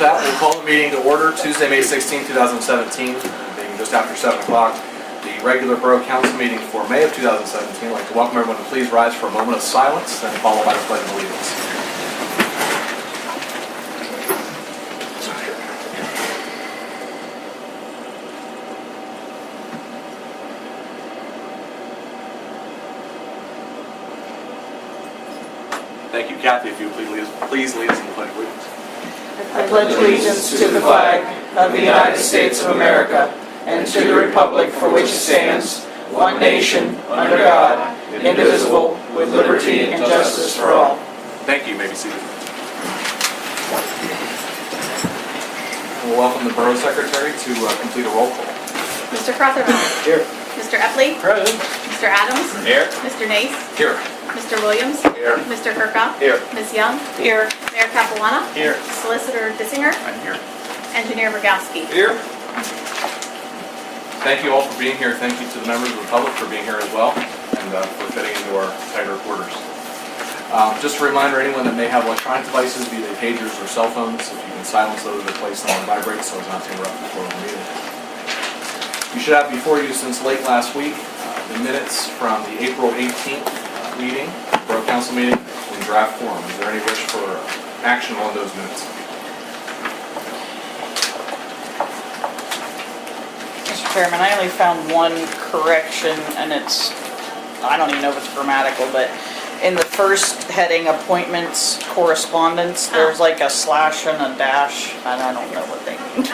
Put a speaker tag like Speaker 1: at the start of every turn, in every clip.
Speaker 1: that, we'll call the meeting to order Tuesday, May 16, 2017, being just after 7 o'clock. The regular Borough Council meeting for May of 2017. I'd like to welcome everyone to please rise for a moment of silence, then followed by the Pledge of Allegiance. Thank you, Kathy. If you would please lead us in the Pledge of Allegiance.
Speaker 2: I pledge allegiance to the flag of the United States of America and to the republic for which it stands, one nation, under God, indivisible, with liberty and justice for all.
Speaker 1: Thank you. You may be seated. We'll welcome the Borough Secretary to complete a roll call.
Speaker 3: Mr. Crotherman.
Speaker 1: Here.
Speaker 3: Mr. Epley.
Speaker 1: Present.
Speaker 3: Mr. Adams.
Speaker 1: Here.
Speaker 3: Mr. Nace.
Speaker 1: Here.
Speaker 3: Mr. Williams.
Speaker 1: Here.
Speaker 3: Mr. Kirkhoff.
Speaker 1: Here.
Speaker 3: Ms. Young.
Speaker 2: Here.
Speaker 3: Mayor Capuana.
Speaker 1: Here.
Speaker 3: Solicitor Dissinger.
Speaker 1: I'm here.
Speaker 3: Engineer Rogowski.
Speaker 1: Here. Thank you all for being here. Thank you to the members of the public for being here as well, and for fitting into our tighter quarters. Just a reminder, anyone that may have electronic devices, be they pagers or cell phones, if you can silence those or place them on vibrate so as not to interrupt the flow of the meeting. You should have before you since late last week the minutes from the April 18th meeting, Borough Council meeting, in draft form. Is there any wish for action on those minutes?
Speaker 2: Mr. Chairman, I only found one correction, and I don't even know if it's grammatical, but in the first heading, appointments, correspondence, there's like a slash and a dash, and I don't know what they mean.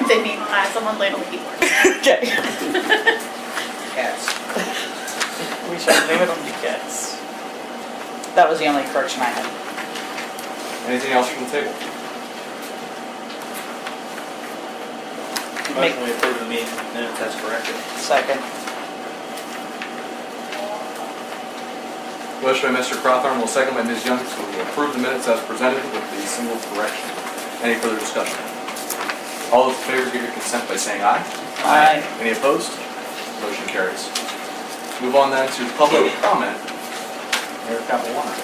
Speaker 3: They need someone laid on the keyboard.
Speaker 2: Okay.
Speaker 1: Cats.
Speaker 2: We should leave it on the cats. That was the only correction I had.
Speaker 1: Anything else from the table?
Speaker 4: Motion we approve the meeting minutes as corrected.
Speaker 2: Second.
Speaker 1: Motion by Mr. Crowthorne, will second by Ms. Young to approve the minutes as presented with the single correction. Any further discussion? All those in favor give your consent by saying aye.
Speaker 2: Aye.
Speaker 1: Any opposed? Motion carries. Move on then to public comment. Mayor Capuana.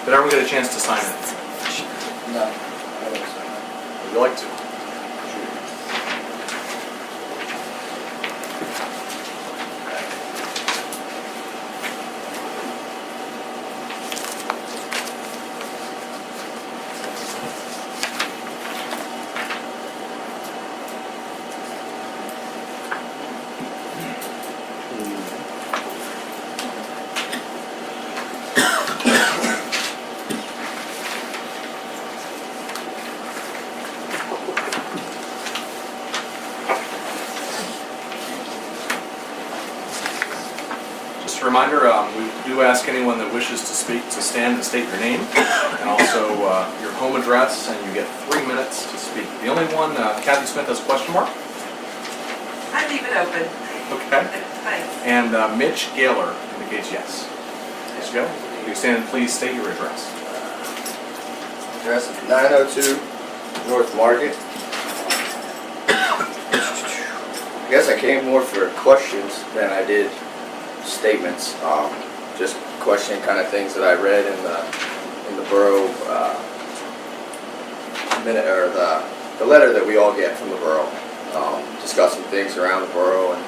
Speaker 1: Did everyone get a chance to sign it?
Speaker 4: No.
Speaker 1: Would you like to? Just a reminder, we do ask anyone that wishes to speak to stand and state your name and also your home address, and you get 3 minutes to speak. The only one, Kathy Smith has a question mark.
Speaker 5: I leave it open.
Speaker 1: Okay.
Speaker 5: Thanks.
Speaker 1: And Mitch Gaylor indicates yes. Ms. Gaylor, will you stand and please state your address?
Speaker 6: Address is 902 North Market. I guess I came more for questions than I did statements. Just questioning kind of things that I read in the borough minute, or the letter that we all get from the borough, discussing things around the borough and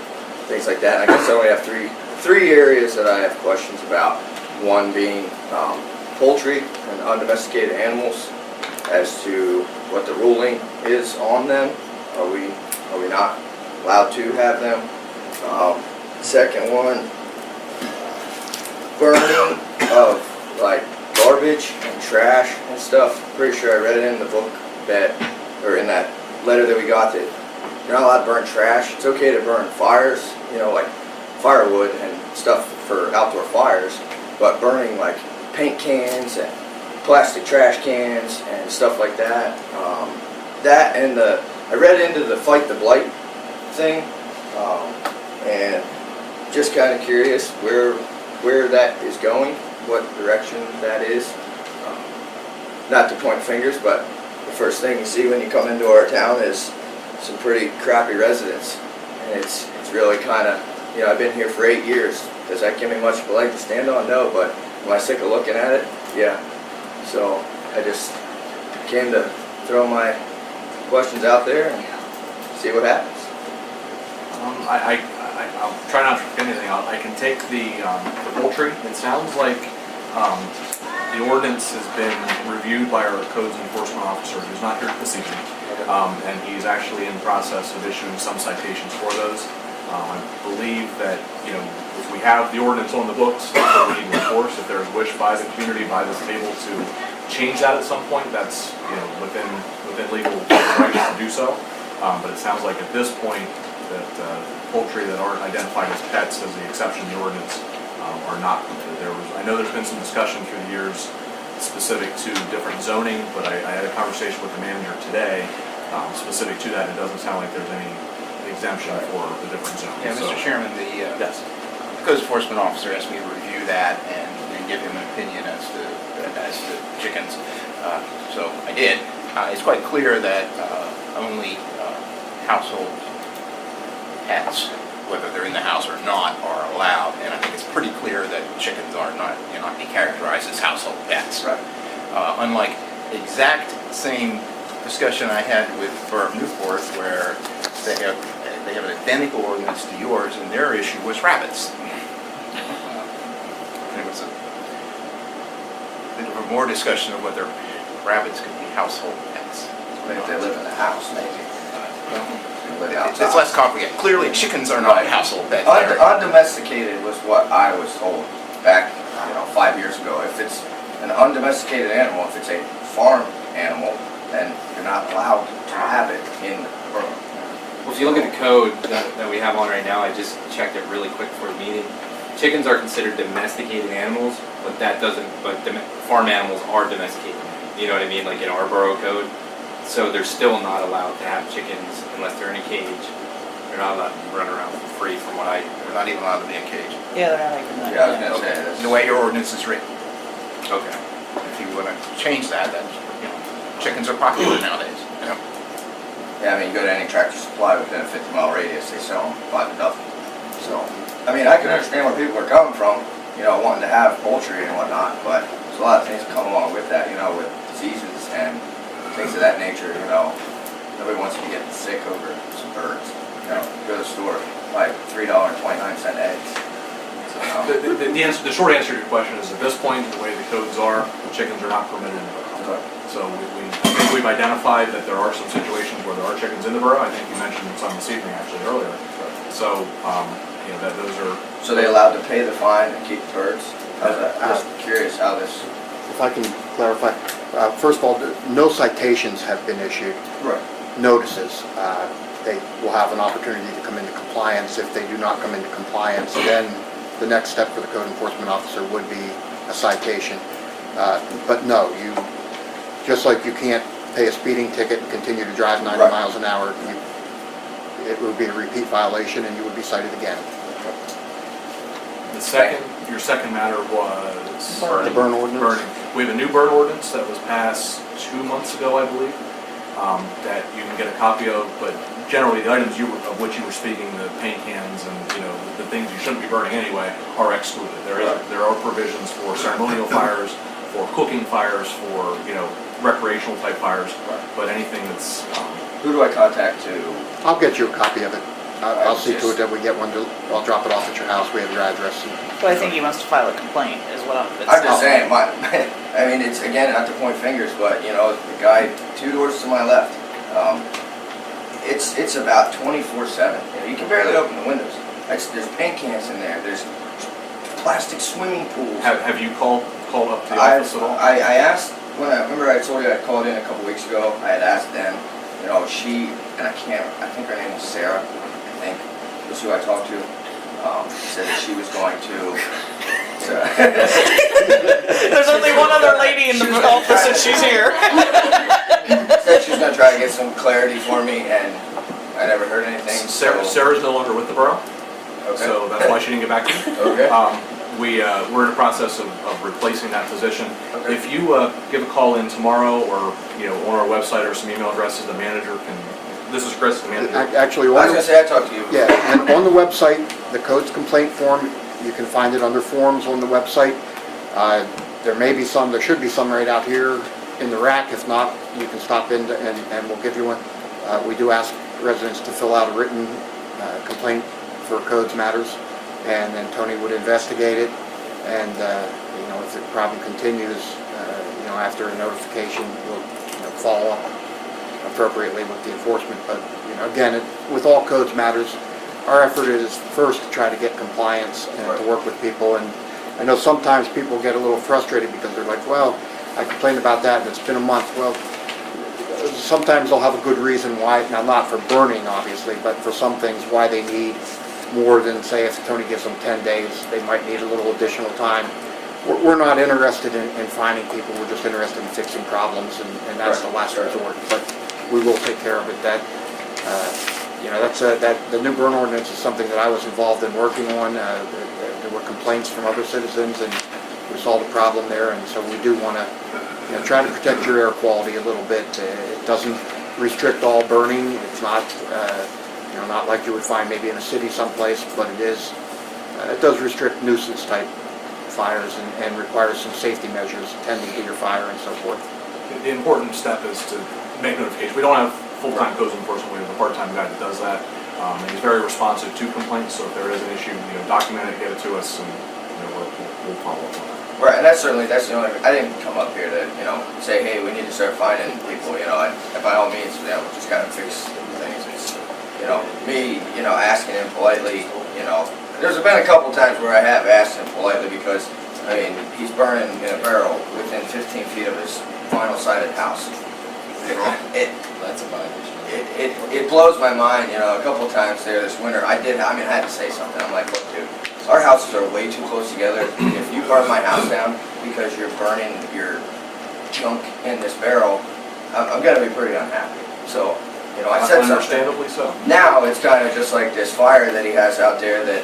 Speaker 6: things like that. And I guess I only have three areas that I have questions about. One being poultry and undomesticated animals, as to what the ruling is on them. Are we not allowed to have them? Second one, burning of like garbage and trash and stuff. Pretty sure I read it in the book or in that letter that we got, that you're not allowed to burn trash. It's okay to burn fires, like firewood and stuff for outdoor fires, but burning like paint cans and plastic trash cans and stuff like that. That and I read into the Fight the Blight thing, and just kind of curious where that is going, what direction that is. Not to point fingers, but the first thing you see when you come into our town is some pretty crappy residents, and it's really kind of, I've been here for 8 years. Does that give me much of a leg to stand on? No, but am I sick of looking at it? Yeah. So I just came to throw my questions out there and see what happens.
Speaker 1: I'll try not to forget anything. I can take the poultry. It sounds like the ordinance has been reviewed by our codes enforcement officer, who's not here this evening, and he's actually in process of issuing some citations for those. I believe that, if we have the ordinance on the books, that's what we need to enforce. If there's wish by the community, by this table, to change that at some point, that's within legal rights to do so. But it sounds like at this point that poultry that aren't identified as pets as the exception to the ordinance are not permitted. I know there's been some discussion through the years specific to different zoning, but I had a conversation with the manager today specific to that. It doesn't sound like there's any exemption for the different zones.
Speaker 7: Yeah, Mr. Chairman, the
Speaker 1: Yes.
Speaker 7: codes enforcement officer asked me to review that and give him an opinion as to chickens. So I did. It's quite clear that only household pets, whether they're in the house or not, are allowed. And I think it's pretty clear that chickens are not, cannot be characterized as household pets.
Speaker 6: Right.
Speaker 7: Unlike exact same discussion I had with Borough of Newport, where they have an identical ordinance to yours, and their issue was rabbits. There was a bit of a more discussion of whether rabbits could be household pets.
Speaker 6: But if they live in the house, maybe. They live
Speaker 7: It's
Speaker 6: outside.
Speaker 7: less complicated. Clearly, chickens are not household pets.
Speaker 6: Undomesticated was what I was told back, 5 years ago. If it's an undomesticated animal, if it's a farm animal, then you're not allowed to have it in the borough.
Speaker 8: Well, if you look at the code that we have on right now, I just checked it really quick before the meeting. Chickens are considered domesticated animals, but farm animals are domesticated. You know what I mean? Like in our borough code. So they're still not allowed to have chickens unless they're in a cage. They're not allowed to run around for free from what
Speaker 7: They're not even allowed to be in a cage.
Speaker 2: Yeah, they're not even that.
Speaker 6: Yeah, I was gonna say this.
Speaker 7: The way your ordinance is written.
Speaker 8: Okay.
Speaker 7: If you want to change that, then, chickens are popular nowadays.
Speaker 6: Yeah, you go to any Tractor Supply within a 50-mile radius, they sell them by the dozen. So, I can understand where people are coming from, wanting to have poultry and whatnot, but there's a lot of things that come along with that, with diseases and things of that nature, Nobody wants to be getting sick over some birds. Go to the store, buy $3.29 eggs. So,
Speaker 1: The short answer to your question is, at this point, the way the codes are, chickens are not permitted in the borough. So I think we've identified that there are some situations where there are chickens in the borough. I think you mentioned some this evening, actually, earlier. So, that those are...
Speaker 6: So they allowed to pay the fine and keep the birds? I'm just curious how this...
Speaker 9: If I can clarify, first of all, no citations have been issued.
Speaker 6: Right.
Speaker 9: Notices. They will have an opportunity to come into compliance. If they do not come into compliance, then the next step for the code enforcement officer would be a citation. But no, just like you can't pay a speeding ticket and continue to drive 90
Speaker 6: Right.
Speaker 9: miles an hour, it would be a repeat violation and you would be cited again.
Speaker 1: Your second matter was...
Speaker 9: The burn ordinance?
Speaker 1: Burning. We have a new burn ordinance that was passed 2 months ago, I believe, that you can get a copy of, but generally the items of which you were speaking, the paint cans and, the things you shouldn't be burning anyway, are excluded. There are provisions for ceremonial fires, for cooking fires, for, recreational type fires, but anything that's...
Speaker 6: Who do I contact to?
Speaker 9: I'll get you a copy of it. I'll see to it that we get one. I'll drop it off at your house. We have your address.
Speaker 2: So I think he wants to file a complaint, is what I'm...
Speaker 6: I'm just saying, it's, again, not to point fingers, but, the guy 2 doors to my left, it's about 24/7. You can barely open the windows. There's paint cans in there. There's plastic swimming pools.
Speaker 1: Have you called up the office at all?
Speaker 6: I asked, remember I told you I called in a couple weeks ago, I had asked them, she, and I think her name was Sarah, I think, was who I talked to, said that she was going to
Speaker 2: There's only one other lady in the office and she's here.
Speaker 6: said she was going to try to get some clarity for me, and I never heard anything.
Speaker 1: Sarah's no longer with the borough,
Speaker 6: Okay.
Speaker 1: so that's why she didn't get back to you.
Speaker 6: Okay.
Speaker 1: We're in the process of replacing that position.
Speaker 6: Okay.
Speaker 1: If you give a call in tomorrow, or on our website, or some email addresses, the manager can. This is Chris, the manager.
Speaker 9: Actually,
Speaker 6: I was going to say I talked to you.
Speaker 9: yeah, and on the website, the codes complaint form, you can find it under forms on the website. There should be some right out here in the rack. If not, you can stop in and we'll give you one. We do ask residents to fill out a written complaint for codes matters, and then Tony would investigate it, and if the problem continues, after a notification, we'll follow up appropriately with the enforcement. But again, with all codes matters, our effort is first to try to get compliance and to work with people. And I know sometimes people get a little frustrated because they're like, well, I complained about that and it's been a month. Well, sometimes they'll have a good reason why, now not for burning obviously, but for some things why they need more than, say, if Tony gives them 10 days, they might need a little additional time. We're not interested in finding people, we're just interested in fixing problems, and that's the last resort. But we will take care of it. The new burn ordinance is something that I was involved in working on. There were complaints from other citizens, and we solved the problem there. And so we do want to try to protect your air quality a little bit. It doesn't restrict all burning. It's not not like you would find maybe in a city someplace, but it does restrict nuisance type fires and requires some safety measures tending to your fire and so forth.
Speaker 1: The important step is to make notification. We don't have full-time codes enforcement. We have a part-time guy that does that. And he's very responsive to complaints, so if there is an issue, document it, get it to us, and we'll follow up on that.
Speaker 6: Right, and that's the only, I didn't come up here to, say, hey, we need to start finding people, and by all means, just kind of fix things. It's, me, asking him politely, there's been a couple times where I have asked him politely because, he's burning in a barrel within 15 feet of his vinyl sided house.
Speaker 4: That's a violation.
Speaker 6: It blows my mind, a couple times there this winter, I had to say something. I'm like, look, dude, our houses are way too close together. If you burn my house down because you're burning your junk in this barrel, I'm gonna be pretty unhappy. So, I said something.
Speaker 1: Understandably so.
Speaker 6: Now it's kind of just like this fire that he has out there that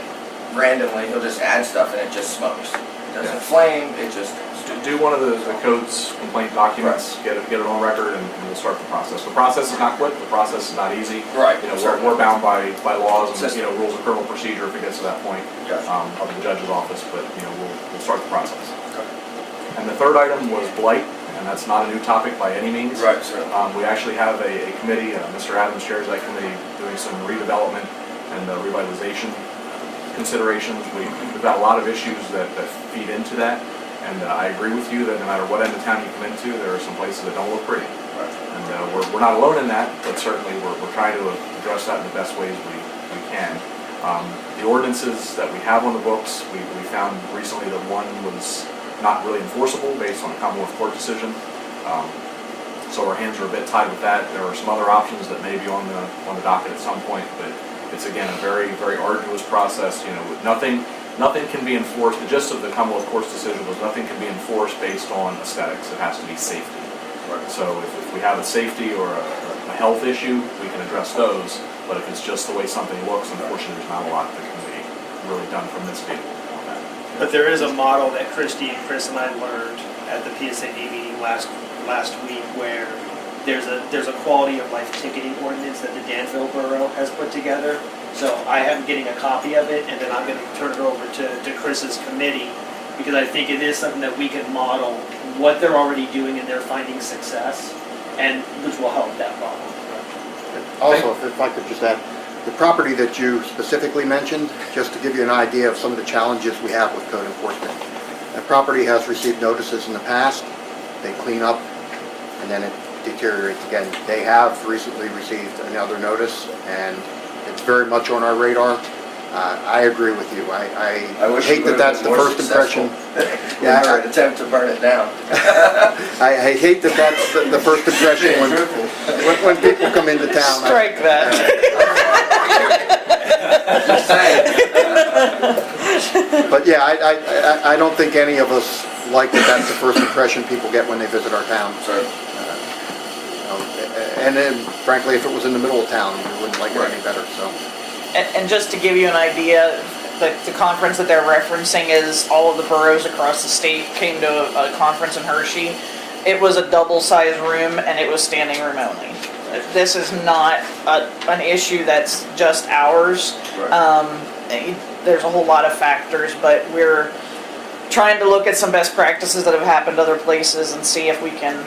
Speaker 6: randomly he'll just add stuff and it just smokes. It doesn't flame, it just...
Speaker 1: Do one of the codes complaint documents, get it on record, and we'll start the process. The process is not quick, the process is not easy.
Speaker 6: Right.
Speaker 1: We're bound by laws and rules of criminal procedure if it gets to that point
Speaker 6: Gotcha.
Speaker 1: of the judge's office, but we'll start the process. And the third item was blight, and that's not a new topic by any means.
Speaker 6: Right, sir.
Speaker 1: We actually have a committee, Mr. Adams chairs that committee, doing some redevelopment and revitalization considerations. We've got a lot of issues that feed into that. And I agree with you that no matter what end of town you come into, there are some places that don't look pretty.
Speaker 6: Right.
Speaker 1: And we're not alone in that, but certainly we're trying to address that in the best ways we can. The ordinances that we have on the books, we found recently that one was not really enforceable based on a Commonwealth Court decision. So our hands are a bit tied with that. There are some other options that may be on the docket at some point, but it's again a very, very arduous process. Nothing can be enforced. The gist of the Commonwealth Court's decision was nothing can be enforced based on aesthetics. It has to be safety. Right. So if we have a safety or a health issue, we can address those. But if it's just the way something looks, unfortunately, there's not a lot that can be really done from this table on that.
Speaker 10: But there is a model that Chris and I learned at the PSAD meeting last week where there's a quality of life ticketing ordinance that the Danville Borough has put together. So I am getting a copy of it, and then I'm going to turn it over to Chris's committee, because I think it is something that we can model what they're already doing and they're finding success, and which will help that problem.
Speaker 9: Also, if I could just add, the property that you specifically mentioned, just to give you an idea of some of the challenges we have with code enforcement. That property has received notices in the past, they clean up, and then it deteriorates again. They have recently received another notice, and it's very much on our radar. I agree with you. I
Speaker 6: wish
Speaker 9: hate that that's the first impression.
Speaker 6: Yeah, an attempt to burn it down.
Speaker 9: I hate that that's the first impression when people come into town.
Speaker 2: Strike that.
Speaker 6: Just saying.
Speaker 9: But yeah, I don't think any of us like that that's the first impression people get when they visit our town.
Speaker 6: Sure.
Speaker 9: And then, frankly, if it was in the middle of town, we wouldn't like it any better. So.
Speaker 2: And just to give you an idea, the conference that they're referencing is all of the boroughs across the state came to a conference in Hershey. It was a double-sized room, and it was standing room only. This is not an issue that's just ours.
Speaker 6: Right.
Speaker 2: There's a whole lot of factors, but we're trying to look at some best practices that have happened other places and see if we can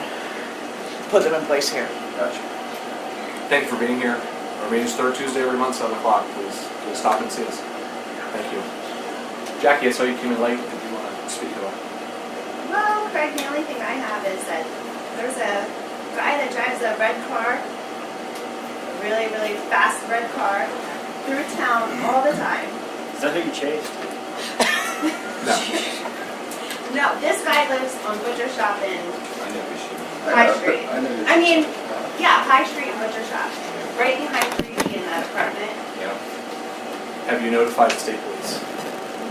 Speaker 2: put them in place here.
Speaker 6: Gotcha.
Speaker 1: Thank you for being here. Our meeting's third Tuesday every month, 7 o'clock. Please stop and see us. Thank you. Jackie, I saw you came in late. Did you want to speak at all?
Speaker 11: Well, Craig, the only thing I have is that there's a guy that drives a red car, a really, really fast red car, through town all the time.
Speaker 10: Is that who you chased?
Speaker 1: No.
Speaker 11: No, this guy lives on Butcher Shop in
Speaker 4: I know who she is.
Speaker 11: High Street.
Speaker 4: I know who
Speaker 11: I mean, yeah, High Street and Butcher Shop, right behind 3D in that apartment.
Speaker 7: Yeah.
Speaker 1: Have you notified the state police?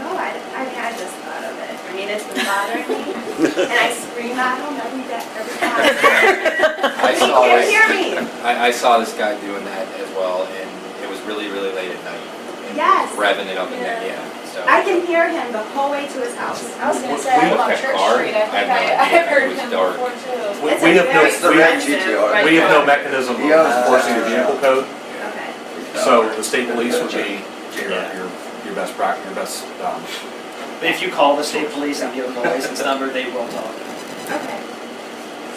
Speaker 11: No, I mean, I just thought of it. I mean, it's been bothering me, and I scream at him every time.
Speaker 7: I
Speaker 11: He
Speaker 7: saw
Speaker 11: can't
Speaker 7: this.
Speaker 11: hear me.
Speaker 8: I saw this guy doing that as well, and it was really, really late at night. And
Speaker 11: Yes.
Speaker 8: Revving it up and then, yeah, so.
Speaker 11: I can hear him the whole way to his house.
Speaker 3: I was gonna say, I live on
Speaker 8: What
Speaker 3: Church
Speaker 8: car?
Speaker 3: Street, I think
Speaker 8: I have no
Speaker 3: I
Speaker 8: idea.
Speaker 3: have heard
Speaker 8: It was
Speaker 3: him
Speaker 8: dark.
Speaker 3: before too.
Speaker 11: It's
Speaker 1: We
Speaker 11: a
Speaker 1: have no-
Speaker 11: very
Speaker 6: It's the red
Speaker 11: expensive
Speaker 6: GTR.
Speaker 11: red
Speaker 1: We have no
Speaker 11: car.
Speaker 1: mechanism
Speaker 6: He
Speaker 1: of
Speaker 6: owns that.
Speaker 1: enforcing the vehicle code,
Speaker 11: Okay.
Speaker 1: so the state police would be your best practice, your best,
Speaker 10: But if you call the state police and give them the license number, they will talk.
Speaker 11: Okay.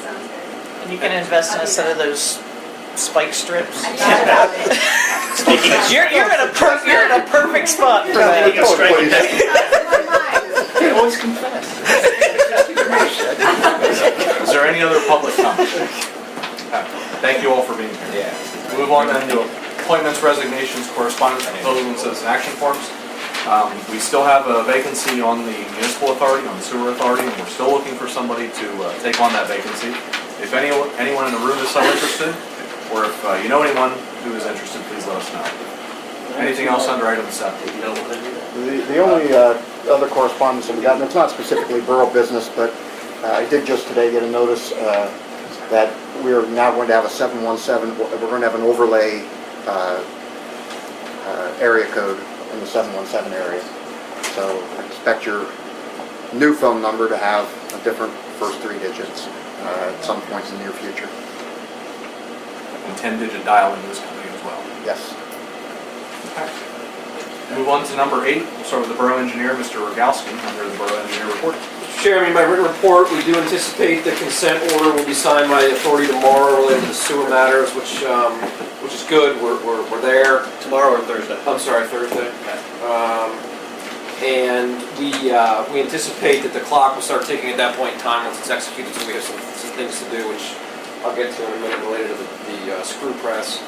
Speaker 11: Sounds good.
Speaker 2: And you can invest in a set of those spike strips.
Speaker 11: I thought about it.
Speaker 10: Speaking of
Speaker 2: You're in a perfect spot for that.
Speaker 10: Speaking of striking,
Speaker 11: That was in my mind.
Speaker 7: They always confess.
Speaker 1: is there any other public comment? Thank you all for being here.
Speaker 7: Yeah.
Speaker 1: Move on then to appointments, resignations, correspondence, proposals, and citizen action forms. We still have a vacancy on the municipal authority, on the sewer authority, and we're still looking for somebody to take on that vacancy. If anyone in the room is so interested, or if you know anyone who is interested, please let us know. Anything else under item 7?
Speaker 9: The only other correspondence that we got, and it's not specifically borough business, but I did just today get a notice that we are now going to have a 717, we're going to have an overlay area code in the 717 area. So expect your new phone number to have a different first 3 digits at some point in the near future.
Speaker 1: And 10-digit dialing is coming as well.
Speaker 9: Yes.
Speaker 1: Move on to number 8. We'll start with the borough engineer, Mr. Rogalski, under the borough engineer report.
Speaker 12: Mr. Chairman, my written report, we do anticipate the consent order will be signed by the authority tomorrow related to the sewer matters, which is good. We're there.
Speaker 10: tomorrow or Thursday.
Speaker 12: I'm sorry, Thursday. And we anticipate that the clock will start ticking at that point in time once it's executed, so we have some things to do, which I'll get to in a minute related to the screw press.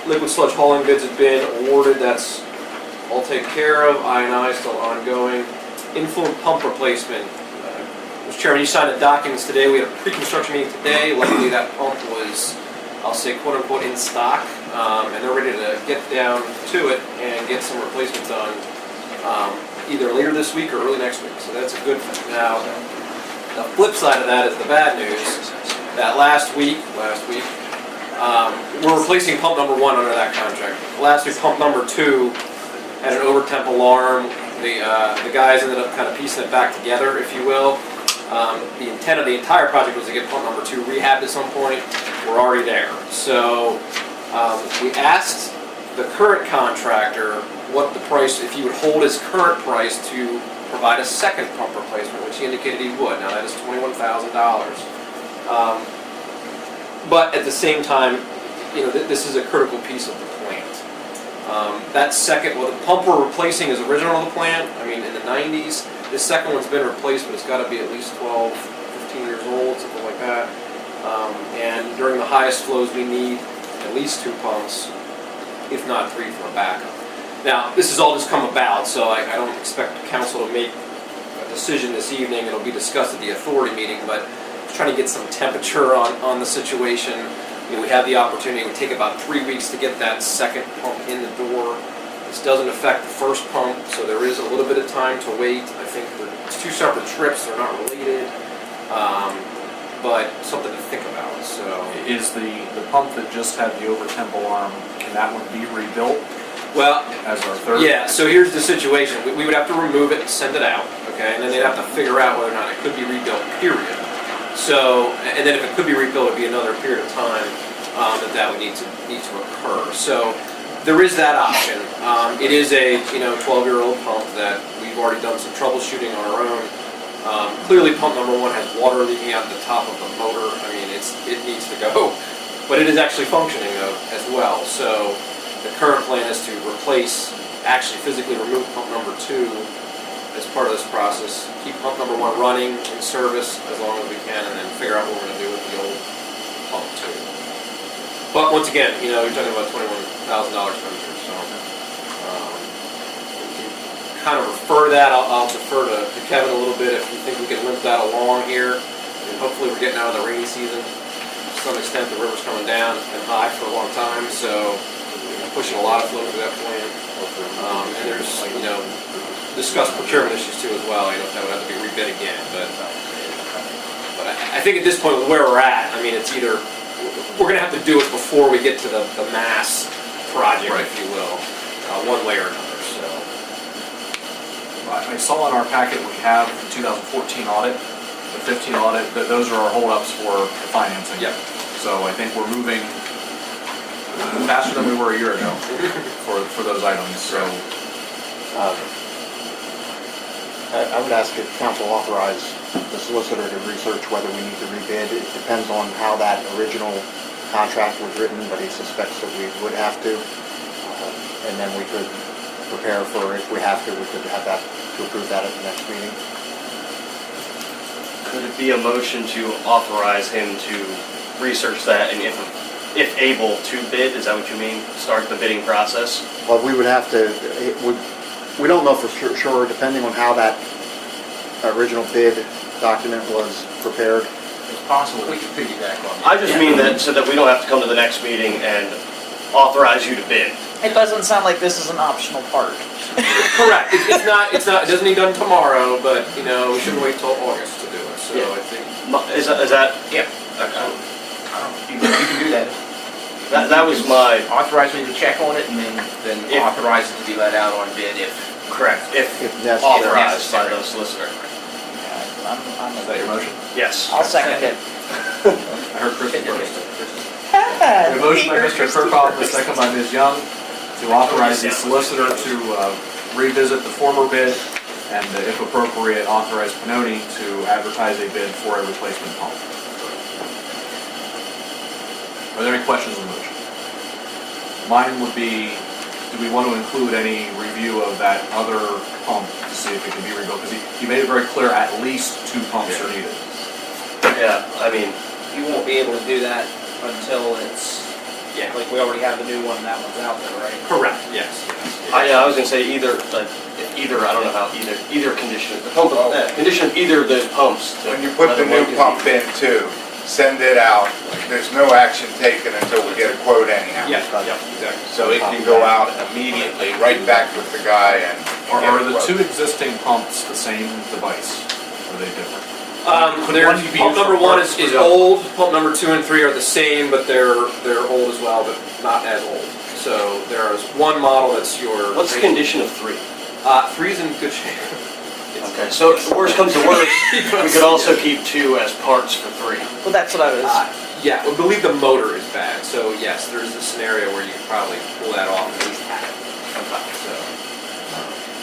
Speaker 12: Liquid sludge hauling bids have been awarded, that's all taken care of. I&I still ongoing. Influent pump replacement. Mr. Chairman, you signed the documents today. We had a pre-construction meeting today. Luckily, that pump was, I'll say, quote-unquote, in stock, and they're ready to get down to it and get some replacement done either later this week or early next week. So that's a good thing. Now, the flip side of that is the bad news. That last week, we're replacing pump number 1 under that contract. Last week, pump number 2 had an over-temp alarm. The guys ended up kind of piecing it back together, if you will. The intent of the entire project was to get pump number 2 rehabbed at some point. We're already there. So we asked the current contractor what the price, if he would hold his current price to provide a second pump replacement, which he indicated he would. Now that is $21,000. But at the same time, this is a critical piece of the plant. That second, well, the pump we're replacing is original to the plant. I mean, in the 90s. This second one's been replaced, but it's got to be at least 12, 15 years old, something like that. And during the highest flows, we need at least 2 pumps, if not 3 for a backup. Now, this has all just come about, so I don't expect council to make a decision this evening. It'll be discussed at the authority meeting, but just trying to get some temperature on the situation. We have the opportunity. It would take about 3 weeks to get that second pump in the door. This doesn't affect the first pump, so there is a little bit of time to wait. I think it's 2 separate trips. They're not related, but something to think about. So,
Speaker 1: Is the pump that just had the over-temp alarm, can that one be rebuilt
Speaker 12: well,
Speaker 1: as our third?
Speaker 12: yeah. So here's the situation. We would have to remove it and send it out, okay, and then they'd have to figure out whether or not it could be rebuilt. Period. So, and then if it could be rebuilt, it'd be another period of time that would need to occur. So. There is that option. It is a 12-year-old pump that we've already done some troubleshooting on our own. Clearly, pump number 1 has water leaking out the top of the motor. I mean, it needs to go, but it is actually functioning as well. So the current plan is to actually physically remove pump number 2 as part of this process. Keep pump number 1 running in service as long as we can, and then figure out what we're going to do with the old pump 2. But once again, you're talking about $21,000 expenditure, so we can kind of refer that. I'll defer to Kevin a little bit if you think we can limp that along here. And hopefully we're getting out of the rainy season. To some extent, the river's coming down. It's been high for a long time, so we're pushing a lot of flow through that plant. And there's, discussed procurement issues too as well. If that would have to be rebid again, but I think at this point, with where we're at, I mean, it's either we're going to have to do it before we get to the mass project,
Speaker 1: Right.
Speaker 12: if you will, one way or another. So
Speaker 1: I saw in our packet we have the 2014 audit, the 15 audit, those are our holdups for the financing.
Speaker 12: Yep.
Speaker 1: So I think we're moving faster than we were a year ago for those items, so.
Speaker 9: I would ask if council authorize the solicitor to research whether we need to rebid. It depends on how that original contract was written, but he suspects that we would have to. And then we could prepare for, if we have to, we could have that, to approve that at the next meeting.
Speaker 10: Could it be a motion to authorize him to research that and if able to bid, is that what you mean? Start the bidding process?
Speaker 9: Well, we would have to, we don't know for sure, depending on how that original bid document was prepared.
Speaker 7: It's possible we could piggyback on that.
Speaker 10: I just mean that so that we don't have to come to the next meeting and authorize you to bid.
Speaker 2: It doesn't sound like this is an optional part.
Speaker 12: correct. It's not. It doesn't need done tomorrow, but we shouldn't wait till August to do it. So
Speaker 10: Yeah.
Speaker 12: I think.
Speaker 10: Is that?
Speaker 7: Yeah. You can do that.
Speaker 10: That was my.
Speaker 7: Authorize me to check on it and then
Speaker 10: If-
Speaker 7: authorize it to be let out on bid if.
Speaker 10: Correct. If
Speaker 9: necessary.
Speaker 10: authorized by the solicitor.
Speaker 1: Is that your motion?
Speaker 10: Yes.
Speaker 2: I'll second it.
Speaker 1: I heard Kristen first. A motion by Mr. Kirkhoff, a second by Ms. Young, to authorize the solicitor to revisit the former bid and, if appropriate, authorize Pannoni to advertise a bid for a replacement pump. Are there any questions on the motion? Mine would be, do we want to include any review of that other pump to see if it can be rebuilt? Because he made it very clear at least 2 pumps are needed.
Speaker 10: Yeah, I mean,
Speaker 2: You won't be able to do that until it's, like we already have the new one and that one's out there, right?
Speaker 12: Correct. Yes.
Speaker 10: I was gonna say either, I don't know how either condition, the pump, condition of either of those pumps. to
Speaker 13: When you put the
Speaker 10: whether
Speaker 13: new
Speaker 10: one can
Speaker 13: pump
Speaker 10: be-
Speaker 13: in too, send it out. There's no action taken until we get a quote anyhow.
Speaker 12: Yeah. Exactly.
Speaker 13: So it can go out immediately, right back with the guy and get
Speaker 1: Are
Speaker 13: a
Speaker 1: the
Speaker 13: quote.
Speaker 1: 2 existing pumps the same device? Or are they different?
Speaker 12: There's
Speaker 1: one be
Speaker 12: pump
Speaker 1: used
Speaker 12: number
Speaker 1: for
Speaker 12: 1
Speaker 1: parts
Speaker 12: is
Speaker 1: for the other?
Speaker 12: old. Pump number 2 and 3 are the same, but they're old as well, but not as old. So there's one model that's your.
Speaker 10: What's the condition of 3?
Speaker 12: 3's in good shape.
Speaker 10: Okay, so if the worst comes to worst, we could also keep 2 as parts for 3.
Speaker 2: Well, that's what I was,
Speaker 12: Yeah, I believe the motor is bad. So yes, there's a scenario where you could probably pull that off and at least have it. So.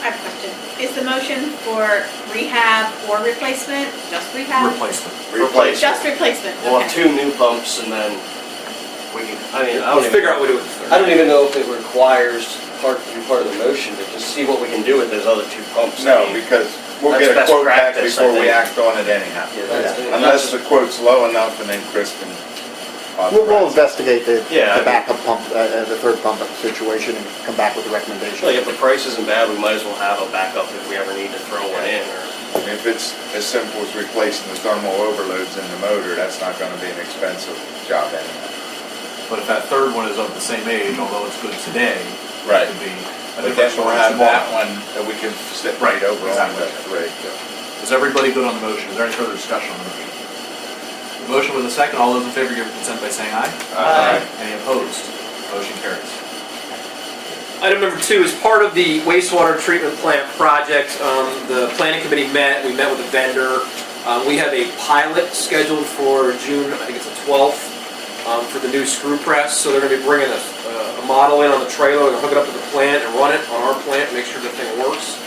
Speaker 3: I have a question. Is the motion for rehab or replacement? Just rehab?
Speaker 1: Replacement.
Speaker 10: Replace.
Speaker 3: Just replacement,
Speaker 10: We'll have
Speaker 3: okay.
Speaker 10: 2 new pumps and then we can, I mean, I
Speaker 12: Let's
Speaker 10: don't
Speaker 12: figure
Speaker 10: even,
Speaker 12: out what to do with the third.
Speaker 10: I don't even know if it requires to be part of the motion, but just see what we can do with those other 2 pumps.
Speaker 13: No,
Speaker 10: I mean,
Speaker 13: because we'll
Speaker 10: That's
Speaker 13: get a
Speaker 10: best
Speaker 13: quote back
Speaker 10: practice, I
Speaker 13: before we
Speaker 10: think.
Speaker 13: act on it anyhow.
Speaker 10: Yeah, that's-
Speaker 13: Unless the quote's low enough and then Chris can
Speaker 9: We'll
Speaker 13: authorize.
Speaker 9: investigate the
Speaker 10: Yeah, I mean-
Speaker 9: backup pump, the third pump situation and come back with a recommendation.
Speaker 10: Like if the price isn't bad, we might as well have a backup if we ever need to throw one in or.
Speaker 13: If it's as simple as replacing the thermal overloads in the motor, that's not gonna be an expensive job anyhow.
Speaker 1: But if that third one is of the same age, although it's good today,
Speaker 13: Right.
Speaker 1: it could be a
Speaker 13: But then
Speaker 1: different
Speaker 13: we'll
Speaker 1: story
Speaker 13: have that
Speaker 1: tomorrow.
Speaker 13: one that we can sit
Speaker 1: Right,
Speaker 13: right over on
Speaker 1: exactly.
Speaker 13: the 3.
Speaker 1: Is everybody good on the motion? Is there any further discussion on the motion? The motion with a second, all those in favor give consent by saying aye.
Speaker 2: Aye.
Speaker 1: Any opposed? Motion carries.
Speaker 12: Item number 2 is part of the wastewater treatment plant project. The planning committee met, we met with a vendor. We have a pilot scheduled for June, I think it's the 12th, for the new screw press. So they're going to be bringing a model in on the trailer, they're going to hook it up to the plant and run it on our plant, make sure the thing works.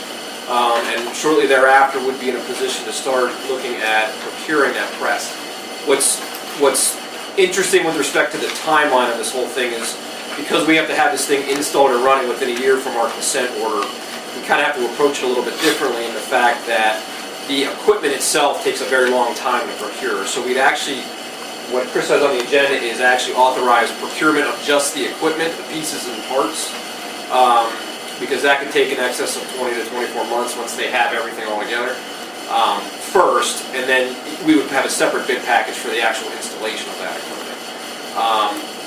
Speaker 12: and shortly thereafter would be in a position to start looking at procuring that press. What's interesting with respect to the timeline of this whole thing is because we have to have this thing installed and running within a year from our consent order, we kind of have to approach it a little bit differently in the fact that the equipment itself takes a very long time to procure. So we'd actually, what Chris has on the agenda is actually authorize procurement of just the equipment, the pieces and parts, because that could take in excess of 20 to 24 months once they have everything all together first, and then we would have a separate bid package for the actual installation of that equipment.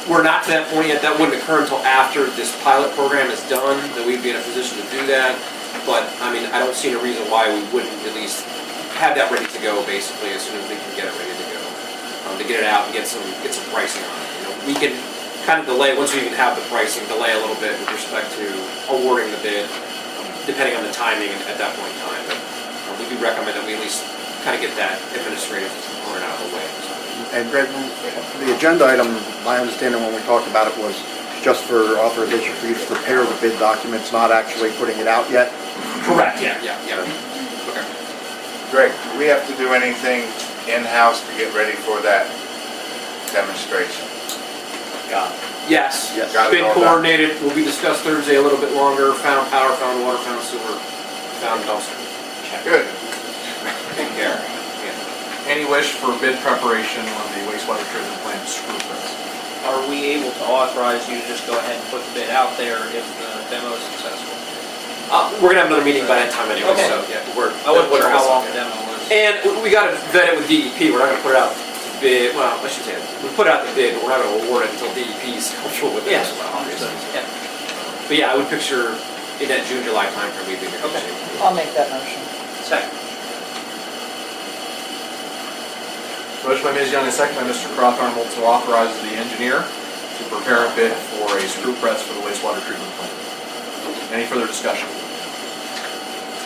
Speaker 12: We're not to that point yet. That wouldn't occur until after this pilot program is done, that we'd be in a position to do that. But, I mean, I don't see a reason why we wouldn't at least have that ready to go, basically, as soon as we can get it ready to go. To get it out and get some pricing on it. You know, we can kind of delay, once we even have the pricing, delay a little bit with respect to awarding the bid, depending on the timing at that point in time. But we do recommend that we at least kind of get that administrative component out of the way.
Speaker 9: And Greg, the agenda item, my understanding when we talked about it was just for authorization for you to prepare the bid documents, not actually putting it out yet?
Speaker 12: Correct, yeah. Okay.
Speaker 13: Greg, do we have to do anything in-house to get ready for that demonstration?
Speaker 12: Yes.
Speaker 13: Got it
Speaker 12: Bid
Speaker 13: all done.
Speaker 12: coordinated, will be discussed Thursday a little bit longer, found power, found water, found sewer, found dumpster.
Speaker 13: Good.
Speaker 12: Take care.
Speaker 1: Any wish for bid preparation on the wastewater treatment plant screw press?
Speaker 14: Are we able to authorize you to just go ahead and put the bid out there if the demo is successful?
Speaker 12: We're gonna have another meeting by that time anyway,
Speaker 14: Okay.
Speaker 12: so yeah,
Speaker 14: I wasn't sure how long the demo was.
Speaker 12: And we gotta vet it with DEP, we're not gonna put it out to bid, well, I should say, we put out the bid, but we're not gonna award it until DEP is comfortable with it
Speaker 14: Yes,
Speaker 12: as well, obviously.
Speaker 14: yeah.
Speaker 12: But yeah, I would picture in that June, July timeframe, we'd be negotiating.
Speaker 2: I'll make that motion.
Speaker 14: Second.
Speaker 1: Motion by Ms. Young and second by Mr. Croftarmel to authorize the engineer to prepare a bid for a screw press for the wastewater treatment plant. Any further discussion?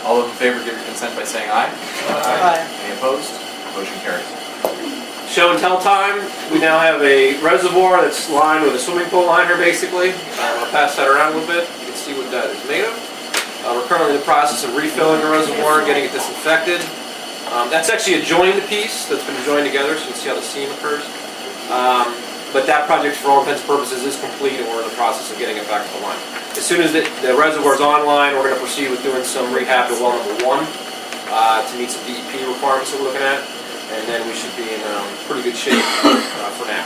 Speaker 1: All those in favor give your consent by saying aye.
Speaker 2: Aye.
Speaker 1: Any opposed? Motion carries.
Speaker 12: Show and tell time, we now have a reservoir that's lined with a swimming pool liner, basically. I'll pass that around a little bit, you can see what that is made of. We're currently in the process of refilling the reservoir and getting it disinfected. That's actually a joined piece that's been joined together, so you can see how the seam occurs. But that project, for all intents and purposes, is complete, and we're in the process of getting it back to the line. As soon as the reservoir is online, we're going to proceed with doing some rehab to well number 1 to meet some DEP requirements that we're looking at, and then we should be in pretty good shape for now.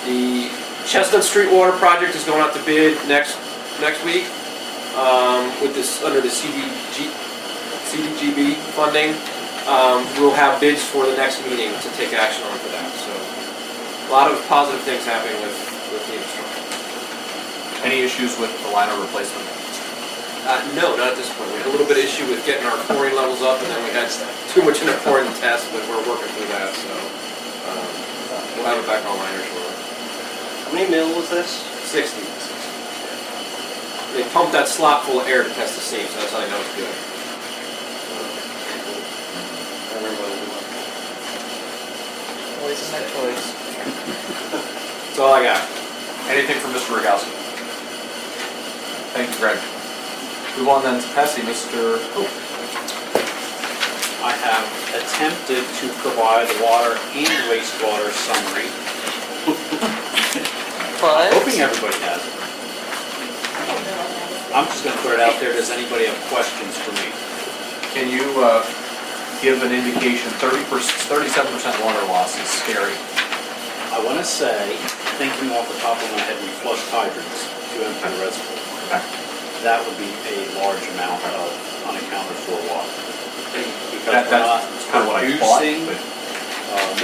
Speaker 12: The Chestnut Street Water Project is going out to bid next week with this under the CDGB funding. We'll have bids for the next meeting to take action on for that. So a lot of positive things happening with the infrastructure.
Speaker 1: Any issues with the liner replacement?
Speaker 12: No, not at this point. We had a little bit of issue with getting our chlorine levels up, and then we had too much in the chlorine test, but we're working through that. So we'll have it back online here shortly.
Speaker 14: How many mil was this?
Speaker 12: 60. They pumped that slot full of air to test the seam, so that's how they know it's good.
Speaker 2: Boys and their toys.
Speaker 12: That's all I got.
Speaker 1: Anything from Mr. Rogowski? Thank you, Greg. Move on then to Pessy, Mr. Pope.
Speaker 15: I have attempted to provide a water and wastewater summary.
Speaker 2: But
Speaker 15: Hoping everybody has it. I'm just gonna put it out there, does anybody have questions for me?
Speaker 1: Can you give an indication, 37% water loss is scary.
Speaker 15: I wanna say, thinking off the top of my head, we flushed hydrants to empty the reservoir. That would be a large amount of unaccounted for water. Because we're not
Speaker 1: That's kind of what I thought,
Speaker 15: producing
Speaker 1: but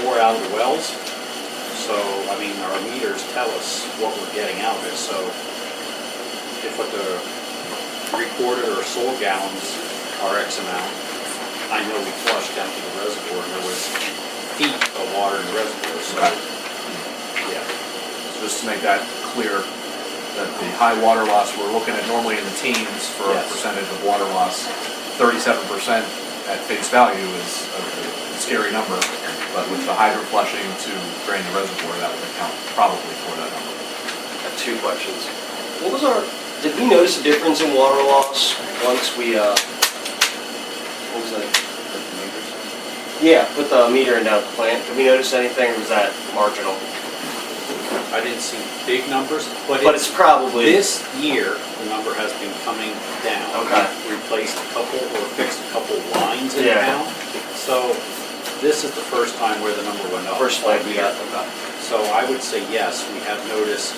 Speaker 15: more out of the wells. So, I mean, our meters tell us what we're getting out of it. So if what the recorded or sold gallons are X amount, I know we flushed empty the reservoir and there was feet of water in the reservoir. So, yeah.
Speaker 1: So just to make that clear, that the high water loss, we're looking at normally in the teens for a
Speaker 15: Yes.
Speaker 1: percentage of water loss. 37% at face value is a scary number, but with the hydro flushing to drain the reservoir, that would account probably for that number.
Speaker 10: I have 2 questions. What was did we notice a difference in water loss once we
Speaker 4: Like the meters?
Speaker 16: Yeah, with the metering down at the plant. Did we notice anything, or was that marginal?
Speaker 15: I didn't see big numbers, but
Speaker 16: But it's probably.
Speaker 15: this year, the number has been coming down.
Speaker 16: Okay.
Speaker 15: We replaced a couple or fixed a couple lines in
Speaker 16: Yeah.
Speaker 15: town. So this is the first time where the number went up.
Speaker 16: First
Speaker 15: all
Speaker 16: spike we
Speaker 15: year.
Speaker 16: got, okay.
Speaker 15: So I would say yes, we have noticed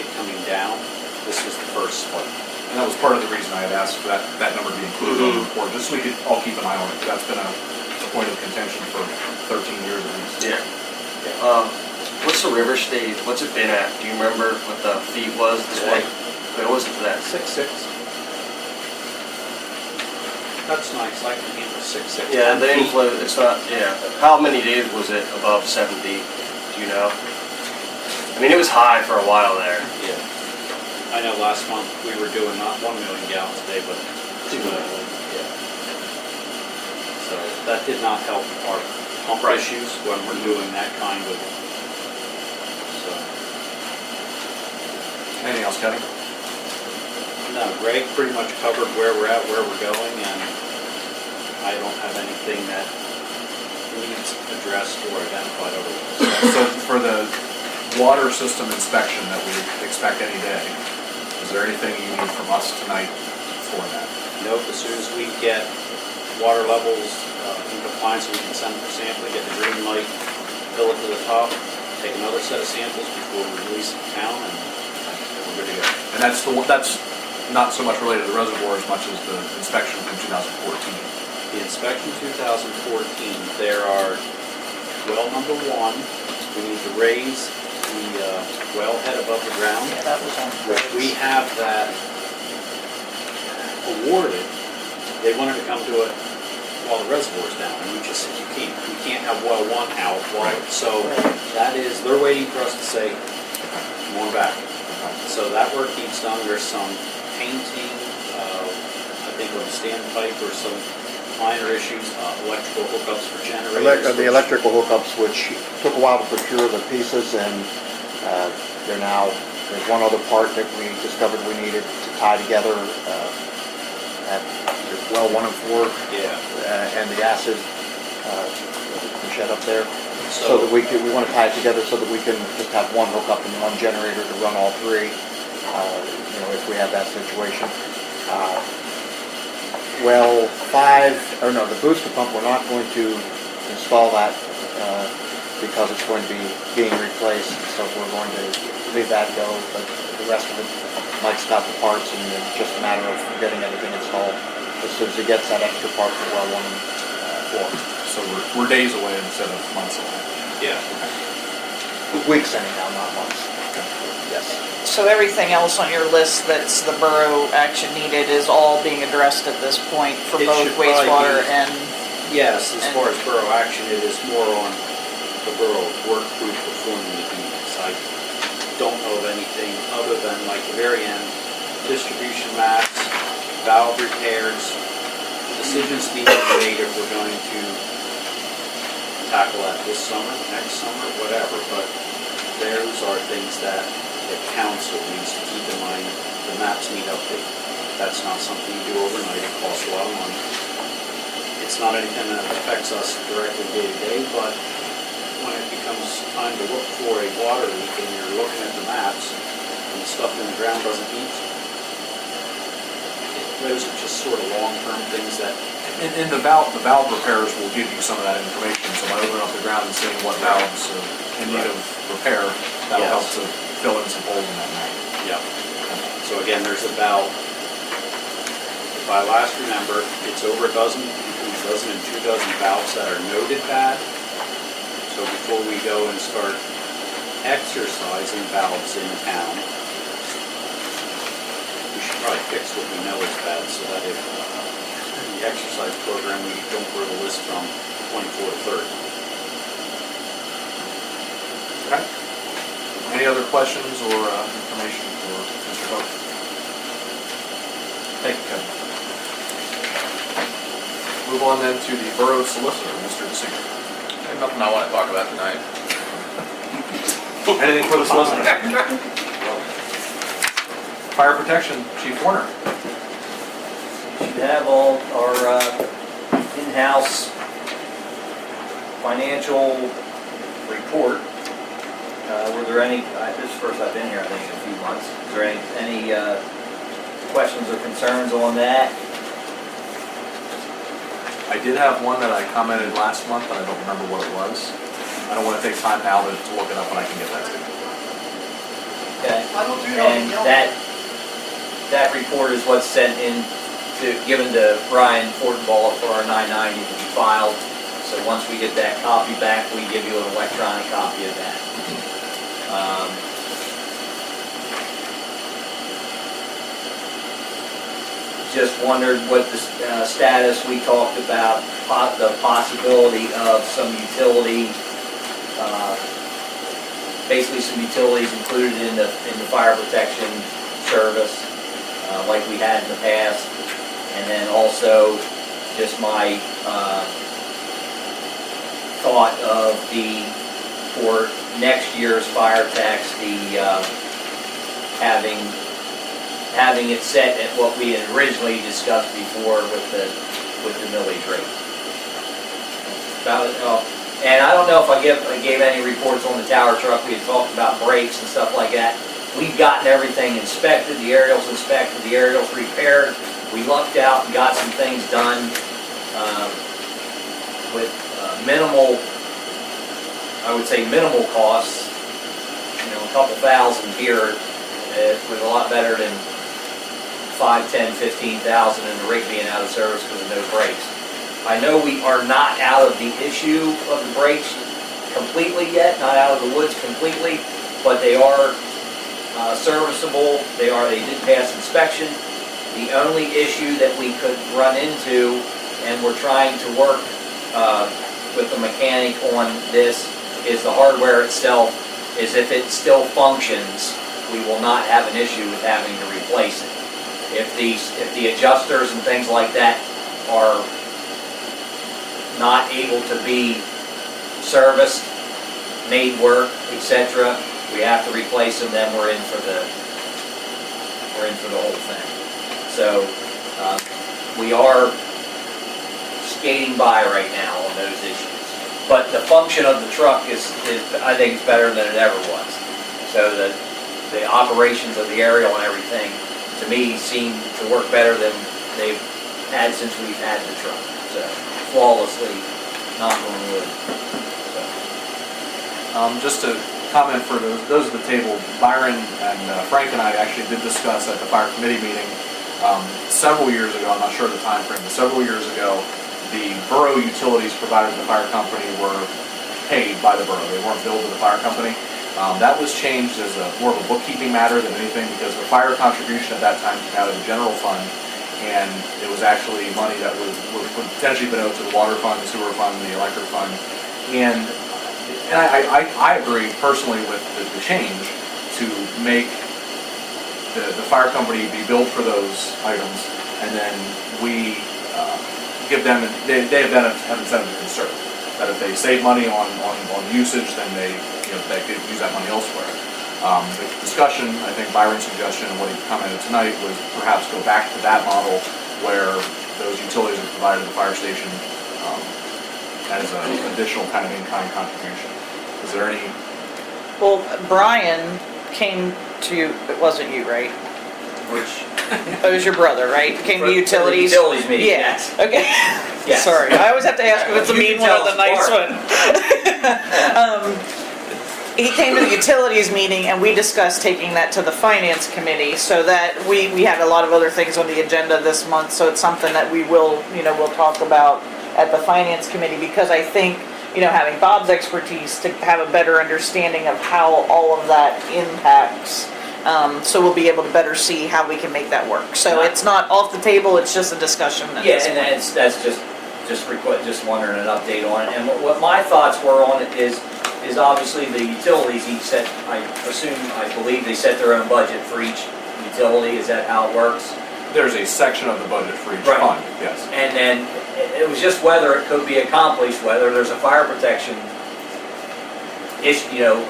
Speaker 15: it coming down. This was the first spike.
Speaker 1: And that was part of the reason I had asked for that number to be included on the report, just so we could all keep an eye on it. That's been a point of contention for 13 years at least.
Speaker 16: Yeah. What's the river stage, what's it been at? Do you remember what the feet was this
Speaker 15: Today?
Speaker 16: week? What was it today?
Speaker 15: 6.6. That's nice, I can handle 6.6.
Speaker 16: Yeah,
Speaker 15: 10
Speaker 16: the
Speaker 15: feet.
Speaker 16: inflow, it's not, yeah. How many days was it above 70? Do you know? I mean, it was high for a while there.
Speaker 15: Yeah. I know last month we were doing not 1 million gallons a day, but 2 million. Yeah. So that did not help our pump issues when we're doing that kind of, so.
Speaker 1: Anything else, Kevin?
Speaker 15: No, Greg pretty much covered where we're at, where we're going, and I don't have anything that needs addressed or identified otherwise.
Speaker 1: So for the water system inspection that we expect any day, is there anything you need from us tonight for that?
Speaker 15: Nope, as soon as we get water levels in compliance, we can send for sampling, get the green light, fill it to the top, take another set of samples before we release it to town, and we're good to go.
Speaker 1: And that's the one, that's not so much related to the reservoir as much as the inspection from 2014.
Speaker 15: The inspection 2014, there are well number 1, we need to raise the wellhead above the ground.
Speaker 2: Yeah, that was on.
Speaker 15: We have that awarded. They wanted to come to it while the reservoir's down, and we just said, you can't have well 1 out. So that is, they're waiting for us to say, come on back. So that work needs done. There's some painting, I think on standpipe or some minor issues, electrical hookups for generators.
Speaker 9: The electrical hookups, which took a while to procure the pieces, and they're now, there's one other part that we discovered we needed to tie together at well 1 and 4.
Speaker 15: Yeah.
Speaker 9: And the acid shed up there. So that we want to tie it together so that we can just have one hookup and one generator to run all 3, if we have that situation. Well 5, or no, the booster pump, we're not going to install that because it's going to be being replaced, so we're going to leave that go, but the rest of it, Mike's got the parts, and it's just a matter of getting everything installed as soon as he gets that extra part for well 1 and 4.
Speaker 1: So we're days away instead of months away.
Speaker 15: Yeah.
Speaker 9: Weeks anyhow, not months. Yes.
Speaker 2: So everything else on your list that's the borough action needed is all being addressed at this point for
Speaker 15: It
Speaker 2: both
Speaker 15: should probably
Speaker 2: wastewater
Speaker 15: be-
Speaker 2: and,
Speaker 15: Yes, as far as borough action, it is more on the borough work group performing the duties. I don't know of anything other than like the very end, distribution maps, valve repairs, decisions need to be made if we're going to tackle that this summer, next summer, whatever, but those are things that the council needs to keep in mind. The maps need update. That's not something you do overnight, it costs a lot of money. It's not anything that affects us directly day to day, but when it becomes time to look for a water leak and you're looking at the maps and the stuff in the ground doesn't heat, those are just sort of long-term things that.
Speaker 1: And the valve repairs will give you some of that information, so by opening up the ground and seeing what valves are in need of repair, that'll help to fill in some holes in that map.
Speaker 15: Yeah. So again, there's about, if I last remember, it's over a dozen, between a dozen and 2 dozen valves that are noted bad. So before we go and start exercising valves in town, we should probably fix what we know is bad so that if the exercise program, we don't grow the list from 24 to 30.
Speaker 1: Okay. Any other questions or information for Mr. Hope? Thank you, Kevin. Move on then to the borough solicitor, Mr. DeSinger.
Speaker 7: I have nothing I want to talk about tonight.
Speaker 1: Anything for the solicitor? Fire protection, Chief Warner.
Speaker 17: Should have all our
Speaker 14: in-house financial report. Were there any, this is the first I've been here, I think, in a few months. Is there any questions or concerns on that?
Speaker 1: I did have one that I commented last month, but I don't remember what it was. I don't want to take time now to look it up, but I can get that to you.
Speaker 14: Okay. And that report is what's sent in given to Brian Fortenbaugh for our 990 to be filed. So once we get that copy back, we give you an electronic copy of that. Just wondered what the status, we talked about the possibility of some utility, basically some utilities included in the fire protection service, like we had in the past. And then also just my thought of for next year's fire tax, having it set at what we had originally discussed before with the millage rate. And I don't know if I gave any reports on the tower truck. We had talked about brakes and stuff like that. We've gotten everything inspected, the aerials inspected, the aerials repaired. We lucked out and got some things done with minimal, I would say minimal costs. You know, a couple thousand here was a lot better than 5, 10, 15,000 and the rig being out of service because of no brakes. I know we are not out of the issue of the brakes completely yet, not out of the woods completely, but they are serviceable. They did pass inspection. The only issue that we could run into, and we're trying to work with the mechanic on this, is the hardware itself. Is if it still functions, we will not have an issue with having to replace it. If the adjusters and things like that are not able to be serviced, made work, etc., we have to replace them. Then we're in for the whole thing. So we are skating by right now on those issues. But the function of the truck is I think it's better than it ever was. So the operations of the aerial and everything, to me, seem to work better than they've had since we've had the truck. So flawlessly, knock on wood. So.
Speaker 1: Just to comment for those at the table, Byron and Frank and I actually did discuss at the fire committee meeting several years ago, I'm not sure of the time frame, but several years ago, the borough utilities provided to the fire company were paid by the borough. They weren't billed to the fire company. That was changed as more of a bookkeeping matter than anything because the fire contribution at that time came out of the general fund, and it was actually money that would potentially been owed to the water fund, the sewer fund, the electric fund. And I agree personally with the change to make the fire company be billed for those items, and then we give them, they have an incentive to conserve. That if they save money on usage, then they could use that money elsewhere. The discussion, I think Byron's suggestion and what he commented tonight was perhaps go back to that model where those utilities are provided to the fire station as an additional kind of in-kind contribution. Is there any?
Speaker 2: Well, Brian came to, it wasn't you, right?
Speaker 14: Which?
Speaker 2: It was your brother, right? Came to utilities?
Speaker 14: Utilities meeting,
Speaker 2: yeah.
Speaker 14: yes.
Speaker 2: Okay.
Speaker 14: Yes.
Speaker 2: Sorry, I always have to ask if it's the
Speaker 14: You
Speaker 2: mean
Speaker 14: can
Speaker 2: one or
Speaker 14: tell
Speaker 2: the
Speaker 14: us
Speaker 2: nice
Speaker 14: apart.
Speaker 2: one. He came to the utilities meeting and we discussed taking that to the finance committee so that we had a lot of other things on the agenda this month, so it's something that we will, we'll talk about at the finance committee, because I think, having Bob's expertise to have a better understanding of how all of that impacts, so we'll be able to better see how we can make that work. So it's not off the table, it's just a discussion.
Speaker 14: Yeah, and that's just wondering an update on it. And what my thoughts were on it is obviously the utilities each set, I believe they set their own budget for each utility. Is that how it works?
Speaker 1: There's a section of the budget for each
Speaker 14: Right.
Speaker 1: fund, yes.
Speaker 14: And then it was just whether it could be accomplished, whether there's a fire protection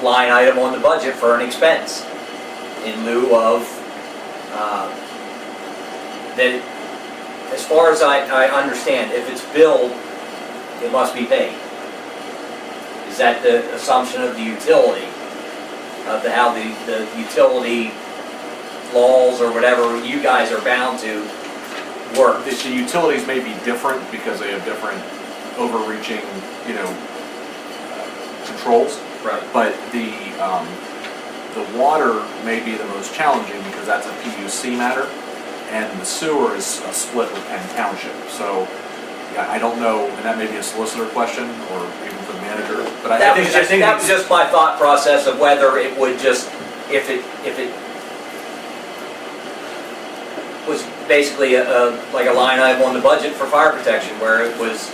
Speaker 14: line item on the budget for an expense in lieu of that. As far as I understand, if it's billed it must be paid. Is that the assumption of the utility, of how the utility laws or whatever you guys are bound to work?
Speaker 1: The utilities may be different because they have different overreaching, controls.
Speaker 14: Right.
Speaker 1: But the water may be the most challenging because that's a PUC matter, and the sewer is a split with Penn Township. So yeah, I don't know, and that may be a solicitor question or even for the manager. But
Speaker 14: That was just my thought process of whether it would just, if it was basically like a line item on the budget for fire protection, where it was,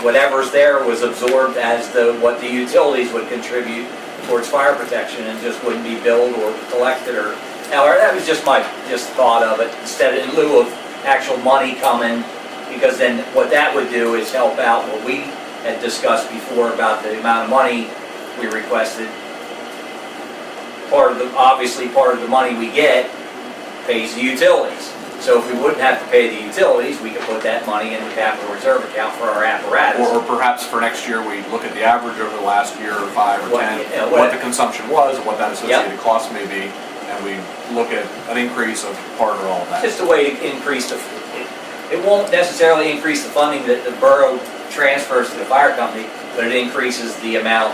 Speaker 14: whatever's there was absorbed as what the utilities would contribute towards fire protection and just wouldn't be billed or collected or, however, that was just my thought of it, instead in lieu of actual money coming, because then what that would do is help out what we had discussed before about the amount of money we requested. Obviously part of the money we get pays the utilities. So if we wouldn't have to pay the utilities, we could put that money in the capital reserve account for our apparatus.
Speaker 1: Or perhaps for next year, we look at the average over the last year or 5 or 10, what the consumption was, and what that associated cost may be, and we look at an increase of part or all of that.
Speaker 14: Just a way to increase it won't necessarily increase the funding that the borough transfers to the fire company, but it increases the amount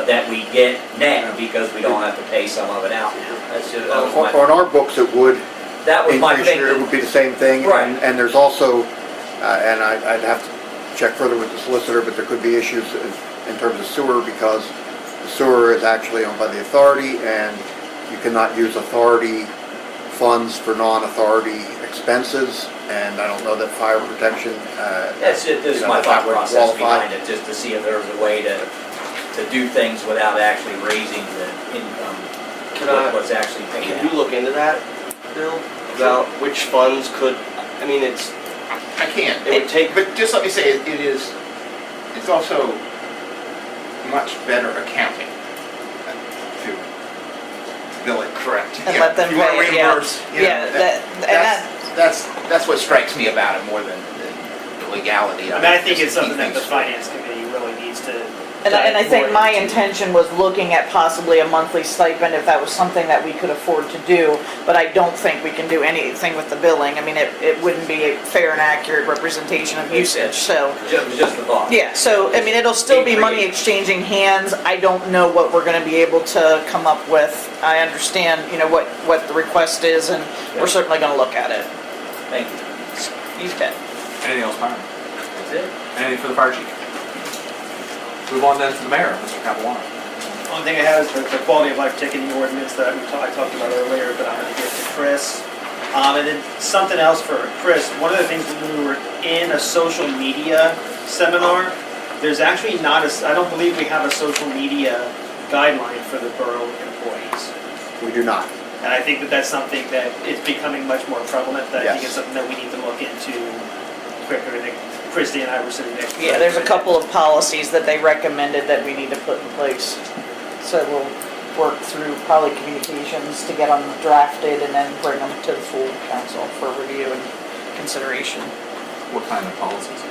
Speaker 14: that we get net because we don't have to pay some of it out now. That's just, that was my,
Speaker 9: On our books, it would
Speaker 14: that was my
Speaker 9: increase,
Speaker 14: thing.
Speaker 9: it would be the same thing.
Speaker 14: Right.
Speaker 9: And there's also, and I'd have to check further with the solicitor, but there could be issues in terms of sewer, because the sewer is actually owned by the authority, and you cannot use authority funds for non-authority expenses, and I don't know that fire protection.
Speaker 14: That's it, this is my thought process behind it, just to see if there was a way to do things without actually raising the income, what's actually paid
Speaker 16: Can
Speaker 14: out.
Speaker 16: you look into that, Bill? About which funds could, I mean, it's,
Speaker 7: I can't.
Speaker 16: it would take,
Speaker 7: But just let me say, it's also much better accounting to bill it correct.
Speaker 2: And
Speaker 7: Yeah,
Speaker 2: let them
Speaker 7: if you want to
Speaker 2: pay it, yeah.
Speaker 7: reimburse, that's what's striking me about it more than the legality of it.
Speaker 10: I think it's
Speaker 7: Just to
Speaker 10: something that
Speaker 7: keep
Speaker 10: the
Speaker 7: things
Speaker 10: finance committee really needs to.
Speaker 2: And I think
Speaker 10: dive more
Speaker 2: my
Speaker 10: into.
Speaker 2: intention was looking at possibly a monthly stipend if that was something that we could afford to do, but I don't think we can do anything with the billing. I mean, it wouldn't be a fair and accurate representation of usage, so.
Speaker 14: It was just a thought.
Speaker 2: Yeah, so, I mean, it'll still be money exchanging hands. I don't know what we're gonna be able to come up with. I understand, what the request is, and we're certainly gonna look at it.
Speaker 14: Thank you.
Speaker 2: You bet.
Speaker 1: Anything else, Byron?
Speaker 14: That's it.
Speaker 1: Anything for the fire chief? Move on then to the mayor, Mr. Capuano.
Speaker 10: Only thing I have is the quality of life ticketing ordinance that I talked about earlier, but I'm gonna give to Chris. And then something else for Chris, one of the things when we were in a social media seminar, there's actually not I don't believe we have a social media guideline for the borough employees.
Speaker 9: We do not.
Speaker 10: And I think that that's something that is becoming much more prevalent, that I think
Speaker 9: Yes.
Speaker 10: it's something that we need to look into quicker. I think Christie and I were sitting next to
Speaker 2: Yeah, there's a couple of policies that they recommended that we need to put in place. So we'll work through probably communications to get them drafted and then bring them to the full council for review and consideration.
Speaker 1: What kind of policies?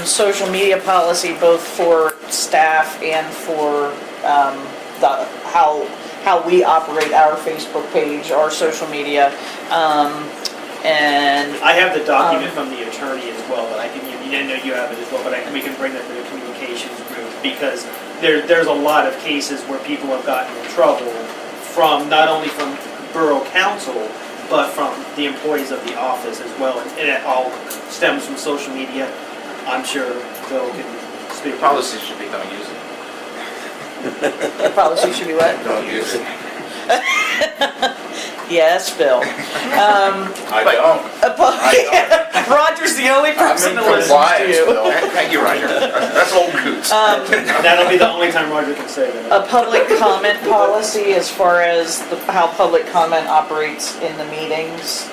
Speaker 2: Social media policy, both for staff and for how we operate our Facebook page, our social media. And
Speaker 10: I have the document from the attorney as well, but I can, I know you have it as well, but we can bring that to the communications group, because there's a lot of cases where people have gotten in trouble from, not only from borough council, but from the employees of the office as well, and it all stems from social media. I'm sure Bill can speak.
Speaker 7: Policy should be don't use it.
Speaker 2: policy should be what?
Speaker 7: Don't use it.
Speaker 2: Yes, Bill.
Speaker 7: I don't.
Speaker 2: Roger's the only person that listens to you.
Speaker 7: Thank you, Roger. That's old goose.
Speaker 10: That'll be the only time Roger can say that.
Speaker 2: A public comment policy as far as how public comment operates in the meetings.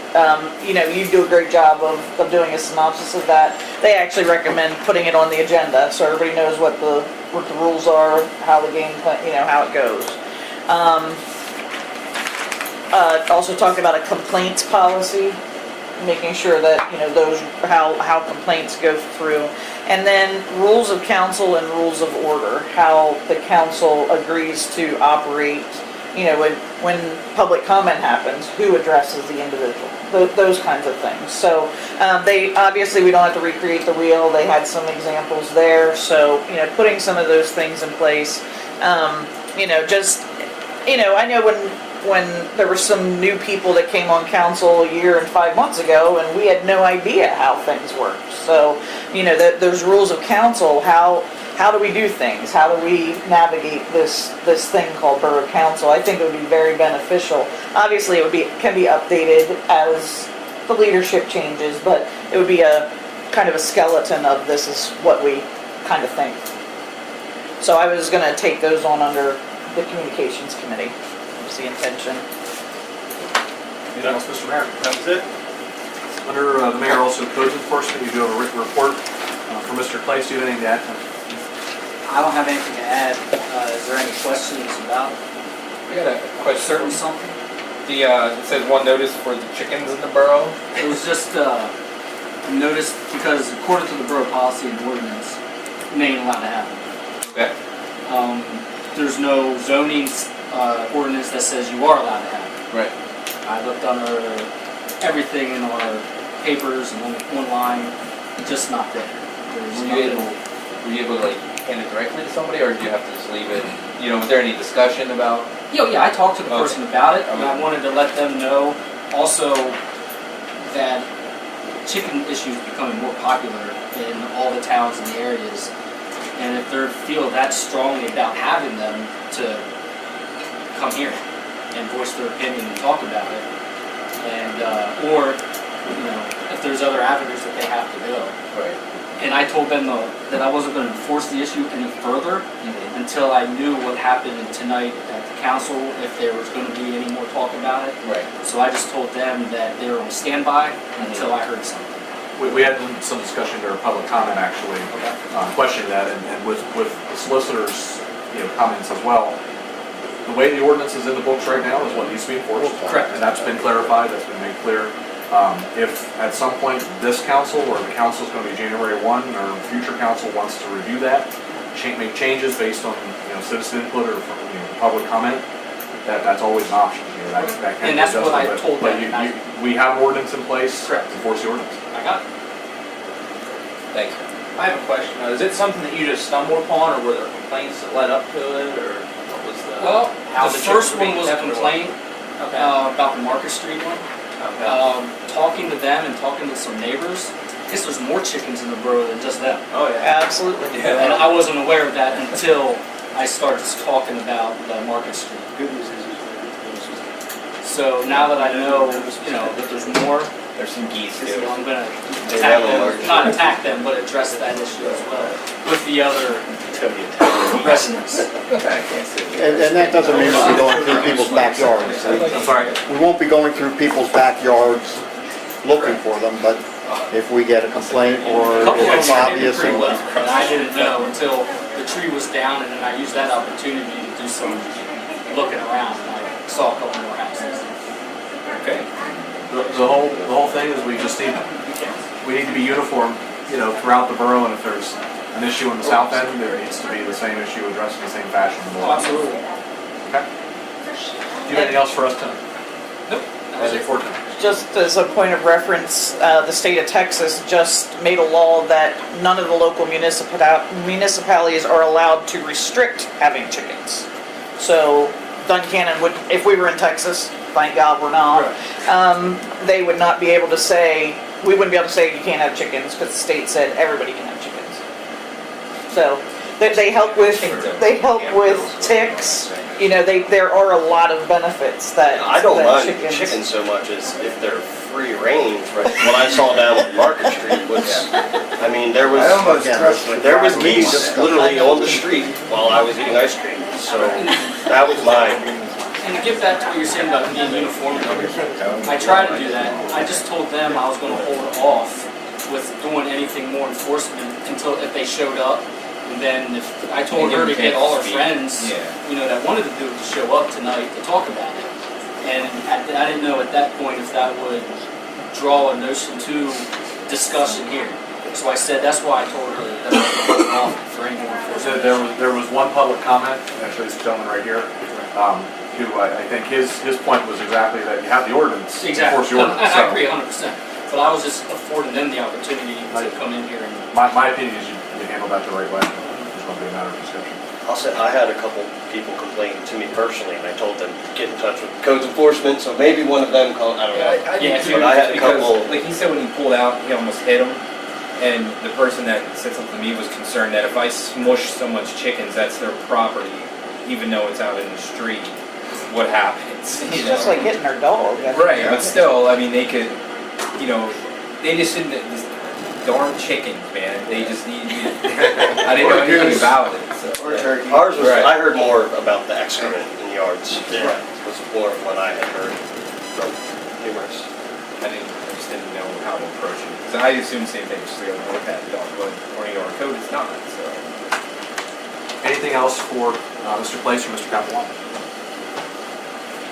Speaker 2: You do a great job of doing a synopsis of that. They actually recommend putting it on the agenda so everybody knows what the rules are, how the game plan, how it goes. Also talk about a complaints policy. making sure that, those, how complaints go through. And then rules of council and rules of order, how the council agrees to operate, when public comment happens, who addresses the individual, those kinds of things. So obviously we don't have to recreate the wheel, they had some examples there, so, putting some of those things in place, I know when there were some new people that came on council a year and 5 months ago, and we had no idea how things worked. So, those rules of council, how do we do things? How do we navigate this thing called Borough Council? I think it would be very beneficial. Obviously, can be updated as the leadership changes, but it would be a kind of a skeleton of this is what we kind of think. So I was going to take those on under the communications committee. Was the intention.
Speaker 1: Anything else, Mr. Mayor?
Speaker 10: That's it.
Speaker 1: Under the mayor, also codes enforcement, you do have a written report for Mr. Clay. Do you have anything to add?
Speaker 17: I don't have anything to add. Is there any questions about
Speaker 8: I got a question.
Speaker 17: something?
Speaker 8: It says one notice for the chickens in the borough.
Speaker 17: It was just noticed because according to the borough policy and ordinance, they ain't allowed to have them.
Speaker 8: Okay.
Speaker 17: There's no zoning ordinance that says you are allowed to have them.
Speaker 8: Right.
Speaker 17: I looked under everything in our papers and online, just not there. There's
Speaker 8: Were you able to hand it directly to somebody, or did you have to just leave it? Was there any discussion about?
Speaker 17: Yeah, I talked to the person about it, and I wanted to let them know also that chicken issue is becoming more popular in all the towns and the areas. And if they feel that strongly about having them, to come here and voice their opinion and talk about it. And, or, if there's other avenues that they have to go.
Speaker 8: Right.
Speaker 17: And I told them that I wasn't going to enforce the issue any further until I knew what happened tonight at the council, if there was going to be any more talk about it.
Speaker 8: Right.
Speaker 17: So I just told them that they were on standby until I heard something.
Speaker 1: We had some discussion during public comment, actually, questioning that, and with the solicitors, comments as well. The way the ordinance is in the books right now is what needs to be enforced.
Speaker 17: Correct.
Speaker 1: And that's been clarified, that's been made clear. If at some point this council or the council is going to be January 1 or future council wants to review that, make changes based on citizen input or public comment, that's always an option. That can
Speaker 17: And that's
Speaker 1: be
Speaker 17: what I
Speaker 1: adjusted,
Speaker 17: told
Speaker 1: but
Speaker 17: them.
Speaker 1: we have an ordinance in place to
Speaker 17: Correct.
Speaker 1: enforce the ordinance.
Speaker 17: I got it.
Speaker 8: Thanks.
Speaker 7: I have a question. Is it something that you just stumbled upon, or were there complaints that led up to it, or what was the?
Speaker 17: Well,
Speaker 7: how
Speaker 17: the
Speaker 7: chickens
Speaker 17: first
Speaker 7: were
Speaker 17: one
Speaker 7: being
Speaker 17: was a
Speaker 7: kept or what?
Speaker 17: complaint
Speaker 7: Okay.
Speaker 17: about the Market Street one.
Speaker 7: Okay.
Speaker 17: Talking to them and talking to some neighbors, I guess there's more chickens in the borough than just them.
Speaker 7: Oh yeah.
Speaker 2: Absolutely.
Speaker 17: And I wasn't aware of that until I started talking about the Market Street.
Speaker 16: Good news is
Speaker 17: So now that I know, that there's more,
Speaker 7: There's some geese too.
Speaker 17: I'm gonna
Speaker 16: They
Speaker 17: attack
Speaker 16: have a
Speaker 17: them,
Speaker 16: Market
Speaker 17: not attack them, but address that issue as well with the other residents.
Speaker 9: And that doesn't mean we'll be going through people's backyards.
Speaker 1: I'm sorry.
Speaker 9: We won't be going through people's backyards looking for them, but if we get a complaint or
Speaker 17: A couple of
Speaker 9: if it's
Speaker 17: them are
Speaker 9: obvious.
Speaker 17: pretty well, and I didn't know until the tree was down, and then I used that opportunity to do some looking around, and I saw a couple more houses.
Speaker 1: Okay. The whole thing is we just need to be uniform, throughout the borough, and if there's an issue in the south end, there needs to be the same issue addressed in the same fashion.
Speaker 17: Oh, absolutely.
Speaker 1: Okay. Do you have anything else for us tonight?
Speaker 17: Nope.
Speaker 1: As a for tonight?
Speaker 2: Just as a point of reference, the state of Texas just made a law that none of the local municipalities are allowed to restrict having chickens. So Duncannon would, if we were in Texas, thank God we're not, they would not be able to say, we wouldn't be able to say you can't have chickens because the state said everybody can have chickens. So they help with ticks. There are a lot of benefits that
Speaker 16: I don't
Speaker 2: that
Speaker 16: mind chickens so much as if they're free range. But what I saw down on Market Street was, I mean, there was geese literally on the street while I was eating ice cream. So that was mine.
Speaker 17: And to get back to what you're saying about being uniform, I tried to do that. I just told them I was going to hold off with doing anything more enforcement until if they showed up. And then if I told her to get all her friends, that wanted to do it to show up tonight to talk about it. And I didn't know at that point if that would draw a notion to discussion here. So I said, that's why I told her that I was holding off for any more
Speaker 1: So
Speaker 17: enforcement.
Speaker 1: there was one public comment, actually this gentleman right here, who I think his point was exactly that you have the ordinance,
Speaker 17: Exactly.
Speaker 1: enforce the ordinance.
Speaker 17: I
Speaker 1: So
Speaker 17: agree 100%. But I was just affording them the opportunity to come in here and.
Speaker 1: my opinion is you handle that the right way. It's going to be a matter of discussion.
Speaker 16: I'll say, I had a couple people complain to me personally, and I told them, get in touch with codes enforcement, so maybe one of them called, I don't know.
Speaker 8: Yeah,
Speaker 16: But I had a
Speaker 8: because,
Speaker 16: couple,
Speaker 8: like he said, when he pulled out, he almost hit him. And the person that said something to me was concerned that if I smush someone's chickens, that's their property, even though it's out in the street. What happens?
Speaker 2: It's just like hitting our dog.
Speaker 8: Right, but still, I mean, they could, you know, they just didn't. This darn chickens, man. They just need. I didn't know anything about it. So.
Speaker 16: ours was,
Speaker 8: Right.
Speaker 16: I heard more about the excrement in yards.
Speaker 8: Yeah.
Speaker 16: Was more of what I had heard from numerous.
Speaker 8: I just didn't know how to approach it. Because I assumed the same thing, just to go with that dog, but according to our code, it's not, so.
Speaker 1: Anything else for Mr. Place or Mr. Capuano?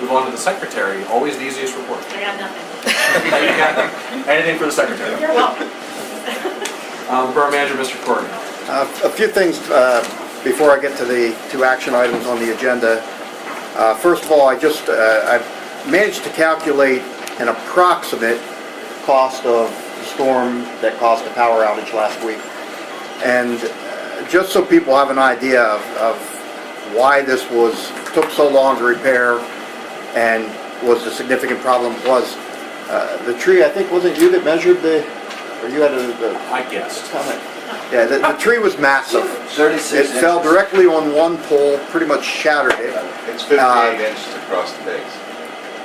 Speaker 1: Move on to the secretary, always the easiest report.
Speaker 3: I got nothing.
Speaker 1: Anything for the secretary?
Speaker 3: You're welcome.
Speaker 1: Borough Manager, Mr. Corrigan.
Speaker 9: A few things before I get to the two action items on the agenda. First of all, I managed to calculate an approximate cost of the storm that caused the power outage last week. And just so people have an idea of why this took so long to repair and was a significant problem, was the tree, I think, wasn't you that measured or you had
Speaker 1: I guessed.
Speaker 9: comment? Yeah, the tree was massive.
Speaker 6: 36
Speaker 9: It
Speaker 6: inches.
Speaker 9: fell directly on one pole, pretty much shattered it.
Speaker 13: It's 58 inches across the base.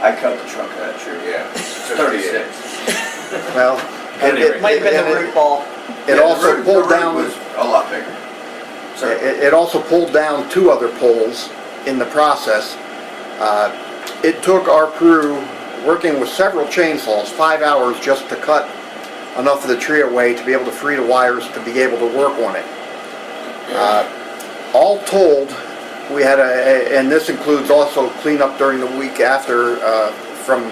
Speaker 6: I cut the trunk of that tree.
Speaker 13: Yeah.
Speaker 6: 36.
Speaker 9: Well,
Speaker 2: It might have been the root ball.
Speaker 9: It also pulled down.
Speaker 6: was a lot bigger.
Speaker 9: It also pulled down two other poles in the process. It took our crew, working with several chainsaws, 5 hours just to cut enough of the tree away to be able to free the wires to be able to work on it. All told, we had and this includes also cleanup during the week after from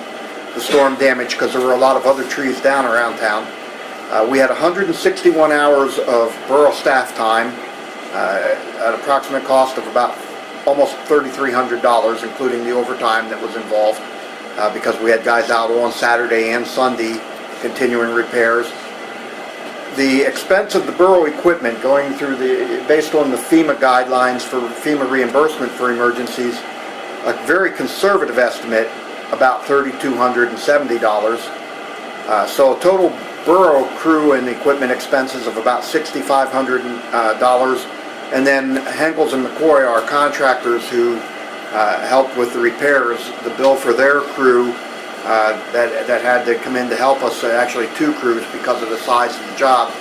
Speaker 9: the storm damage, because there were a lot of other trees down around town. We had 161 hours of borough staff time, at an approximate cost of about almost $3,300, including the overtime that was involved, because we had guys out on Saturday and Sunday continuing repairs. The expense of the borough equipment going through based on the FEMA guidelines for FEMA reimbursement for emergencies, a very conservative estimate, about $3,270. So a total borough crew and equipment expenses of about $6,500. And then Henkels and McCoy, our contractors who helped with the repairs, the bill for their crew that had to come in to help us, actually two crews because of the size of the job,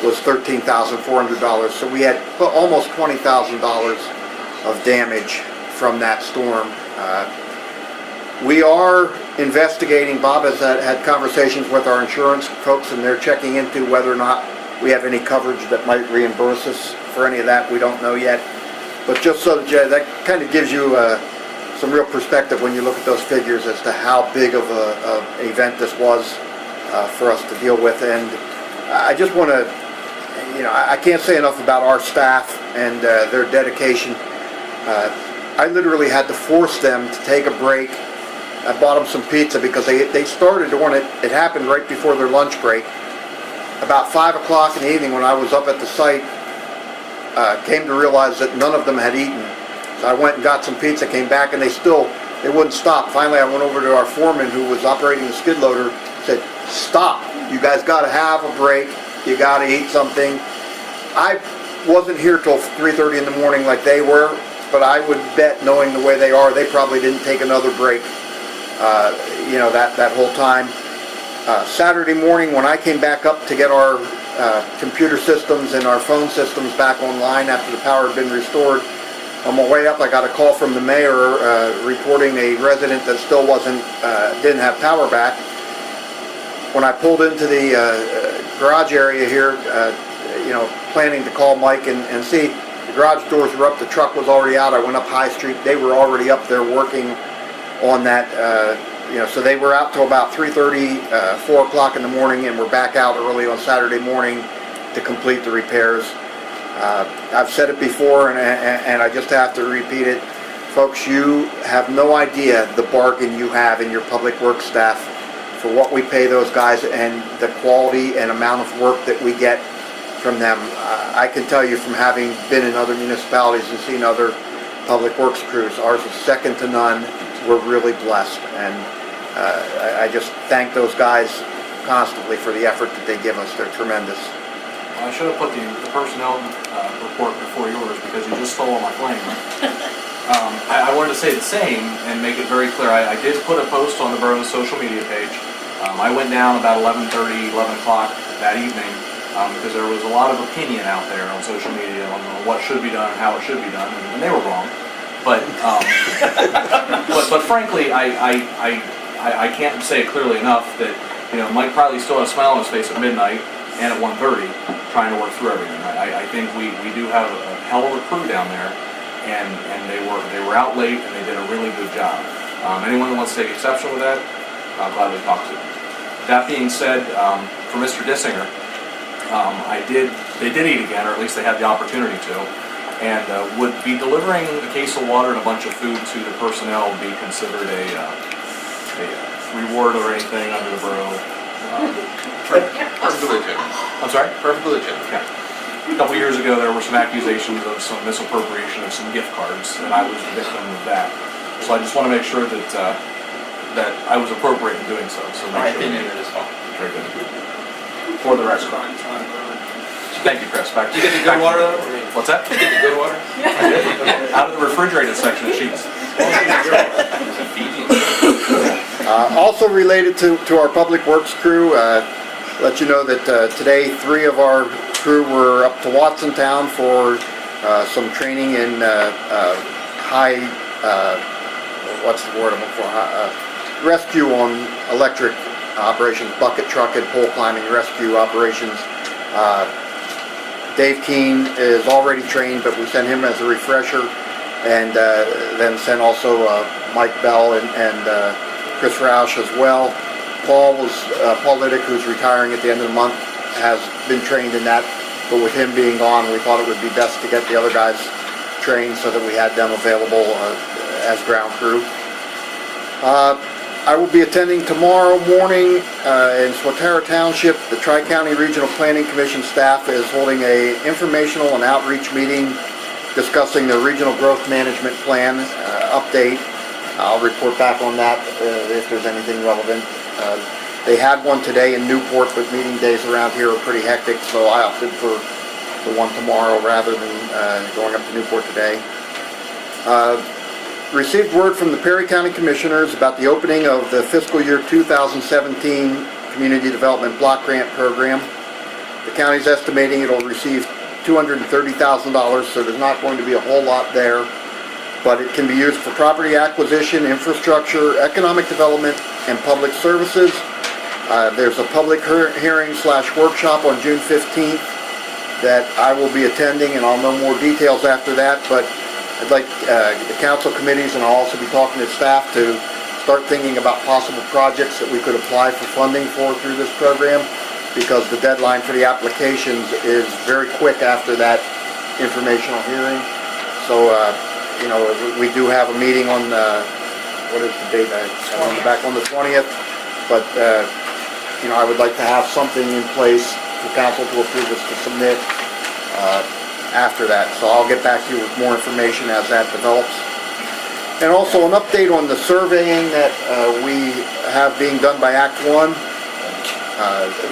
Speaker 9: was $13,400. So we had almost $20,000 of damage from that storm. We are investigating. Bob has had conversations with our insurance folks, and they're checking into whether or not we have any coverage that might reimburse us for any of that. We don't know yet. But just so that kind of gives you some real perspective when you look at those figures as to how big of an event this was for us to deal with. And I just want to, I can't say enough about our staff and their dedication. I literally had to force them to take a break. I bought them some pizza because they started on it. It happened right before their lunch break. About 5 o'clock in the evening, when I was up at the site, came to realize that none of them had eaten. So I went and got some pizza, came back, and they wouldn't stop. Finally, I went over to our foreman who was operating the skid loader, said, "Stop, you guys gotta have a break, you gotta eat something." I wasn't here till 3:30 in the morning like they were, but I would bet, knowing the way they are, they probably didn't take another break, that whole time. Saturday morning, when I came back up to get our computer systems and our phone systems back online after the power had been restored, on my way up, I got a call from the mayor reporting a resident that still didn't have power back. When I pulled into the garage area here, planning to call Mike and see, the garage doors were up, the truck was already out. I went up High Street. They were already up there working on that So they were out till about 3:30, 4 o'clock in the morning, and we're back out early on Saturday morning to complete the repairs. I've said it before, and I just have to repeat it. Folks, you have no idea the bargain you have in your public works staff for what we pay those guys and the quality and amount of work that we get from them. I can tell you from having been in other municipalities and seen other public works crews, ours is second to none. We're really blessed, and I just thank those guys constantly for the effort that they give us. They're tremendous.
Speaker 1: Well, I should have put the personnel report before yours because you just stole my flame. I wanted to say the same and make it very clear. I did put a post on the borough's social media page. I went down about 11:30, 11 o'clock that evening because there was a lot of opinion out there on social media on what should be done and how it should be done, and they were wrong. But but frankly, I can't say it clearly enough that Mike probably still had a smile on his face at midnight and at 1:30 trying to work through everything. I think we do have a hell of a crew down there, and they were out late and they did a really good job. Anyone that wants to take exception with that, I'll gladly talk to them. That being said, for Mr. Dissinger, they did eat again, or at least they had the opportunity to, and would be delivering a case of water and a bunch of food to the personnel be considered a reward or anything under the borough?
Speaker 7: Perfectly legitimate.
Speaker 1: I'm sorry?
Speaker 7: Perfectly legitimate.
Speaker 1: Okay. A couple years ago, there were some accusations of some misappropriation of some gift cards, and I was the victim of that. So I just want to make sure that that I was appropriate in doing so. So
Speaker 7: My
Speaker 1: make sure
Speaker 7: opinion, it is fine.
Speaker 1: Very good. For the record. Thank you, Chris. Back to
Speaker 8: Did you get the good water though?
Speaker 1: What's that?
Speaker 8: Did you get the good water?
Speaker 1: Out of the refrigerated section of sheets.
Speaker 9: Also related to our public works crew, let you know that today 3 of our crew were up to Watsontown for some training in high, what's the word I'm looking for, rescue on electric operations, bucket truck and pole climbing rescue operations. Dave Keene is already trained, but we sent him as a refresher, and then sent also Mike Bell and Chris Roush as well. Paul Liddick, who's retiring at the end of the month, has been trained in that, but with him being gone, we thought it would be best to get the other guys trained so that we had them available as ground crew. I will be attending tomorrow morning in Swatara Township. The Tri-County Regional Planning Commission staff is holding a informational and outreach meeting discussing the Regional Growth Management Plan update. I'll report back on that if there's anything relevant. They had one today in Newport, but meeting days around here are pretty hectic, so I opted for the one tomorrow rather than going up to Newport today. Received word from the Perry County Commissioners about the opening of the fiscal year 2017 Community Development Block Grant Program. The county's estimating it'll receive $230,000, so there's not going to be a whole lot there, but it can be used for property acquisition, infrastructure, economic development, and public services. There's a public hearing/workshop on June 15th that I will be attending, and I'll know more details after that, but I'd like the council committees, and I'll also be talking to staff to start thinking about possible projects that we could apply for funding for through this program, because the deadline for the applications is very quick after that informational hearing. So, we do have a meeting on, what is the date? Back on the 20th, but, I would like to have something in place for council to approve us to submit after that. So I'll get back to you with more information as that develops. And also an update on the surveying that we have being done by Act 1.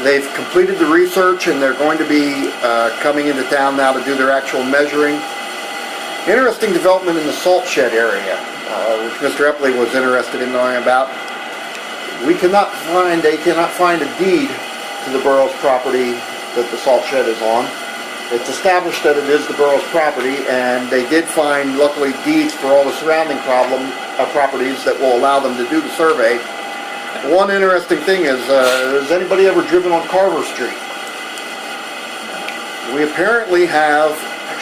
Speaker 9: They've completed the research and they're going to be coming into town now to do their actual measuring. Interesting development in the salt shed area, which Mr. Epley was interested in knowing about. They cannot find a deed to the borough's property that the salt shed is on. It's established that it is the borough's property, and they did find, luckily, deeds for all the surrounding properties that will allow them to do the survey. One interesting thing is, has anybody ever driven on Carver Street? We apparently have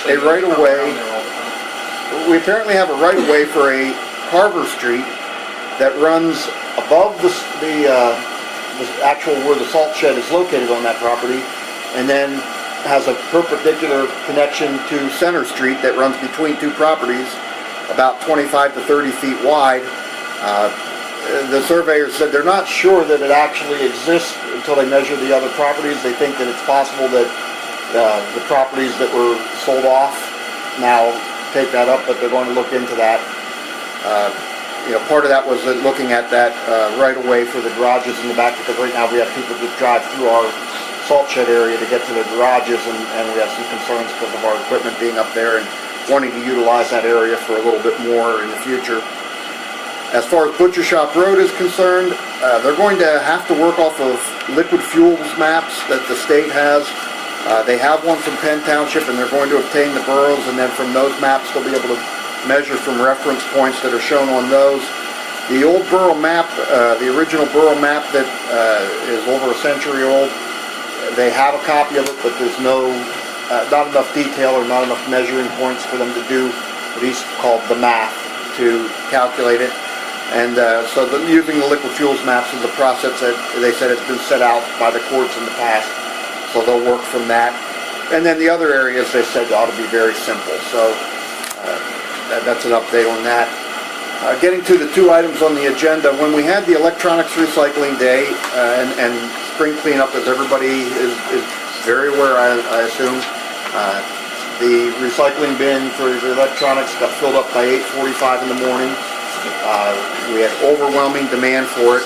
Speaker 9: a right-of-way. We apparently have a right-of-way for a Carver Street that runs above the actual where the salt shed is located on that property, and then has a perpendicular connection to Center Street that runs between two properties, about 25 to 30 feet wide. The surveyors said they're not sure that it actually exists until they measure the other properties. They think that it's possible that the properties that were sold off now take that up, but they're going to look into that. Part of that was looking at that right away for the garages in the back, because right now we have people that drive through our salt shed area to get to the garages, and we have some concerns because of our equipment being up there and wanting to utilize that area for a little bit more in the future. As far as Butcher Shop Road is concerned, they're going to have to work off of liquid fuels maps that the state has. They have one from Penn Township, and they're going to obtain the boroughs, and then from those maps they'll be able to measure from reference points that are shown on those. The old borough map, the original borough map that is over a century old, they have a copy of it, but there's not enough detail or not enough measuring points for them to do what he's called the math to calculate it. And so using the liquid fuels maps is a process that they said has been set out by the courts in the past, so they'll work from that. And then the other areas they said ought to be very simple, so that's an update on that. Getting to the two items on the agenda, when we had the electronics recycling day and spring cleanup, as everybody is very aware, I assume, the recycling bin for the electronics got filled up by 8:45 in the morning. We had overwhelming demand for it.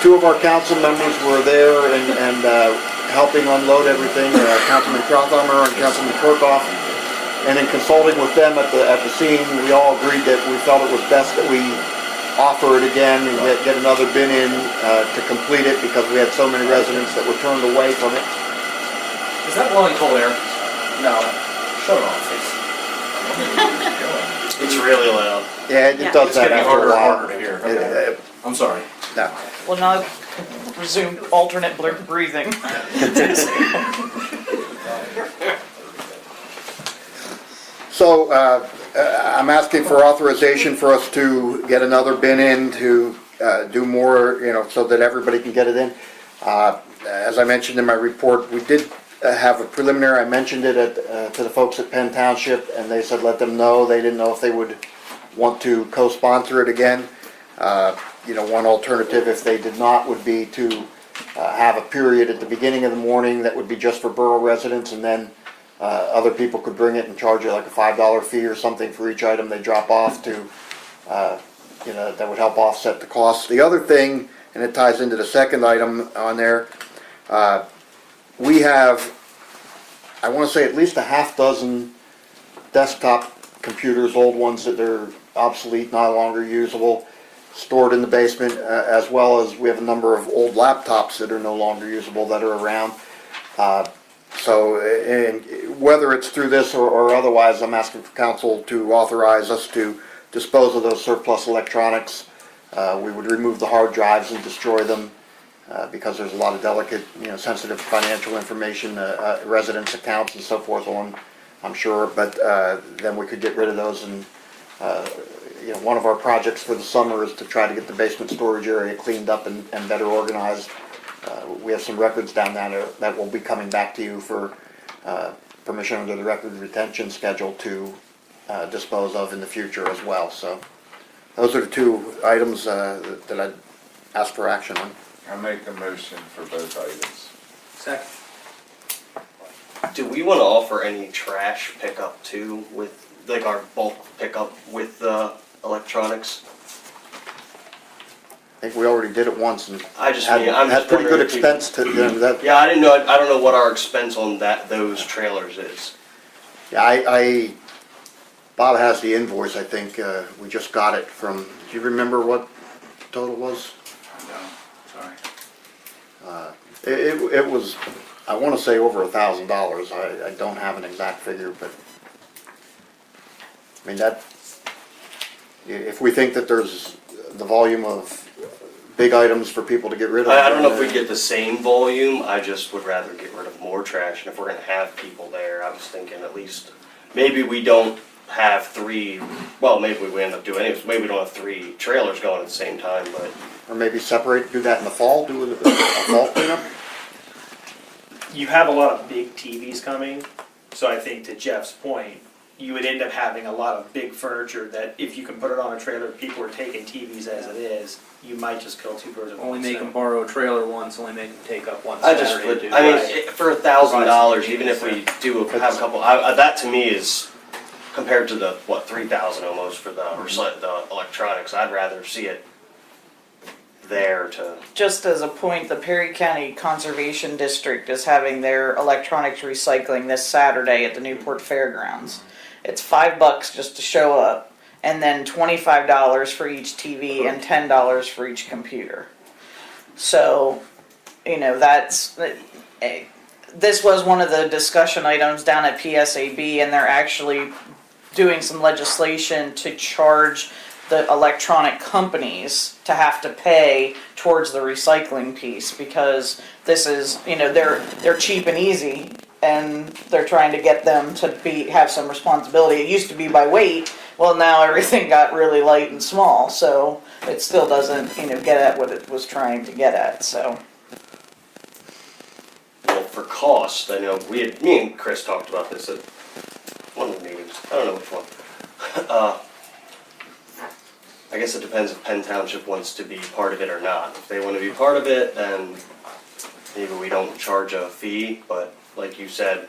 Speaker 9: Two of our council members were there and helping unload everything, Councilman Crothammer and Councilman Kirkhoff. And in consulting with them at the scene, we all agreed that we felt it was best that we offer it again and get another bin in to complete it, because we had so many residents that were turned away from it.
Speaker 1: Is that blowing cold air?
Speaker 16: No,
Speaker 1: Shut it off.
Speaker 16: it's really loud.
Speaker 9: Yeah, it
Speaker 3: Yeah.
Speaker 9: does
Speaker 1: It's
Speaker 9: that
Speaker 1: getting
Speaker 9: after
Speaker 1: harder
Speaker 9: a
Speaker 1: and
Speaker 9: while.
Speaker 1: harder to hear. Okay. I'm sorry.
Speaker 9: No.
Speaker 2: Well, now resume alternate breathing.
Speaker 9: So I'm asking for authorization for us to get another bin in to do more, so that everybody can get it in. As I mentioned in my report, we did have a preliminary. I mentioned it to the folks at Penn Township, and they said let them know. They didn't know if they would want to co-sponsor it again. One alternative, if they did not, would be to have a period at the beginning of the morning that would be just for borough residents, and then other people could bring it and charge it like a $5 fee or something for each item they drop off to, that would help offset the costs. The other thing, and it ties into the second item on there, we have, I want to say at least a half dozen desktop computers, old ones that are obsolete, no longer usable, stored in the basement, as well as we have a number of old laptops that are no longer usable that are around. So whether it's through this or otherwise, I'm asking for council to authorize us to dispose of those surplus electronics. We would remove the hard drives and destroy them because there's a lot of delicate, sensitive financial information, residents' accounts and so forth on, I'm sure. But then we could get rid of those. And one of our projects for the summer is to try to get the basement storage area cleaned up and better organized. We have some records down there that will be coming back to you for permission under the record retention schedule to dispose of in the future as well. So those are the two items that I'd ask for action on.
Speaker 13: I make a motion for both items.
Speaker 17: Second.
Speaker 16: Do we want to offer any trash pickup too, with like our bulk pickup with electronics?
Speaker 9: I think we already did it once and
Speaker 16: I just
Speaker 9: had,
Speaker 16: mean, I'm
Speaker 9: had
Speaker 16: just
Speaker 9: pretty good
Speaker 16: wondering if
Speaker 9: expense to that.
Speaker 16: Yeah, I didn't know. I don't know what our expense on those trailers is.
Speaker 9: Yeah, Bob has the invoice, I think. We just got it from, do you remember what total was?
Speaker 15: No, sorry.
Speaker 9: It was, I want to say over $1,000. I don't have an exact figure, but I mean that, if we think that there's the volume of big items for people to get rid of.
Speaker 16: I don't know if we get the same volume. I just would rather get rid of more trash. And if we're going to have people there, I was thinking at least maybe we don't have three, well, maybe we end up doing it, maybe we don't have three trailers going at the same time, but
Speaker 9: Or maybe separate, do that in the fall, do a fall cleanup?
Speaker 10: You have a lot of big TVs coming, so I think to Jeff's point, you would end up having a lot of big furniture that if you can put it on a trailer, people are taking TVs as it is, you might just kill two birds with
Speaker 8: Only
Speaker 10: one
Speaker 8: make
Speaker 10: stone.
Speaker 8: them borrow a trailer once, only make them take up one
Speaker 16: I just
Speaker 8: Saturday.
Speaker 16: would,
Speaker 8: to do
Speaker 16: I mean,
Speaker 8: it.
Speaker 16: for $1,000, even if we do have a couple, that to me is, compared to the, what, 3,000 almost for the electronics, I'd rather see it there to,
Speaker 2: Just as a point, the Perry County Conservation District is having their electronics recycling this Saturday at the Newport Fairgrounds. It's $5 just to show up, and then $25 for each TV and $10 for each computer. So, you know, that's, this was one of the discussion items down at PSAB, and they're actually doing some legislation to charge the electronic companies to have to pay towards the recycling piece, because this is, you know, they're cheap and easy, and they're trying to get them to have some responsibility. It used to be by weight, well, now everything got really light and small, so it still doesn't, you know, get at what it was trying to get at, so.
Speaker 16: well, for cost, I know, me and Chris talked about this at one of the meetings, I don't know which one. I guess it depends if Penn Township wants to be part of it or not. If they want to be part of it, then maybe we don't charge a fee, but like you said,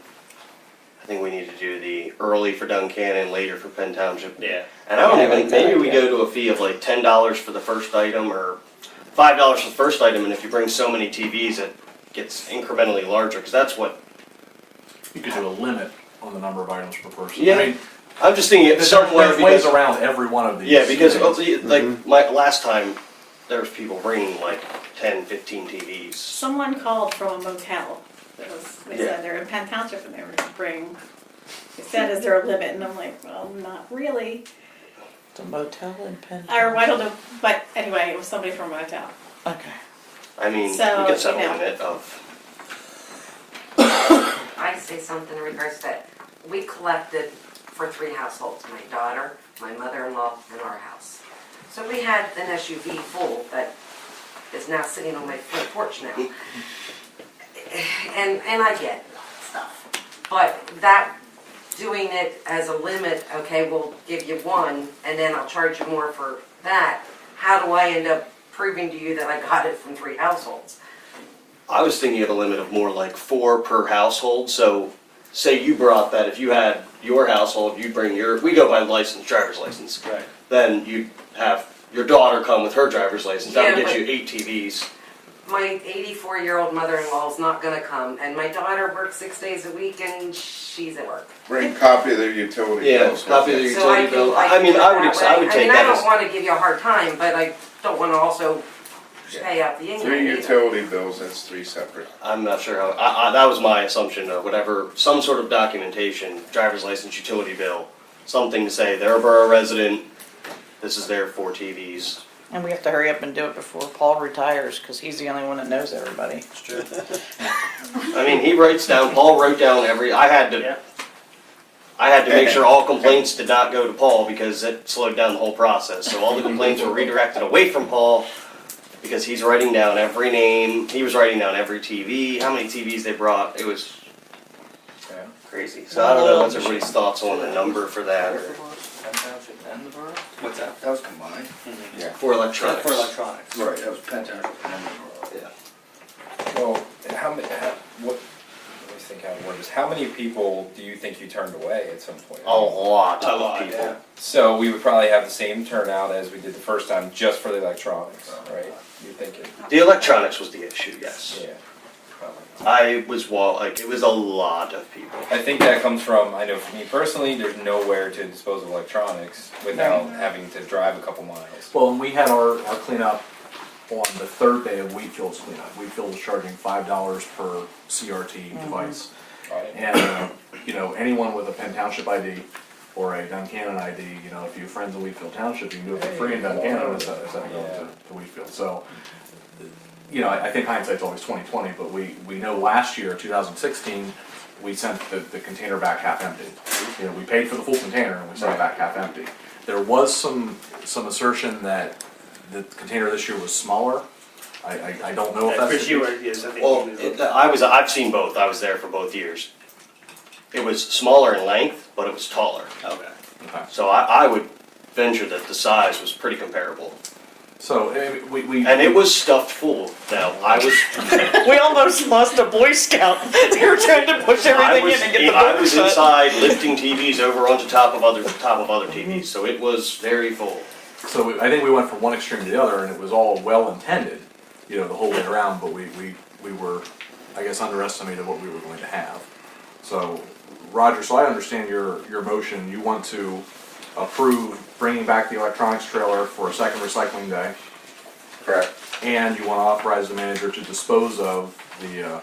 Speaker 16: I think we need to do the early for Duncannon, later for Penn Township.
Speaker 10: Yeah.
Speaker 16: And I don't
Speaker 2: Yeah, I
Speaker 16: even,
Speaker 2: like that
Speaker 16: maybe we
Speaker 2: idea.
Speaker 16: go to a fee of like $10 for the first item or $5 for the first item, and if you bring so many TVs, it gets incrementally larger, because that's what,
Speaker 1: You could do a limit on the number of items per person.
Speaker 16: Yeah.
Speaker 1: I mean,
Speaker 16: I'm just thinking it's somewhere
Speaker 1: there's ways
Speaker 16: because,
Speaker 1: around every one of these.
Speaker 16: yeah, because
Speaker 1: things.
Speaker 16: like my last time, there was people bringing like 10, 15 TVs.
Speaker 3: Someone called from a motel. They
Speaker 16: Yeah.
Speaker 3: said they're in Penn Township and they were gonna bring, they said, is there a limit? And I'm like, well, not really.
Speaker 2: It's a motel in Penn.
Speaker 3: Or I don't know, but anyway, it was somebody from a motel.
Speaker 2: Okay.
Speaker 16: I mean,
Speaker 3: So,
Speaker 16: we could set a
Speaker 3: you know.
Speaker 16: limit of,
Speaker 5: I say something in regards to that. We collected for 3 households, my daughter, my mother-in-law, and our house. So we had an SUV full that is now sitting on my front porch now. And I get stuff. But that, doing it as a limit, okay, we'll give you one, and then I'll charge you more for that. How do I end up proving to you that I got it from 3 households?
Speaker 16: I was thinking of a limit of more like 4 per household, so say you brought that, if you had your household, you'd bring we go by license, driver's license.
Speaker 10: Right.
Speaker 16: Then you'd have your daughter come with her driver's license, that would
Speaker 5: Yeah,
Speaker 16: get
Speaker 5: but-
Speaker 16: you 8 TVs.
Speaker 5: My 84-year-old mother-in-law is not gonna come, and my daughter works 6 days a week, and she's at work.
Speaker 13: Bring a copy of their utility
Speaker 16: Yeah,
Speaker 13: bills.
Speaker 16: copy of
Speaker 13: with you.
Speaker 16: their
Speaker 5: So I
Speaker 16: utility bill.
Speaker 5: can,
Speaker 16: I mean,
Speaker 5: do it
Speaker 16: I would
Speaker 5: that way.
Speaker 16: take
Speaker 5: I
Speaker 16: that
Speaker 5: don't
Speaker 16: as,
Speaker 5: wanna give you a hard time, but I don't wanna also pay out the
Speaker 13: 3
Speaker 5: income either.
Speaker 13: utility bills, that's 3 separate.
Speaker 16: I'm not sure how, that was my assumption, whatever, some sort of documentation, driver's license, utility bill, something to say they're a borough resident, this is their 4 TVs.
Speaker 2: And we have to hurry up and do it before Paul retires, because he's the only one that knows everybody.
Speaker 10: It's true.
Speaker 16: I mean, he writes down, Paul wrote down I had to make sure all complaints did not go to Paul because it slowed down the whole process. So all the complaints were redirected away from Paul because he's writing down every name, he was writing down every TV, how many TVs they brought, it was crazy. So I don't know what's everybody's thoughts on the number for that, or
Speaker 4: Penn Township and the borough?
Speaker 16: what's that?
Speaker 4: That was combined.
Speaker 16: Yeah. For electronics.
Speaker 10: For electronics.
Speaker 4: Right, that was Penn Township and the borough.
Speaker 16: Yeah.
Speaker 8: Well, let me think how to word this. How many people do you think you turned away at some point?
Speaker 16: A lot
Speaker 10: A
Speaker 16: of
Speaker 10: lot,
Speaker 16: people.
Speaker 10: yeah.
Speaker 8: So we would probably have the same turnout as we did the first time, just for the electronics, right? You're thinking?
Speaker 16: The electronics was the issue, yes.
Speaker 8: Yeah. probably.
Speaker 16: I was, it was a lot of people.
Speaker 8: I think that comes from, I know for me personally, there's nowhere to dispose of electronics without having to drive a couple miles.
Speaker 1: Well, and we had our cleanup on the 3rd day of Wheatfield's cleanup. Wheatfield was charging $5 per CRT device. And, you know, anyone with a Penn Township ID or a Duncannon ID, you know, if you're friends of Wheatfield Township, you can do it for free in Duncannon instead of going to Wheatfield. So, you know, I think hindsight's always 20/20, but we know last year, 2016, we sent the container back half empty. You know, we paid for the full container and we sent it back half empty. There was some assertion that the container this year was smaller. I don't know if that's
Speaker 10: Chris,
Speaker 1: the
Speaker 10: you
Speaker 1: case.
Speaker 10: were, yes, I think.
Speaker 16: Well,
Speaker 10: you was-
Speaker 16: I've seen both, I was there for both years. It was smaller in length, but it was taller.
Speaker 10: Okay.
Speaker 1: Okay.
Speaker 16: So I would venture that the size was pretty comparable.
Speaker 1: So we
Speaker 16: And it was stuffed full. Now, I was,
Speaker 2: We almost lost a Boy Scout. They were trying to push
Speaker 16: I
Speaker 2: everything
Speaker 16: was,
Speaker 2: in and get the
Speaker 16: I
Speaker 2: boat
Speaker 16: was
Speaker 2: shut.
Speaker 16: inside lifting TVs over onto top of other TVs, so it was very full.
Speaker 1: So I think we went from one extreme to the other, and it was all well intended, you know, the whole way around. But we were, I guess, underestimated what we were going to have. So, Roger, so I understand your motion. You want to approve bringing back the electronics trailer for a second recycling day,
Speaker 13: Correct.
Speaker 1: and you want to authorize the manager to dispose of the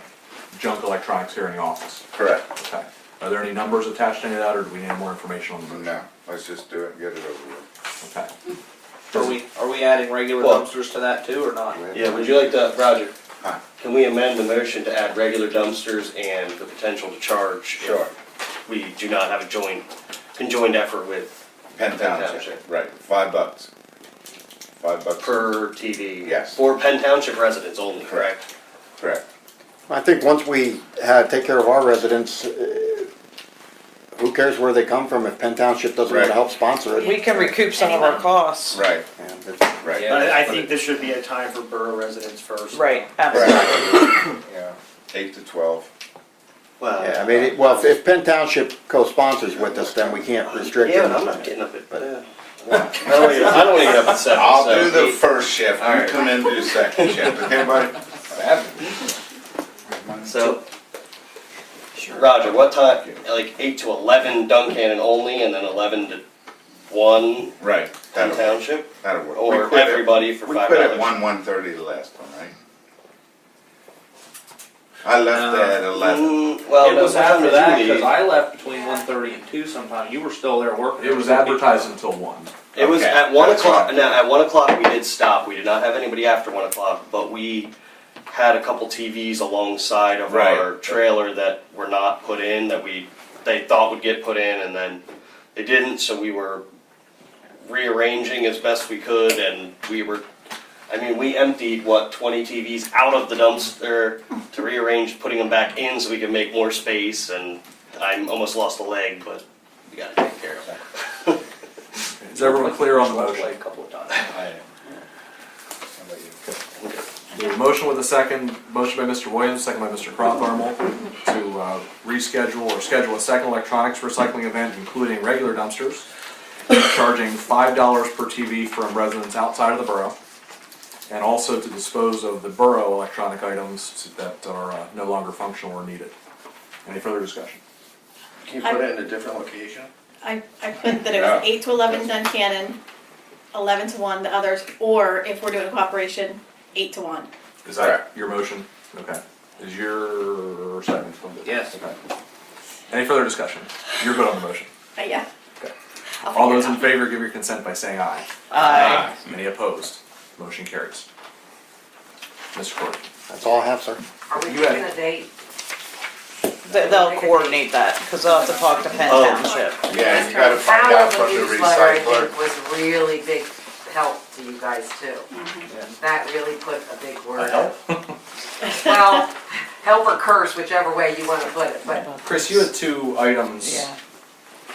Speaker 1: junk electronics here in the office.
Speaker 13: Correct.
Speaker 1: Okay. Are there any numbers attached to any of that, or do we need more information on the motion?
Speaker 13: No, let's just do it and get it over with.
Speaker 1: Okay.
Speaker 4: Are we adding regular
Speaker 16: Well-
Speaker 4: dumpsters to that too, or not?
Speaker 16: Yeah, would you like to, Roger?
Speaker 13: Huh.
Speaker 16: Can we amend the motion to add regular dumpsters and the potential to charge? if
Speaker 13: Sure.
Speaker 16: We do not have a conjoined effort with
Speaker 13: Penn Township, right, $5. $5
Speaker 16: per TV?
Speaker 13: Yes.
Speaker 16: For Penn Township residents only, correct?
Speaker 13: Correct.
Speaker 9: I think once we take care of our residents, who cares where they come from if Penn Township doesn't want to
Speaker 13: Right.
Speaker 9: help sponsor it?
Speaker 2: We can recoup some of our costs.
Speaker 13: Right,
Speaker 9: And it's-
Speaker 13: right.
Speaker 8: Yeah.
Speaker 10: But I think this should be a time for borough residents first.
Speaker 2: Right, absolutely.
Speaker 13: Yeah, 8 to 12.
Speaker 16: Well,
Speaker 9: Yeah, I mean, if Penn Township co-sponsors with us, then we can't restrict
Speaker 16: yeah,
Speaker 9: them.
Speaker 16: but I'm not getting up at, I don't wanna get up at 7,
Speaker 13: I'll
Speaker 16: so
Speaker 13: do the
Speaker 16: eight.
Speaker 13: first shift,
Speaker 16: All
Speaker 13: you
Speaker 16: right.
Speaker 13: come in and do the second shift, okay, buddy?
Speaker 16: So, Roger, what time, like 8 to 11 Duncannon only, and then 11 to 1
Speaker 13: Right,
Speaker 16: Penn
Speaker 13: that'll,
Speaker 16: Township?
Speaker 13: that'll work.
Speaker 16: Or
Speaker 13: We quit at-
Speaker 16: everybody for
Speaker 13: We
Speaker 16: $5?
Speaker 13: quit at 1:30 the last one, right? I left at 11.
Speaker 16: Well,
Speaker 4: It
Speaker 16: no,
Speaker 4: was
Speaker 16: what time
Speaker 4: after
Speaker 16: did
Speaker 4: that,
Speaker 16: you
Speaker 4: because
Speaker 16: leave?
Speaker 4: I left between 1:30 and 2 sometime. You were still there working.
Speaker 1: It was advertised until 1.
Speaker 16: It was
Speaker 13: Okay,
Speaker 16: at 1
Speaker 13: that's
Speaker 16: o'clock,
Speaker 13: fine.
Speaker 16: now, at 1 o'clock we did stop, we did not have anybody after 1 o'clock, but we had a couple TVs alongside of
Speaker 13: Right.
Speaker 16: our trailer that were not put in, that they thought would get put in, and then they didn't, so we were rearranging as best we could, and we emptied, 20 TVs out of the dumpster to rearrange, putting them back in so we could make more space, and I almost lost a leg, but we gotta take care of that.
Speaker 1: Is everyone clear on the motion?
Speaker 4: A couple of times.
Speaker 13: I am. How about you?
Speaker 1: We have a motion with a second, motion by Mr. Williams, second by Mr. Crotharmel, to reschedule or schedule a second electronics recycling event, including regular dumpsters, charging $5 per TV from residents outside of the borough, and also to dispose of the borough electronic items that are no longer functional or needed. Any further discussion?
Speaker 13: Can you put it in a different location?
Speaker 3: I put that it was 8 to 11 Duncannon, 11 to 1 the others, or if we're doing cooperation, 8 to 1.
Speaker 1: Is that your motion? Okay. Is your second?
Speaker 4: Yes.
Speaker 1: Okay. Any further discussion? You're good on the motion.
Speaker 3: Yeah.
Speaker 1: Okay.
Speaker 3: I'll
Speaker 1: All
Speaker 3: figure it
Speaker 1: those in
Speaker 3: out.
Speaker 1: favor, give your consent by saying aye.
Speaker 2: Aye.
Speaker 1: Any opposed? Motion carries. Mr. Corey.
Speaker 9: That's all I have, sir.
Speaker 5: Are we
Speaker 1: You had-
Speaker 5: picking a date?
Speaker 2: They'll coordinate that, because they'll have to talk to Penn
Speaker 16: Oh.
Speaker 2: Township.
Speaker 13: Yeah, you gotta find
Speaker 5: Power
Speaker 13: out
Speaker 5: of
Speaker 13: from
Speaker 5: the
Speaker 13: the
Speaker 5: newsletter, I
Speaker 13: recycler.
Speaker 5: think, was a really big help to you guys too. That really put a big word. Well, help or curse, whichever way you want to put it, but
Speaker 1: Chris, you had two items
Speaker 2: Yeah.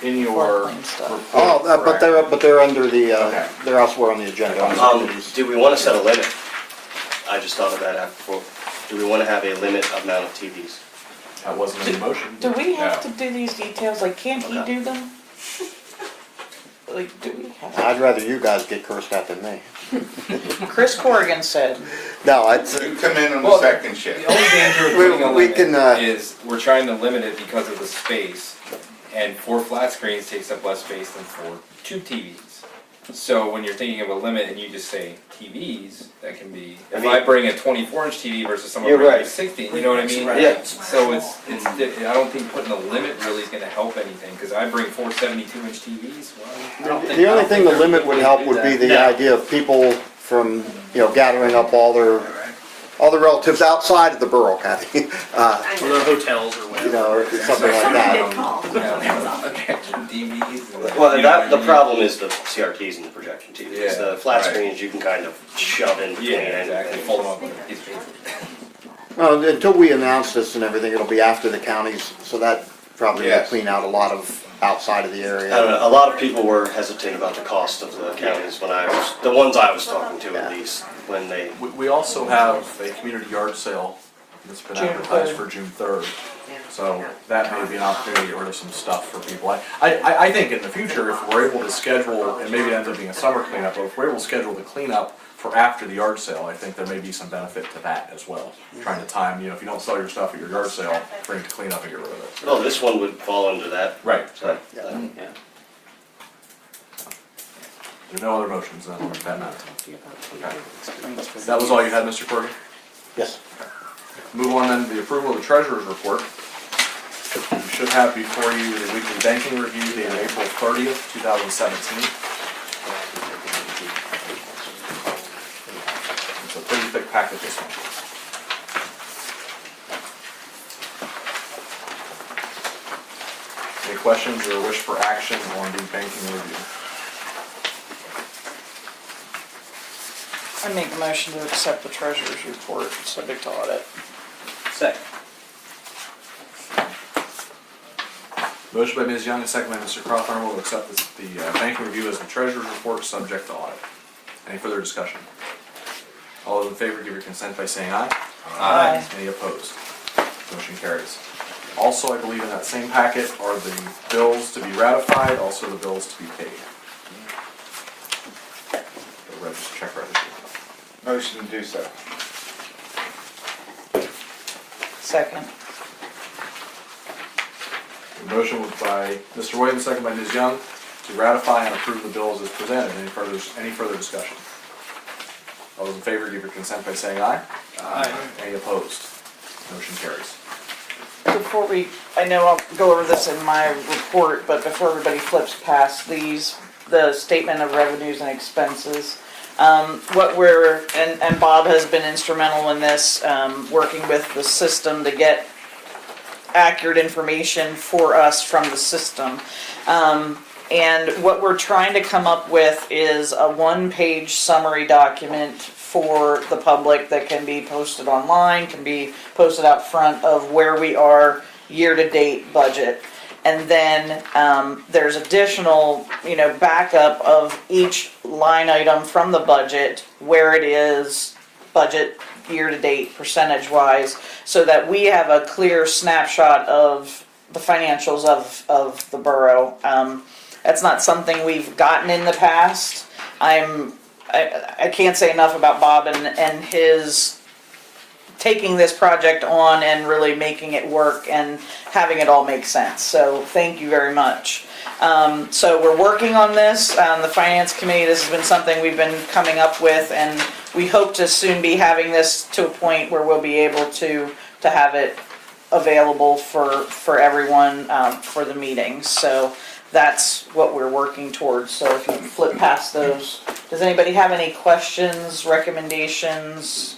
Speaker 1: in your
Speaker 2: Floodplain stuff.
Speaker 1: report.
Speaker 9: Oh, but they're under the,
Speaker 1: Okay.
Speaker 9: they're elsewhere on the agenda.
Speaker 16: Do we want to set a limit? I just thought of that after. Do we want to have a limit amount of TVs?
Speaker 1: That wasn't in the motion.
Speaker 2: Do we have
Speaker 13: No.
Speaker 2: to do these details? Like, can't he do them? Like, do we have?
Speaker 9: I'd rather you guys get cursed at than me.
Speaker 2: Chris Corrigan said,
Speaker 9: No, it's,
Speaker 13: You come in on the
Speaker 8: Well,
Speaker 13: second shift.
Speaker 8: The only danger of
Speaker 9: We-
Speaker 8: putting a
Speaker 9: we
Speaker 8: limit
Speaker 9: can,
Speaker 8: is we're trying to limit it because of the space. And 4 flat screens takes up less space than 2 TVs. So when you're thinking of a limit and you just say TVs, that can be,
Speaker 16: I
Speaker 8: if
Speaker 16: mean-
Speaker 8: I bring a 24-inch TV versus someone
Speaker 16: You're
Speaker 8: bringing a
Speaker 16: right.
Speaker 8: 16, you know what I mean?
Speaker 16: Yeah.
Speaker 8: So I don't think putting a limit really is gonna help anything, because I bring 4 72-inch TVs, well, I don't think.
Speaker 9: the only thing the
Speaker 8: they're
Speaker 9: limit would
Speaker 8: gonna
Speaker 9: help
Speaker 8: do
Speaker 9: would be
Speaker 8: that.
Speaker 9: the
Speaker 16: No.
Speaker 9: idea of people from, gathering up all their all the relatives outside of the borough, Kathy.
Speaker 10: Or the hotels or
Speaker 9: You
Speaker 10: whatever.
Speaker 9: know, something like that.
Speaker 16: Well, the problem is the CRTs and the projection TVs.
Speaker 7: Yeah,
Speaker 16: The flat
Speaker 7: right.
Speaker 16: screens you can kind of shove in between anything.
Speaker 7: Fold them up with a piece of paper.
Speaker 9: Well, until we announce this and everything, it'll be after the counties, so that probably will
Speaker 7: Yes.
Speaker 9: clean out a lot of outside of the
Speaker 16: I don't
Speaker 9: area.
Speaker 16: know, a lot of people were hesitant about the cost of the counties when the ones I was talking to at least, when they,
Speaker 1: We also have a community yard sale that's been
Speaker 2: June
Speaker 1: advertised
Speaker 2: 3rd.
Speaker 1: for June 3rd. So that may be an opportunity to get rid of some stuff for people. I think in the future, if we're able to schedule, and maybe it ends up being a summer cleanup, but if we're able to schedule the cleanup for after the yard sale, I think there may be some benefit to that as well. Trying to time, if you don't sell your stuff at your yard sale, bring it to cleanup and get rid of it.
Speaker 16: well, this one would fall under that.
Speaker 1: Right.
Speaker 16: So,
Speaker 1: There's no other motions then, that matter. Okay. That was all you had, Mr. Corrigan?
Speaker 9: Yes.
Speaker 1: Move on then to the approval of the treasurer's report. You should have before you the weekly banking review dated April 30th, 2017. It's a pretty thick packet, this one. Any questions or wish for action on the banking review?
Speaker 2: I make a motion to accept the treasurer's report, subject to audit.
Speaker 14: Second.
Speaker 1: Motion by Ms. Young and second by Mr. Crawford will accept the banking review as the treasurer's report subject to audit. Any further discussion? All those in favor give your consent by saying aye.
Speaker 2: Aye.
Speaker 1: Any opposed? Motion carries. Also, I believe in that same packet are the bills to be ratified, also the bills to be paid. The check register.
Speaker 13: Motion to do so.
Speaker 2: Second.
Speaker 1: The motion was by Mr. Williams, second by Ms. Young, to ratify and approve the bills as presented. Any further discussion? All those in favor give your consent by saying aye.
Speaker 14: Aye.
Speaker 1: Any opposed? Motion carries.
Speaker 2: Before I know I'll go over this in my report, but before everybody flips past these, the statement of revenues and expenses, and Bob has been instrumental in this, working with the system to get accurate information for us from the system. And what we're trying to come up with is a one-page summary document for the public that can be posted online, can be posted out front of where we are year-to-date budget. And then there's additional, backup of each line item from the budget, where it is, budget year-to-date percentage-wise, so that we have a clear snapshot of the financials of the borough. That's not something we've gotten in the past. I can't say enough about Bob and his taking this project on and really making it work and having it all make sense. So thank you very much. So we're working on this. The Finance Committee, this has been something we've been coming up with, and we hope to soon be having this to a point where we'll be able to have it available for everyone for the meetings. So that's what we're working towards. So if you flip past those, does anybody have any questions, recommendations?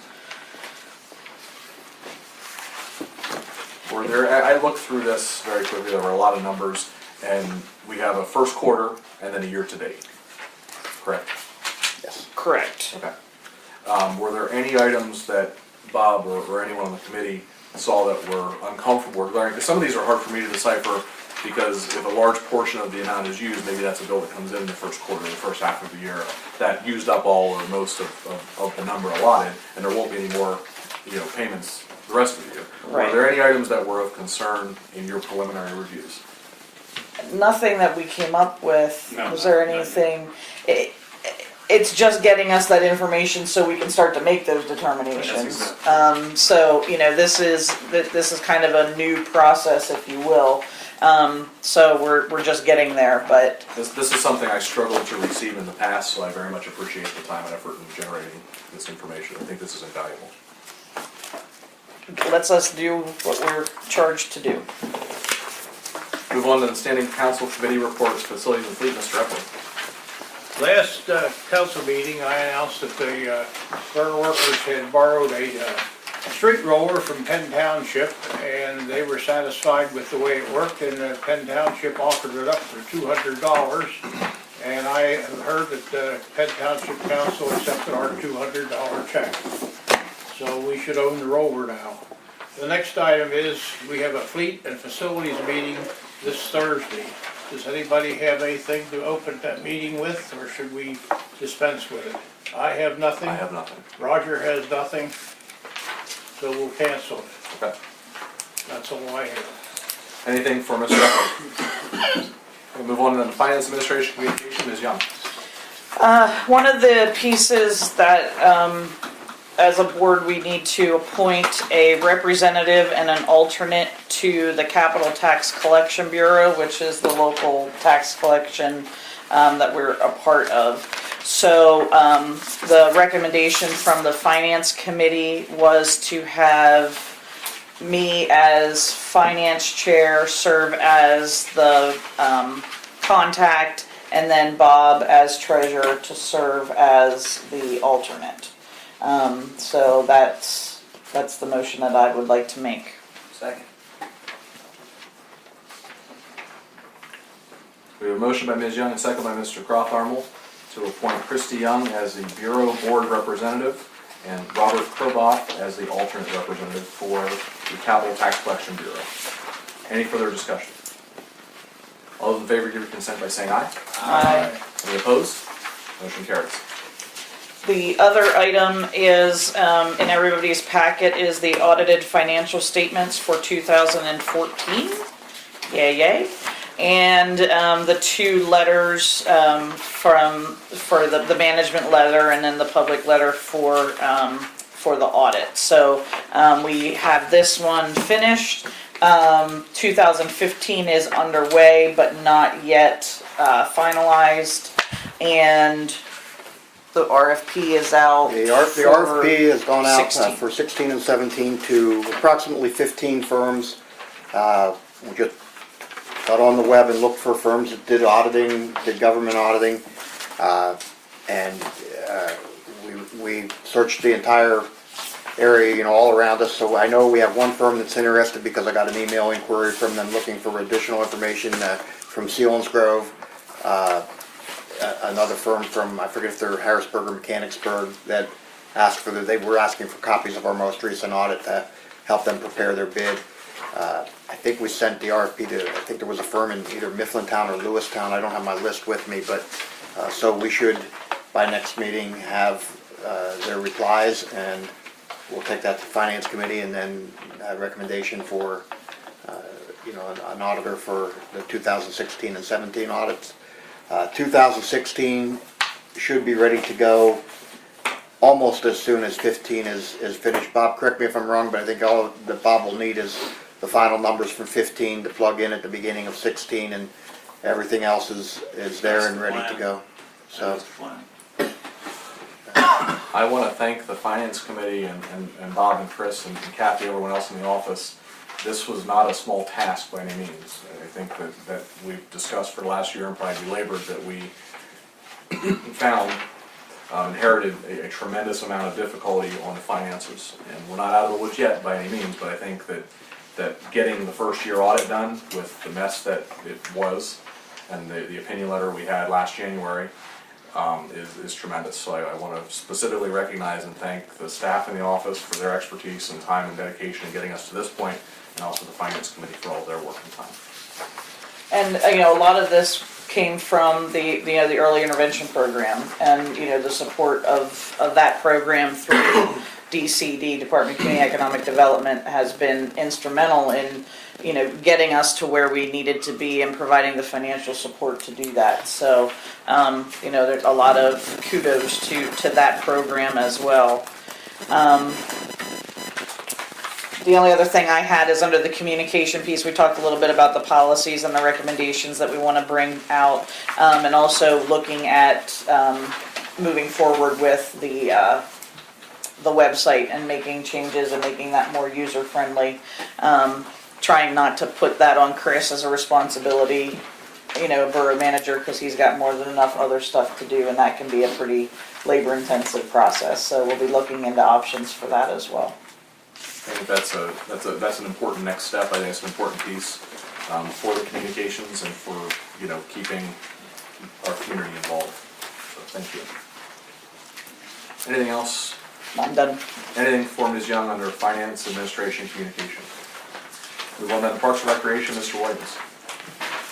Speaker 1: I looked through this very quickly. There were a lot of numbers, and we have a first quarter and then a year-to-date. Correct?
Speaker 9: Yes.
Speaker 2: Correct.
Speaker 1: Okay. Were there any items that Bob or anyone on the committee saw that were uncomfortable or glaring? Because some of these are hard for me to decipher, because if a large portion of the amount is used, maybe that's a bill that comes in the first quarter, the first half of the year, that used up all or most of the number allotted, and there won't be any more, payments the rest of the year.
Speaker 2: Right.
Speaker 1: Were there any items that were of concern in your preliminary reviews?
Speaker 2: Nothing that we came up with.
Speaker 15: No,
Speaker 2: Was there
Speaker 15: no.
Speaker 2: anything? It's just getting us that information so we can start to make those determinations. So this is kind of a new process, if you will. So we're just getting there, but
Speaker 1: This is something I struggled to receive in the past, so I very much appreciate the time and effort in generating this information. I think this is invaluable.
Speaker 2: lets us do what we're charged to do.
Speaker 1: Move on to the standing council committee reports, facilities and fleet, Mr. Epler.
Speaker 18: Last council meeting, I announced that the borough workers had borrowed a street roller from Penn Township, and they were satisfied with the way it worked, and Penn Township offered it up for $200. And I have heard that the Penn Township Council accepted our $200 check. So we should own the roller now. The next item is, we have a fleet and facilities meeting this Thursday. Does anybody have anything to open that meeting with, or should we dispense with it? I have nothing.
Speaker 1: I have nothing.
Speaker 18: Roger has nothing, so we'll cancel it.
Speaker 1: Okay.
Speaker 18: That's all I have.
Speaker 1: Anything for Mr. Eckler? We'll move on to the Finance Administration Communication, Ms. Young.
Speaker 2: One of the pieces that, as a board, we need to appoint a representative and an alternate to the Capital Tax Collection Bureau, which is the local tax collection that we're a part of. So the recommendation from the Finance Committee was to have me as Finance Chair serve as the contact, and then Bob as Treasurer to serve as the alternate. So that's the motion that I would like to make.
Speaker 14: Second.
Speaker 1: We have a motion by Ms. Young and second by Mr. Crotharmel to appoint Christy Young as the Bureau Board Representative and Robert Kroboff as the alternate representative for the Capital Tax Collection Bureau. Any further discussion? All those in favor give your consent by saying aye.
Speaker 2: Aye.
Speaker 1: Any opposed? Motion carries.
Speaker 2: The other item is, in everybody's packet, is the audited financial statements for 2014. Yay, yay. And the two letters for the management letter and then the public letter for the audit. So we have this one finished. 2015 is underway but not yet finalized, and the RFP is out.
Speaker 9: The RFP has gone out
Speaker 2: 16.
Speaker 9: for 16 and 17 to approximately 15 firms. We just got on the web and looked for firms that did auditing, did government auditing, and we searched the entire area, all around us. So I know we have one firm that's interested because I got an email inquiry from them looking for additional information from Selinsgrove. Another firm from, I forget if they're Harrisburg or Mechanicsburg, that asked for they were asking for copies of our most recent audit to help them prepare their bid. I think we sent the RFP to, I think there was a firm in either Mifflintown or Lewistown. I don't have my list with me, but so we should, by next meeting, have their replies, and we'll take that to Finance Committee, and then a recommendation for, an auditor for the 2016 and 17 audits. 2016 should be ready to go almost as soon as 15 is finished. Bob, correct me if I'm wrong, but I think all that Bob will need is the final numbers from 15 to plug in at the beginning of 16, and everything else is there and ready to go. So
Speaker 1: I want to thank the Finance Committee and Bob and Chris and Kathy, everyone else in the office. This was not a small task by any means. I think that we've discussed for last year and probably belabored that we found inherited a tremendous amount of difficulty on the finances. And we're not out of the woods yet by any means, but I think that getting the first year audit done with the mess that it was and the opinion letter we had last January is tremendous. So I want to specifically recognize and thank the staff in the office for their expertise and time and dedication in getting us to this point, and also the Finance Committee for all their work and time.
Speaker 2: And a lot of this came from the early intervention program, and the support of that program through DCD, Department of Community Economic Development, has been instrumental in getting us to where we needed to be and providing the financial support to do that. So there's a lot of kudos to that program as well. The only other thing I had is under the communication piece. We talked a little bit about the policies and the recommendations that we want to bring out, and also looking at moving forward with the website and making changes and making that more user-friendly. Trying not to put that on Chris as a responsibility you know, a borough manager, because he's got more than enough other stuff to do, and that can be a pretty labor-intensive process. So we'll be looking into options for that as well.
Speaker 1: I think that's an important next step. I think it's an important piece for the communications and for, you know, keeping our community involved. So thank you. Anything else?
Speaker 2: I'm done.
Speaker 1: Anything for Ms. Young under Finance, Administration, Communication? Move on to the Parks and Recreation, Mr. Williams.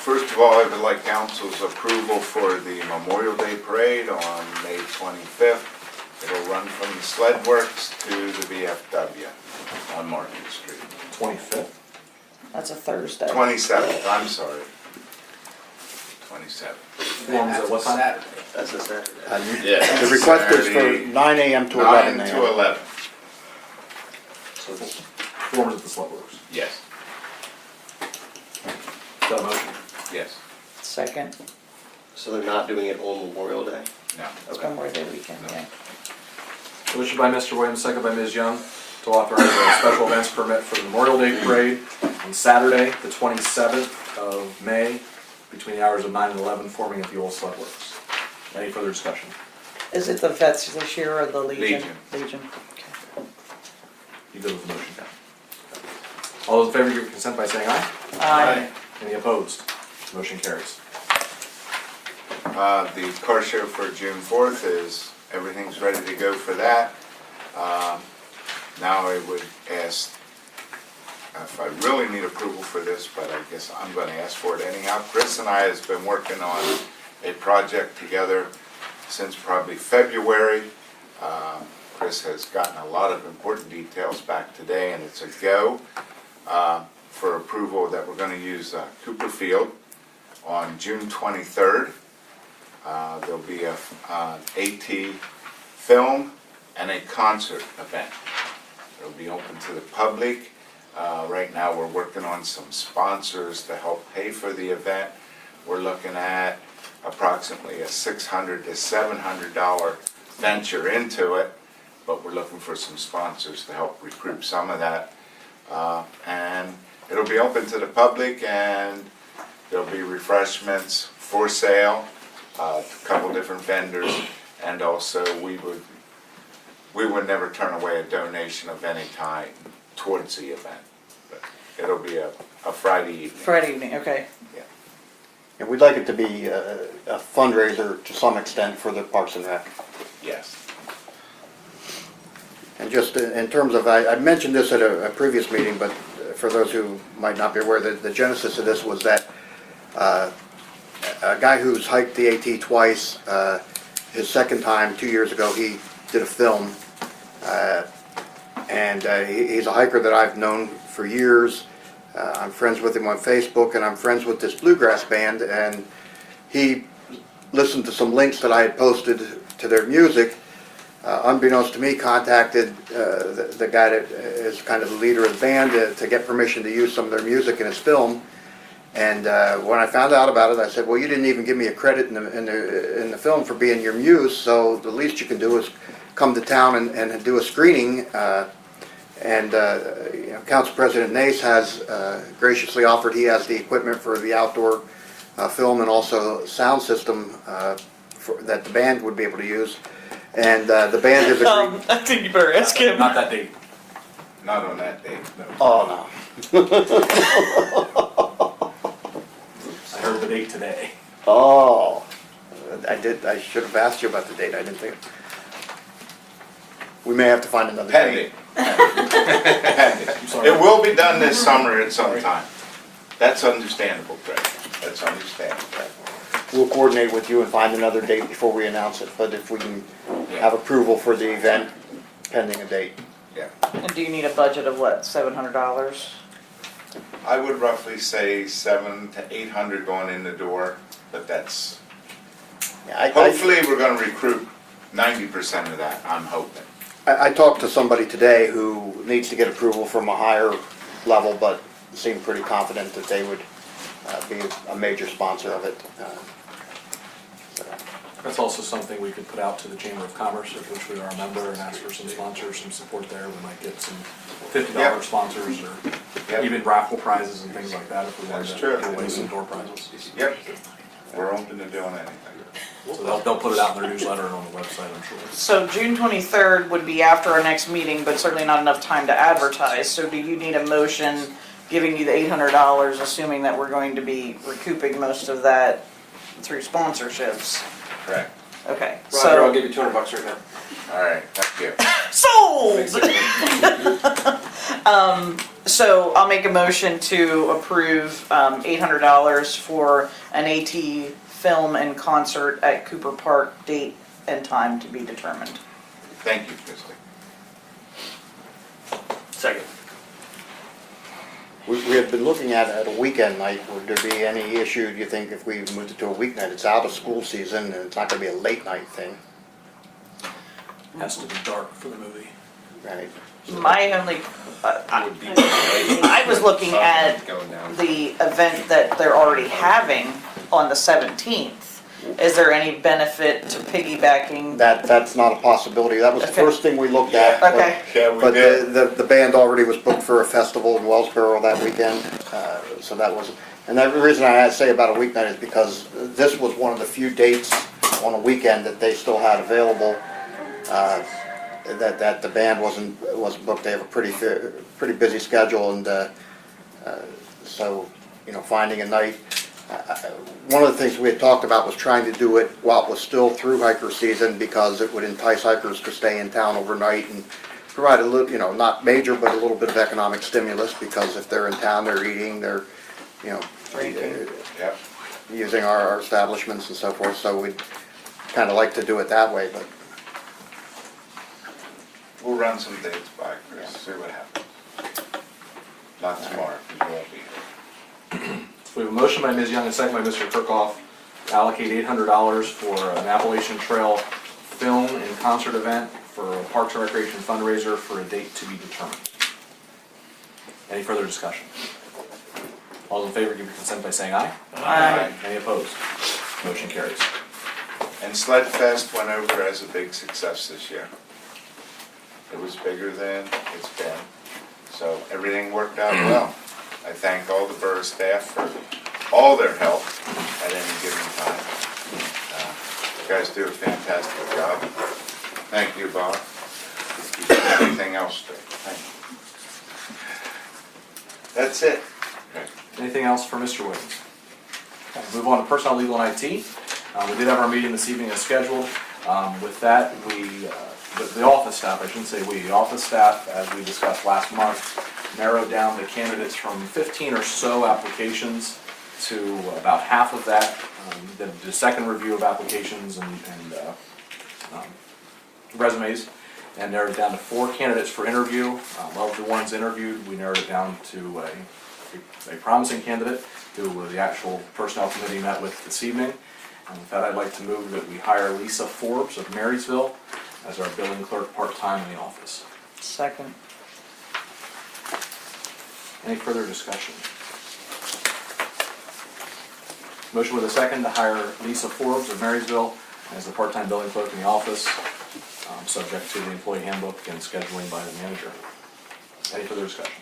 Speaker 13: First of all, I would like council's approval for the Memorial Day Parade on May 25th. It'll run from the Sled Works to the VFW on Market Street.
Speaker 1: 25th?
Speaker 2: That's a Thursday.
Speaker 13: 27th, I'm sorry. 27th.
Speaker 1: Forms at what time?
Speaker 16: That's a Saturday.
Speaker 13: Yeah.
Speaker 9: The request is
Speaker 13: Saturday,
Speaker 9: for 9 AM to 11
Speaker 13: 9
Speaker 9: AM.
Speaker 13: to 11.
Speaker 1: Forms at the Sled Works.
Speaker 13: Yes.
Speaker 1: Is that a motion?
Speaker 13: Yes.
Speaker 2: Second,
Speaker 16: So they're not doing it on Memorial Day?
Speaker 13: No.
Speaker 2: it's Memorial Day weekend, yeah.
Speaker 1: Motion by Mr. Williams, second by Ms. Young, to authorize a special events permit for the Memorial Day Parade on Saturday, the 27th of May, between the hours of 9 and 11, forming at the old Sled Works. Any further discussion?
Speaker 2: Is it the vets this year or the Legion?
Speaker 13: Legion.
Speaker 2: Okay.
Speaker 1: You good with the motion, Ken? All those in favor give consent by saying aye.
Speaker 2: Aye.
Speaker 1: Any opposed? Motion carries.
Speaker 13: The car show for June 4th is, everything's ready to go for that. Now I would ask if I really need approval for this, but I guess I'm going to ask for it anyhow. Chris and I has been working on a project together since probably February. Chris has gotten a lot of important details back today, and it's a go for approval that we're going to use Cooper Field on June 23rd. There'll be an AT film and a concert event. It'll be open to the public. Right now we're working on some sponsors to help pay for the event. We're looking at approximately a $600 to $700 venture into it, but we're looking for some sponsors to help recoup some of that. And it'll be open to the public, and there'll be refreshments for sale, a couple different vendors, and also we would never turn away a donation of any kind towards the event. But it'll be a Friday evening.
Speaker 2: Friday evening, okay.
Speaker 9: And we'd like it to be a fundraiser to some extent for the Parks and Rec.
Speaker 13: Yes.
Speaker 9: And just in terms of, I mentioned this at a previous meeting, but for those who might not be aware, the genesis of this was that a guy who's hiked the AT twice, his second time, 2 years ago, he did a film. And he's a hiker that I've known for years. I'm friends with him on Facebook, and I'm friends with this bluegrass band, and he listened to some links that I had posted to their music. Unbeknownst to me, contacted the guy that is kind of the leader of the band to get permission to use some of their music in his film. And when I found out about it, I said, well, you didn't even give me a credit in the film for being your muse, so the least you can do is come to town and do a screening. You know, Council President Nace has graciously offered, he has the equipment for the outdoor film and also sound system that the band would be able to use. And the band has agreed.
Speaker 2: I think you better ask him.
Speaker 1: Not that date.
Speaker 13: Not on that date, no.
Speaker 9: Oh, no.
Speaker 1: I heard the date today.
Speaker 9: Oh, I should have asked you about the date, I didn't think. We may have to find another date.
Speaker 13: Pending. It will be done this summer at some time. That's understandable, Greg. That's understandable.
Speaker 9: We'll coordinate with you and find another date before we announce it, but if we can have approval for the event pending a date.
Speaker 13: Yeah.
Speaker 2: And do you need a budget of what, $700?
Speaker 13: I would roughly say 700 to 800 going in the door, but that's, hopefully we're gonna recruit 90% of that, I'm hoping.
Speaker 9: I talked to somebody today who needs to get approval from a higher level, but seemed pretty confident that they would be a major sponsor of it.
Speaker 1: That's also something we could put out to the Chamber of Commerce, of which we are a member, and ask for some sponsors, some support there. We might get some $50
Speaker 13: Yep.
Speaker 1: sponsors or
Speaker 13: Yep.
Speaker 1: even raffle prizes and things like that if we wanted
Speaker 13: That's
Speaker 1: to
Speaker 13: true.
Speaker 1: give away some door prizes.
Speaker 13: Yep, we're open to doing anything.
Speaker 1: So they'll put it out in their newsletter and on the website, I'm sure.
Speaker 2: So June 23rd would be after our next meeting, but certainly not enough time to advertise. So do you need a motion giving you the $800, assuming that we're going to be recouping most of that through sponsorships?
Speaker 13: Correct.
Speaker 2: Okay,
Speaker 12: Roger, I'll
Speaker 2: so,
Speaker 12: give you $200 right now.
Speaker 13: All right, thank you.
Speaker 2: sold! So I'll make a motion to approve $800 for an AT film and concert at Cooper Park, date and time to be determined.
Speaker 13: Thank you, Christie.
Speaker 14: Second.
Speaker 9: We had been looking at a weekend night. Would there be any issue, do you think, if we moved it to a weeknight? It's out of school season and it's not gonna be a late night thing,
Speaker 1: Has to be dark for the movie.
Speaker 9: right?
Speaker 2: My only, I was looking at the event that they're already having on the 17th. Is there any benefit to piggybacking?
Speaker 9: That's not a possibility. That was the
Speaker 2: Okay.
Speaker 9: first thing we looked at.
Speaker 2: Okay.
Speaker 13: Yeah, we
Speaker 9: But
Speaker 13: did.
Speaker 9: the band already was booked for a festival in Wellsboro that weekend, so that was, and the reason I had to say about a weeknight is because this was one of the few dates on a weekend that they still had available, that the band wasn't booked. They have a pretty busy schedule, and so, you know, finding a night. One of the things we had talked about was trying to do it while it was still through hiker season, because it would entice hikers to stay in town overnight and provide a little, you know, not major, but a little bit of economic stimulus, because if they're in town, they're eating, they're, you know,
Speaker 13: Yep.
Speaker 9: using our establishments and so forth, so we'd kind of like to do it that way, but
Speaker 13: We'll run some dates by, Chris, see what happens. Not tomorrow, because you won't be here.
Speaker 1: We have a motion by Ms. Young and a second by Mr. Kirkhoff to allocate $800 for an Appalachian Trail film and concert event for a Parks and Recreation fundraiser for a date to be determined. Any further discussion? All those in favor give your consent by saying aye.
Speaker 2: Aye.
Speaker 1: Any opposed? Motion carries.
Speaker 13: And Sled Fest went over as a big success this year. It was bigger than it's been, so everything worked out well. I thank all the borough staff for all their help at any given time. You guys do a fantastic job. Thank you, Bob. Anything else, Dick? Thank you. That's it.
Speaker 1: Anything else for Mr. Williams? Okay, move on to personnel, legal, and IT. We did have our meeting this evening as scheduled. With that, the office staff, I shouldn't say we, the office staff, as we discussed last month, narrowed down the candidates from 15 or so applications to about half of that. Did the second review of applications and resumes, and narrowed it down to 4 candidates for interview. Of the ones interviewed, we narrowed it down to a promising candidate who the actual personnel committee met with this evening. And with that, I'd like to move that we hire Lisa Forbes of Marysville as our billing clerk part-time in the office.
Speaker 2: Second.
Speaker 1: Any further discussion? Motion with a second to hire Lisa Forbes of Marysville as the part-time billing clerk in the office, subject to the employee handbook and scheduling by the manager. Any further discussion?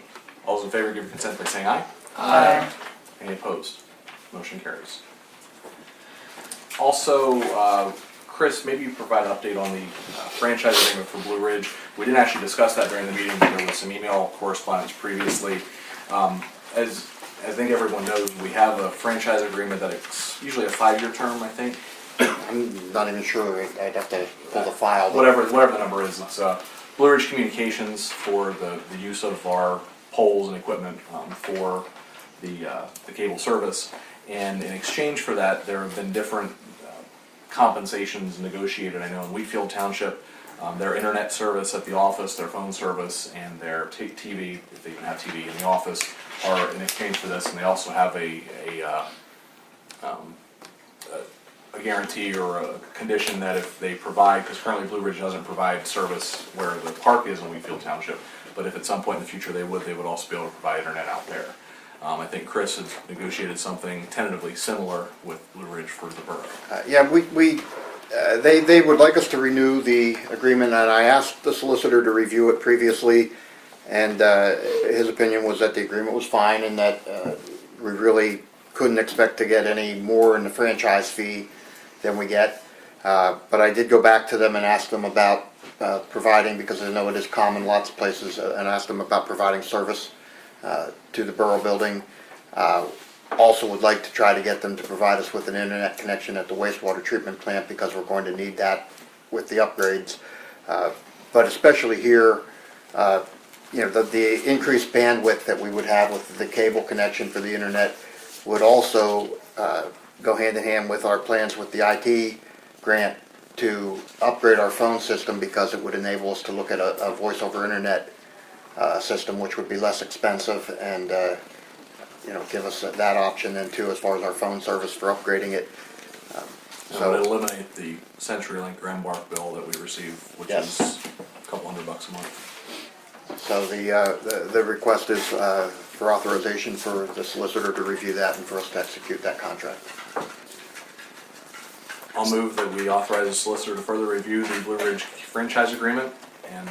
Speaker 1: All those in favor give your consent by saying aye.
Speaker 2: Aye.
Speaker 1: Any opposed? Motion carries. Also, Chris, maybe you provide an update on the franchise agreement for Blue Ridge. We didn't actually discuss that during the meeting, but there was some email correspondence previously. As I think everyone knows, we have a franchise agreement that it's usually a 5-year term, I think.
Speaker 9: I'm not even sure. I'd have to pull the file. but-
Speaker 1: Whatever the number is, it's Blue Ridge Communications for the use of our poles and equipment for the cable service. And in exchange for that, there have been different compensations negotiated. I know in Wheatfield Township, their internet service at the office, their phone service, and their TV, if they even have TV in the office, are in exchange for this. And they also have a guarantee or a condition that if they provide, because currently Blue Ridge doesn't provide service where the park is in Wheatfield Township, but if at some point in the future they would also be able to provide internet out there. I think Chris has negotiated something tentatively similar with Blue Ridge for the borough.
Speaker 9: Yeah, we They would like us to renew the agreement, and I asked the solicitor to review it previously, and his opinion was that the agreement was fine and that we really couldn't expect to get any more in the franchise fee than we get. But I did go back to them and ask them about providing, because I know it is common lots of places, and asked them about providing service to the borough building. Also would like to try to get them to provide us with an internet connection at the wastewater treatment plant, because we're going to need that with the upgrades. But especially here, the increased bandwidth that we would have with the cable connection for the internet would also go hand in hand with our plans with the IT grant to upgrade our phone system, because it would enable us to look at a voice over internet system, which would be less expensive, and give us that option then too, as far as our phone service for upgrading it.
Speaker 1: So it'll eliminate the CenturyLink or Embark bill that we receive, which
Speaker 9: Yes.
Speaker 1: is a couple $100 a month.
Speaker 9: So the request is for authorization for the solicitor to review that and for us to execute that contract.
Speaker 1: I'll move that we authorize the solicitor to further review the Blue Ridge franchise agreement and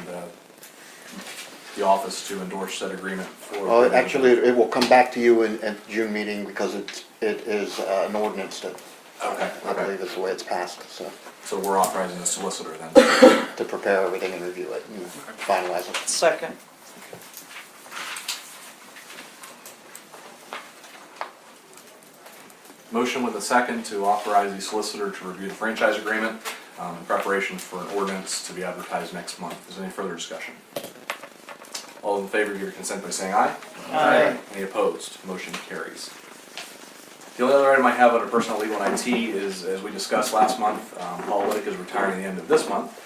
Speaker 1: the office to endorse that agreement for.
Speaker 9: Well, actually, it will come back to you in June meeting, because it is an ordinance that I believe is the way it's passed, so.
Speaker 1: So we're authorizing the solicitor then?
Speaker 9: To prepare everything and review it and finalize it.
Speaker 2: Second.
Speaker 1: Motion with a second to authorize the solicitor to review the franchise agreement in preparation for an ordinance to be advertised next month. Is there any further discussion? All in favor, give your consent by saying aye.
Speaker 2: Aye.
Speaker 1: Any opposed? Motion carries. The only other item I have under personnel, legal, and IT is, as we discussed last month, Paul Liddick is retiring at the end of this month.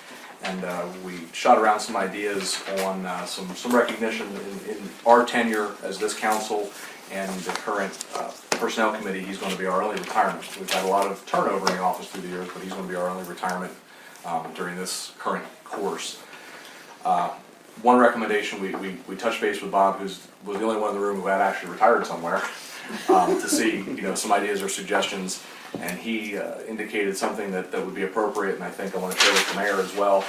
Speaker 1: And we shot around some ideas on some recognition in our tenure as this council and the current personnel committee. He's going to be our only retirement. We've had a lot of turnover in the office through the years, but he's going to be our only retirement during this current course. One recommendation, we touched base with Bob, who was the only one in the room who had actually retired somewhere, to see some ideas or suggestions. And he indicated something that would be appropriate, and I think I want to share with the mayor as well.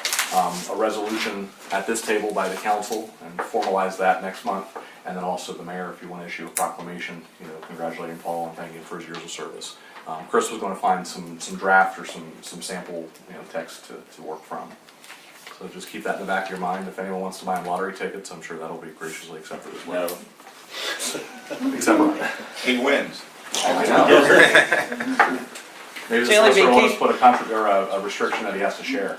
Speaker 1: A resolution at this table by the council, and formalize that next month. And then also the mayor, if you want to issue a proclamation, congratulating Paul and thanking him for his years of service. Chris was going to find some draft or some sample text to work from. So just keep that in the back of your mind. If anyone wants to buy him lottery tickets, I'm sure that'll be graciously accepted as well.
Speaker 13: No.
Speaker 1: Except Ryan.
Speaker 13: He wins.
Speaker 1: I know. Maybe the solicitor wants to put a restriction that he has to share.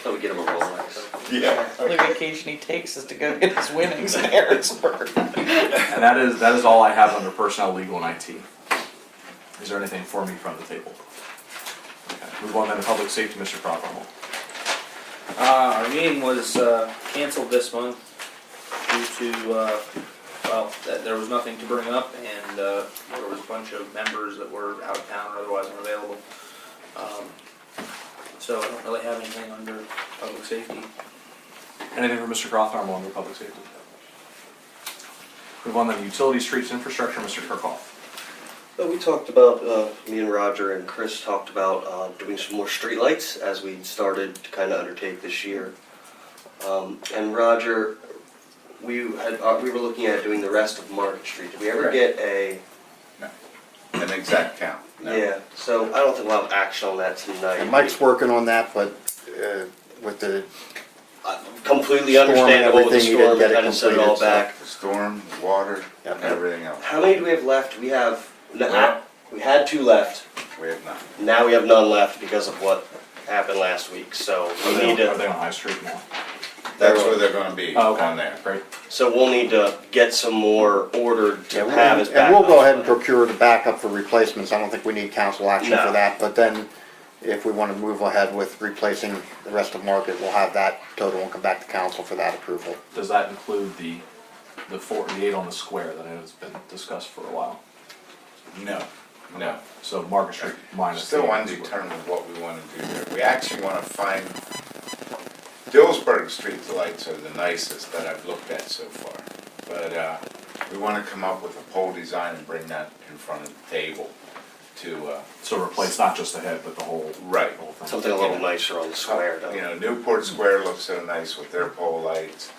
Speaker 16: So we get him a Rolex.
Speaker 13: Yeah.
Speaker 2: The only vacation he takes is to go get his winnings in Harrisburg.
Speaker 1: And that is all I have under personnel, legal, and IT. Is there anything for me from the table? Okay. Move on then to public safety, Mr. Crockrell.
Speaker 4: Our meeting was canceled this month due to, that there was nothing to bring up, and there was a bunch of members that were out of town or otherwise unavailable. So I don't really have anything under public safety.
Speaker 1: Anything for Mr. Crockrell under public safety? Move on then to utility, streets, infrastructure, Mr. Kirkhoff.
Speaker 16: We talked about, me and Roger and Chris talked about doing some more streetlights as we started to kind of undertake this year. And Roger, we were looking at doing the rest of Market Street. Did we ever get
Speaker 13: An exact count? No.
Speaker 16: Yeah, so I don't think we'll have action on that tonight.
Speaker 9: And Mike's working on that, but with the
Speaker 16: completely
Speaker 9: storm and
Speaker 16: understandable with the
Speaker 9: everything, he didn't
Speaker 16: storm,
Speaker 9: get
Speaker 16: we
Speaker 9: it
Speaker 16: kind of set it all
Speaker 9: completed, so-
Speaker 16: back.
Speaker 13: The storm, water, and everything else.
Speaker 16: How many do we have left? We have, we had 2 left.
Speaker 13: We have none.
Speaker 16: Now we have none left because of what happened last week, so we need
Speaker 1: Are
Speaker 16: to,
Speaker 1: they on High Street now?
Speaker 13: That's where they're gonna be,
Speaker 1: Oh, okay.
Speaker 13: on there.
Speaker 1: Great.
Speaker 16: so we'll need to get some more ordered to
Speaker 9: Yeah,
Speaker 16: have as
Speaker 9: and
Speaker 16: backup.
Speaker 9: we'll go ahead and procure the backup for replacements. I don't think we need council action
Speaker 16: No.
Speaker 9: for that, but then if we want to move ahead with replacing the rest of Market, we'll have that total and come back to council for that approval.
Speaker 1: Does that include the 8 on the square that has been discussed for a while?
Speaker 13: No, no.
Speaker 1: So Market Street minus.
Speaker 13: Still
Speaker 1: the 8 on the square.
Speaker 13: undetermined what we wanna do there. We actually wanna find, Dillsburg street lights are the nicest that I've looked at so far. But, we wanna come up with a pole design and bring that in front of the table
Speaker 1: So replace not just the head, but the whole.
Speaker 13: Right.
Speaker 1: whole thing.
Speaker 16: Something a little nicer on the square, though.
Speaker 13: You know, Newport Square looks so nice with their pole lights,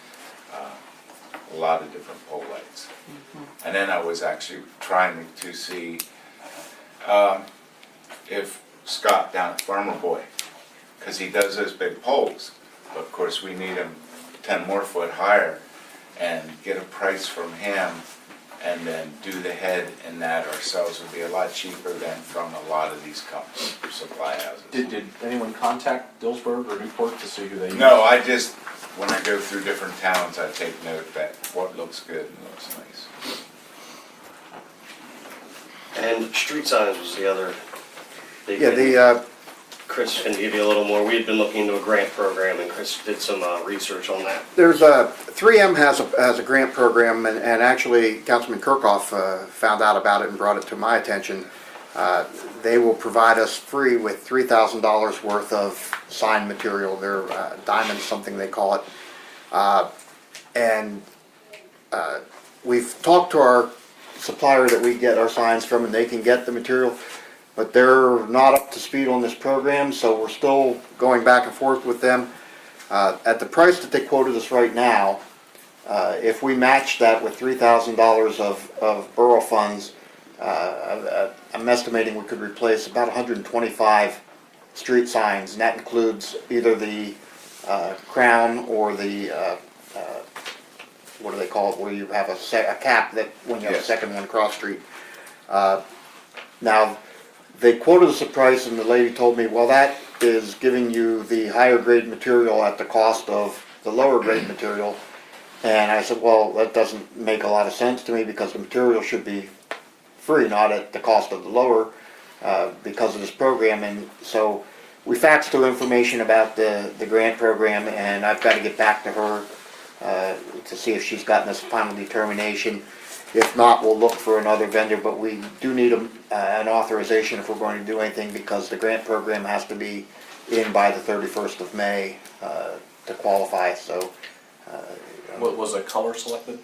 Speaker 13: a lot of different pole lights. And then I was actually trying to see if Scott down at Farmer Boy, because he does those big poles, but of course we need them 10 more foot higher, and get a price from him and then do the head in that ourselves would be a lot cheaper than from a lot of these companies, supply houses.
Speaker 1: Did anyone contact Dillsburg or Newport to see who they use?
Speaker 13: No, I just, when I go through different towns, I take note that what looks good and looks nice.
Speaker 16: And street signs was the other big
Speaker 9: Yeah,
Speaker 16: thing. Chris can give you a little more. We had been looking into a grant program, and Chris did some research on that.
Speaker 9: There's 3M has a grant program, and actually Councilman Kirkhoff found out about it and brought it to my attention. They will provide us free with $3,000 worth of sign material. They're diamond something they call it. And we've talked to our supplier that we get our signs from, and they can get the material, but they're not up to speed on this program, so we're still going back and forth with them. At the price that they quoted us right now, if we match that with $3,000 of borough funds, I'm estimating we could replace about 125 street signs, and that includes either the crown or the what do they call it, where you have a cap that when you have a second one cross street. Now, they quoted us a price, and the lady told me, well, that is giving you the higher grade material at the cost of the lower grade material. And I said, well, that doesn't make a lot of sense to me, because the material should be free, not at the cost of the lower, because of this program. And so we faxed her information about the grant program, and I've got to get back to her to see if she's gotten this final determination. If not, we'll look for another vendor, but we do need an authorization if we're going to do anything, because the grant program has to be in by the 31st of May to qualify, so.
Speaker 1: What was the color selected?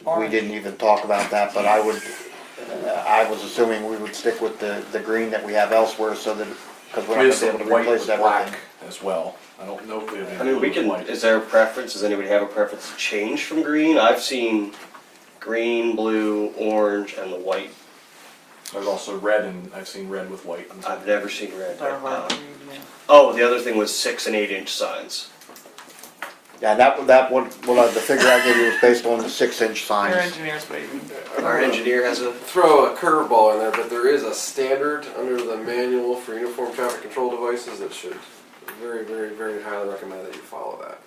Speaker 9: We didn't even talk about that, but I was assuming we would stick with the green that we have elsewhere, so that, because we're not going to be able to
Speaker 1: White
Speaker 9: replace
Speaker 1: with
Speaker 9: everything.
Speaker 1: black as well. I don't know if we have any.
Speaker 16: I mean, we can, is there a preference? Does anybody have a preference to change from green? I've seen green, blue, orange, and the white.
Speaker 1: There's also red, and I've seen red with white.
Speaker 16: I've never seen red. Oh, the other thing was 6 and 8 inch signs.
Speaker 9: Yeah, the figure I gave you was based on the 6-inch signs.
Speaker 2: Your engineer's waiting.
Speaker 16: Our engineer has a...
Speaker 19: Throw a curveball in there, but there is a standard under the manual for uniform traffic control devices that should very, very, very highly recommend that you follow that.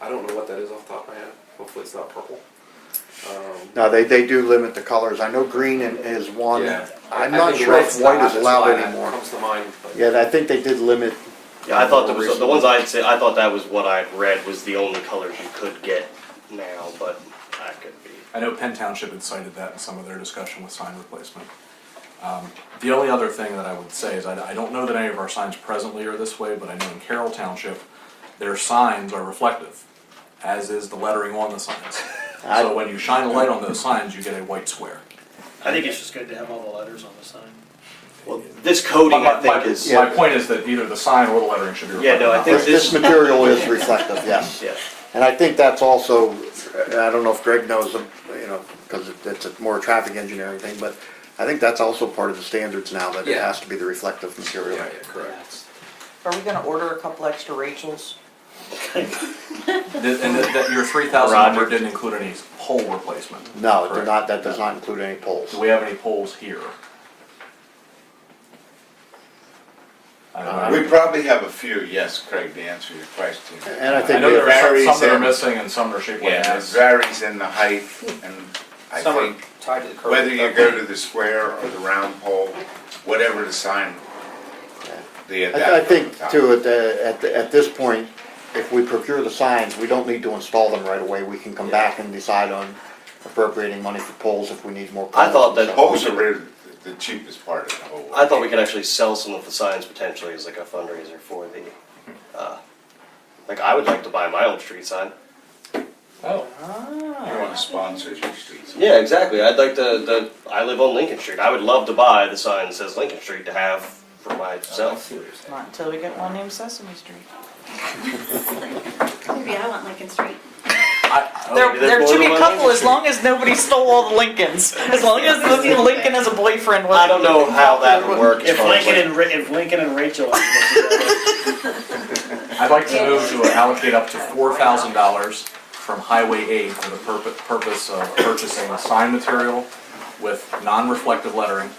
Speaker 19: I don't know what that is off the top of my head. Hopefully it's not purple.
Speaker 9: No, they do limit the colors. I know green is one.
Speaker 19: Yeah.
Speaker 9: I'm
Speaker 19: I
Speaker 9: not
Speaker 19: think
Speaker 9: sure if
Speaker 19: red's
Speaker 9: white
Speaker 19: not,
Speaker 9: is
Speaker 19: that's
Speaker 9: allowed
Speaker 19: why that
Speaker 9: anymore.
Speaker 19: comes to mind, but-
Speaker 9: Yeah, I think they did limit.
Speaker 16: Yeah, I thought that was, the ones I'd say, I thought that was what I'd read was the only colors you could get now, but that could be.
Speaker 1: I know Penn Township had cited that in some of their discussion with sign replacement. The only other thing that I would say is I don't know that any of our signs presently are this way, but I know in Carroll Township, their signs are reflective, as is the lettering on the signs. So when you shine a light on those signs, you get a white square.
Speaker 10: I think it's just good to have all the letters on the sign.
Speaker 16: Well, this coading, I think, is...
Speaker 1: My point is that either the sign or the lettering should be reflective.
Speaker 16: Yeah, no, I think
Speaker 9: This material is reflective, yes.
Speaker 16: Yeah.
Speaker 9: And I think that's also, I don't know if Greg knows, because it's a more traffic engineering thing, but I think that's also part of the standards now, that it
Speaker 19: Yeah.
Speaker 9: has to be the reflective material.
Speaker 19: Yeah, correct.
Speaker 2: Are we gonna order a couple extra Rachels?
Speaker 1: And that your 3,000 number didn't include any pole replacement?
Speaker 9: No, it
Speaker 1: Correct.
Speaker 9: did not, that does not include any poles.
Speaker 1: Do we have any poles here? I don't know.
Speaker 13: We probably have a few, yes, Craig, to answer your question.
Speaker 9: And I think
Speaker 1: I know there are
Speaker 13: varies
Speaker 1: some that are
Speaker 13: in-
Speaker 1: missing and some are shaped like
Speaker 13: Yeah, it
Speaker 1: this.
Speaker 13: varies in the height, and I
Speaker 4: Some are
Speaker 13: think
Speaker 4: tied to the curb.
Speaker 13: whether you go to the square or the round pole, whatever the sign, the
Speaker 9: I
Speaker 13: adapter.
Speaker 9: think too, at this point, if we procure the signs, we don't need to install them right away. We can come back and decide on appropriating money for poles if we need more poles.
Speaker 16: I thought that
Speaker 13: Poles are really the cheapest part of the whole.
Speaker 16: I thought we could actually sell some of the signs potentially as like a fundraiser for the, like I would like to buy my own street sign.
Speaker 1: Oh.
Speaker 13: You want to sponsor your streets?
Speaker 16: Yeah, exactly. I'd like I live on Lincoln Street. I would love to buy the sign that says Lincoln Street to have for myself.
Speaker 2: Not until we get one named Sesame Street.
Speaker 3: Maybe I want Lincoln Street.
Speaker 2: There should be a couple as long as nobody stole all the Lincolns. As long as Lincoln as a boyfriend was.
Speaker 16: I don't know how that would work.
Speaker 10: If Lincoln and Rachel.
Speaker 1: I'd like to move to allocate up to $4,000 from Highway aid for the purpose of purchasing sign material with non-reflective lettering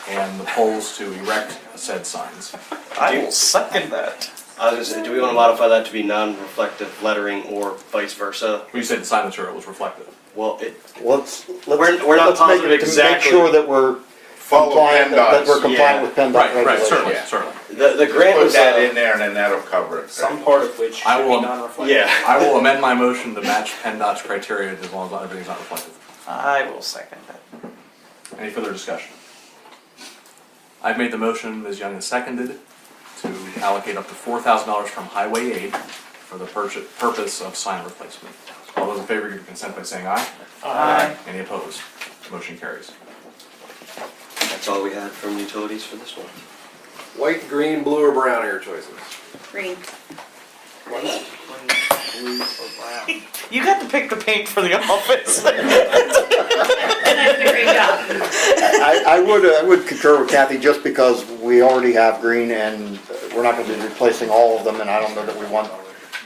Speaker 1: and the poles to erect said signs.
Speaker 2: I will second that.
Speaker 16: I was gonna say, do we want to modify that to be non-reflective lettering or vice versa?
Speaker 1: Well, you said the sign material was reflective.
Speaker 16: Well,
Speaker 9: We're
Speaker 16: not positive
Speaker 9: make
Speaker 16: exactly.
Speaker 9: sure that we're compliant, that we're compliant with PennDOT
Speaker 1: Right,
Speaker 9: regulations.
Speaker 1: certainly.
Speaker 16: The grant
Speaker 13: Put
Speaker 16: was
Speaker 13: that in there and then that'll cover it.
Speaker 4: Some part of which should
Speaker 1: I will-
Speaker 4: be non-reflective.
Speaker 16: Yeah.
Speaker 1: I will amend my motion to match PennDOT's criteria as long as everything's not reflective.
Speaker 2: I will second that.
Speaker 1: Any further discussion? I've made the motion, Ms. Young has seconded, to allocate up to $4,000 from Highway aid for the purpose of sign replacement. All those in favor give consent by saying aye.
Speaker 2: Aye.
Speaker 1: Any opposed? Motion carries.
Speaker 16: That's all we had from utilities for this one.
Speaker 19: White, green, blue, or brown are your choices.
Speaker 3: Green.
Speaker 2: You got to pick the paint for the office.
Speaker 3: And I did a great job.
Speaker 9: I would concur with Kathy, just because we already have green and we're not gonna be replacing all of them, and I don't know that we want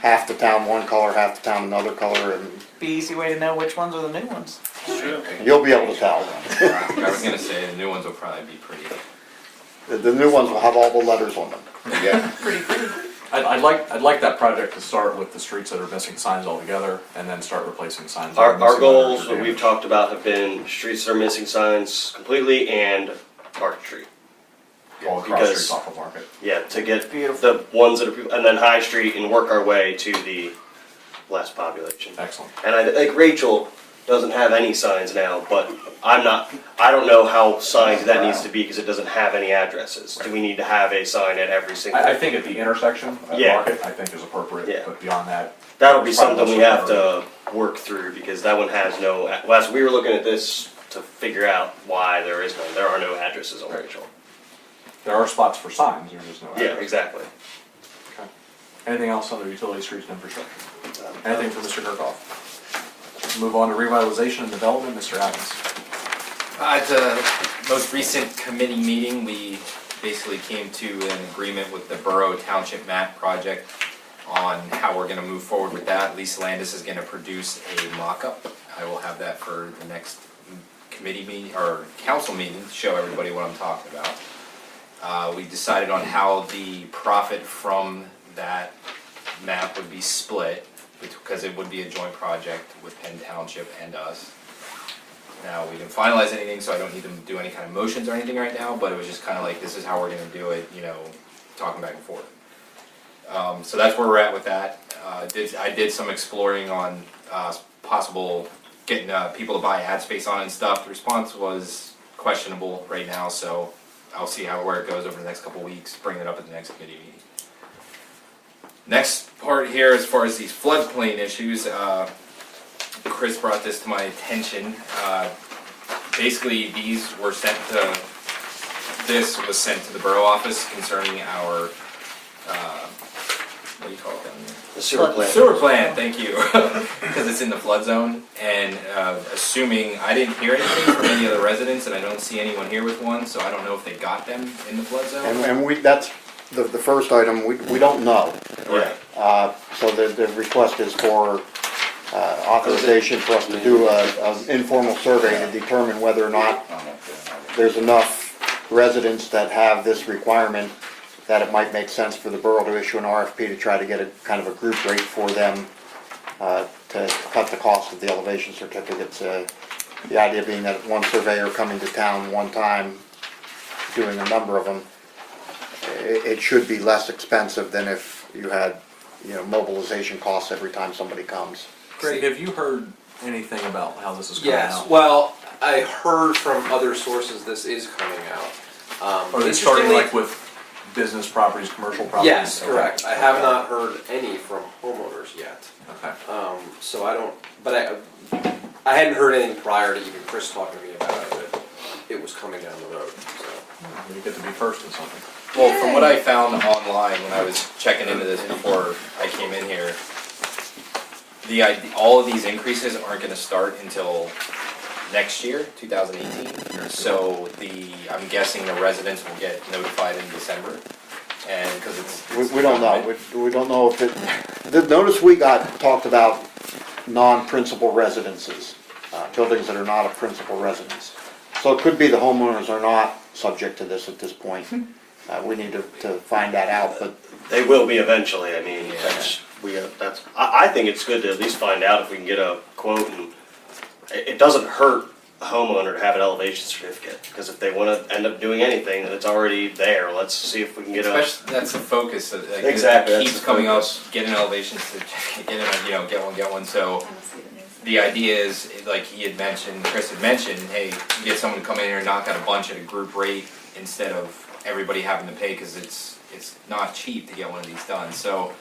Speaker 9: half the town one color, half the town another color, and
Speaker 2: Be easy way to know which ones are the new ones.
Speaker 9: you'll be able to tell.
Speaker 8: I was gonna say, the new ones will probably be pretty.
Speaker 9: The new ones will have all the letters on them.
Speaker 13: Yeah.
Speaker 1: I'd like that project to start with the streets that are missing signs altogether, and then start replacing signs. that are
Speaker 16: Our
Speaker 1: missing
Speaker 16: goals,
Speaker 1: letters or
Speaker 16: what we've
Speaker 1: damaged.
Speaker 16: talked about, have been streets that are missing signs completely and Market Street.
Speaker 1: All across
Speaker 16: because-
Speaker 1: streets off of Market.
Speaker 16: Yeah, to get
Speaker 2: Beautiful.
Speaker 16: the ones that are, and then High Street, and work our way to the less population.
Speaker 1: Excellent.
Speaker 16: And I think Rachel doesn't have any signs now, but I don't know how signed that needs to be because it doesn't have any addresses. Do we need to have a sign at every single?
Speaker 1: I think at the intersection at
Speaker 16: Yeah.
Speaker 1: Market, I think is appropriate,
Speaker 16: Yeah.
Speaker 1: but beyond that.
Speaker 16: That'll be
Speaker 1: it's probably
Speaker 16: something we
Speaker 1: less
Speaker 16: have to work through because that one has no, well, as we were looking at this to figure out why there are no addresses on Rachel.
Speaker 1: There are spots for signs, there's just no
Speaker 16: Yeah,
Speaker 1: address.
Speaker 16: exactly.
Speaker 1: Okay. Anything else under utility, streets, and infrastructure? Anything for Mr. Kirkhoff? Move on to revitalization and development, Mr. Adams.
Speaker 8: At the most recent committee meeting, we basically came to an agreement with the Borough Township map project on how we're gonna move forward with that. Lisa Landis is gonna produce a mock-up. I will have that for the next committee meeting, or council meeting, to show everybody what I'm talking about. We decided on how the profit from that map would be split, because it would be a joint project with Penn Township and us. Now, we didn't finalize anything, so I don't need to do any kind of motions or anything right now, but it was just kind of like, this is how we're gonna do it, you know, talking back and forth. So that's where we're at with that. I did some exploring on possible getting people to buy ad space on it and stuff. The response was questionable right now, so I'll see where it goes over the next couple weeks, bring it up at the next committee meeting. Next part here, as far as these floodplain issues, Chris brought this to my attention. Basically, this was sent to the borough office concerning our, what do you call it down there?
Speaker 16: The sewer plan.
Speaker 8: Sewer plan, thank you, because it's in the flood zone, and assuming, I didn't hear anything from any of the residents, and I don't see anyone here with one, so I don't know if they got them in the flood zone.
Speaker 9: And that's the first item, we don't know.
Speaker 16: Yeah.
Speaker 9: So the request is for authorization for us to do an informal survey to determine whether or not there's enough residents that have this requirement that it might make sense for the borough to issue an RFP to try to get a kind of a group rate for them to cut the cost of the elevation certificates. The idea being that one surveyor coming to town one time, doing a number of them, it should be less expensive than if you had, mobilization costs every time somebody comes.
Speaker 1: Greg, have you heard anything about how this is coming out?
Speaker 19: Yes, well, I heard from other sources this is coming out.
Speaker 1: Are they starting like with business properties, commercial properties?
Speaker 12: Yes, correct. I have not heard any from homeowners yet.
Speaker 1: Okay.
Speaker 12: So I don't, but I hadn't heard anything prior to even Chris talking to me about it, that it was coming down the road, so.
Speaker 1: You get to be first in something.
Speaker 8: Well, from what I found online when I was checking into this before I came in here, all of these increases aren't gonna start until next year, 2018. So I'm guessing the residents will get notified in December, and because it's.
Speaker 9: We don't know. We don't know if it, the notice we got talked about non-principal residences, buildings that are not a principal residence. So it could be the homeowners are not subject to this at this point. We need to find that out, but.
Speaker 16: They will be eventually, I mean, I think it's good to at least find out if we can get a quote, and it doesn't hurt a homeowner to have an elevation certificate, because if they wanna end up doing anything, then it's already there, let's see if we can get a.
Speaker 8: Especially, that's the focus, like,
Speaker 16: Exactly,
Speaker 8: it
Speaker 16: that's
Speaker 8: keeps
Speaker 16: the
Speaker 8: coming up,
Speaker 16: focus.
Speaker 8: get an elevation certificate, get one, so. The idea is, like he had mentioned, Chris had mentioned, hey, you get someone to come in here and knock out a bunch at a group rate instead of everybody having to pay, because it's not cheap to get one of these done. So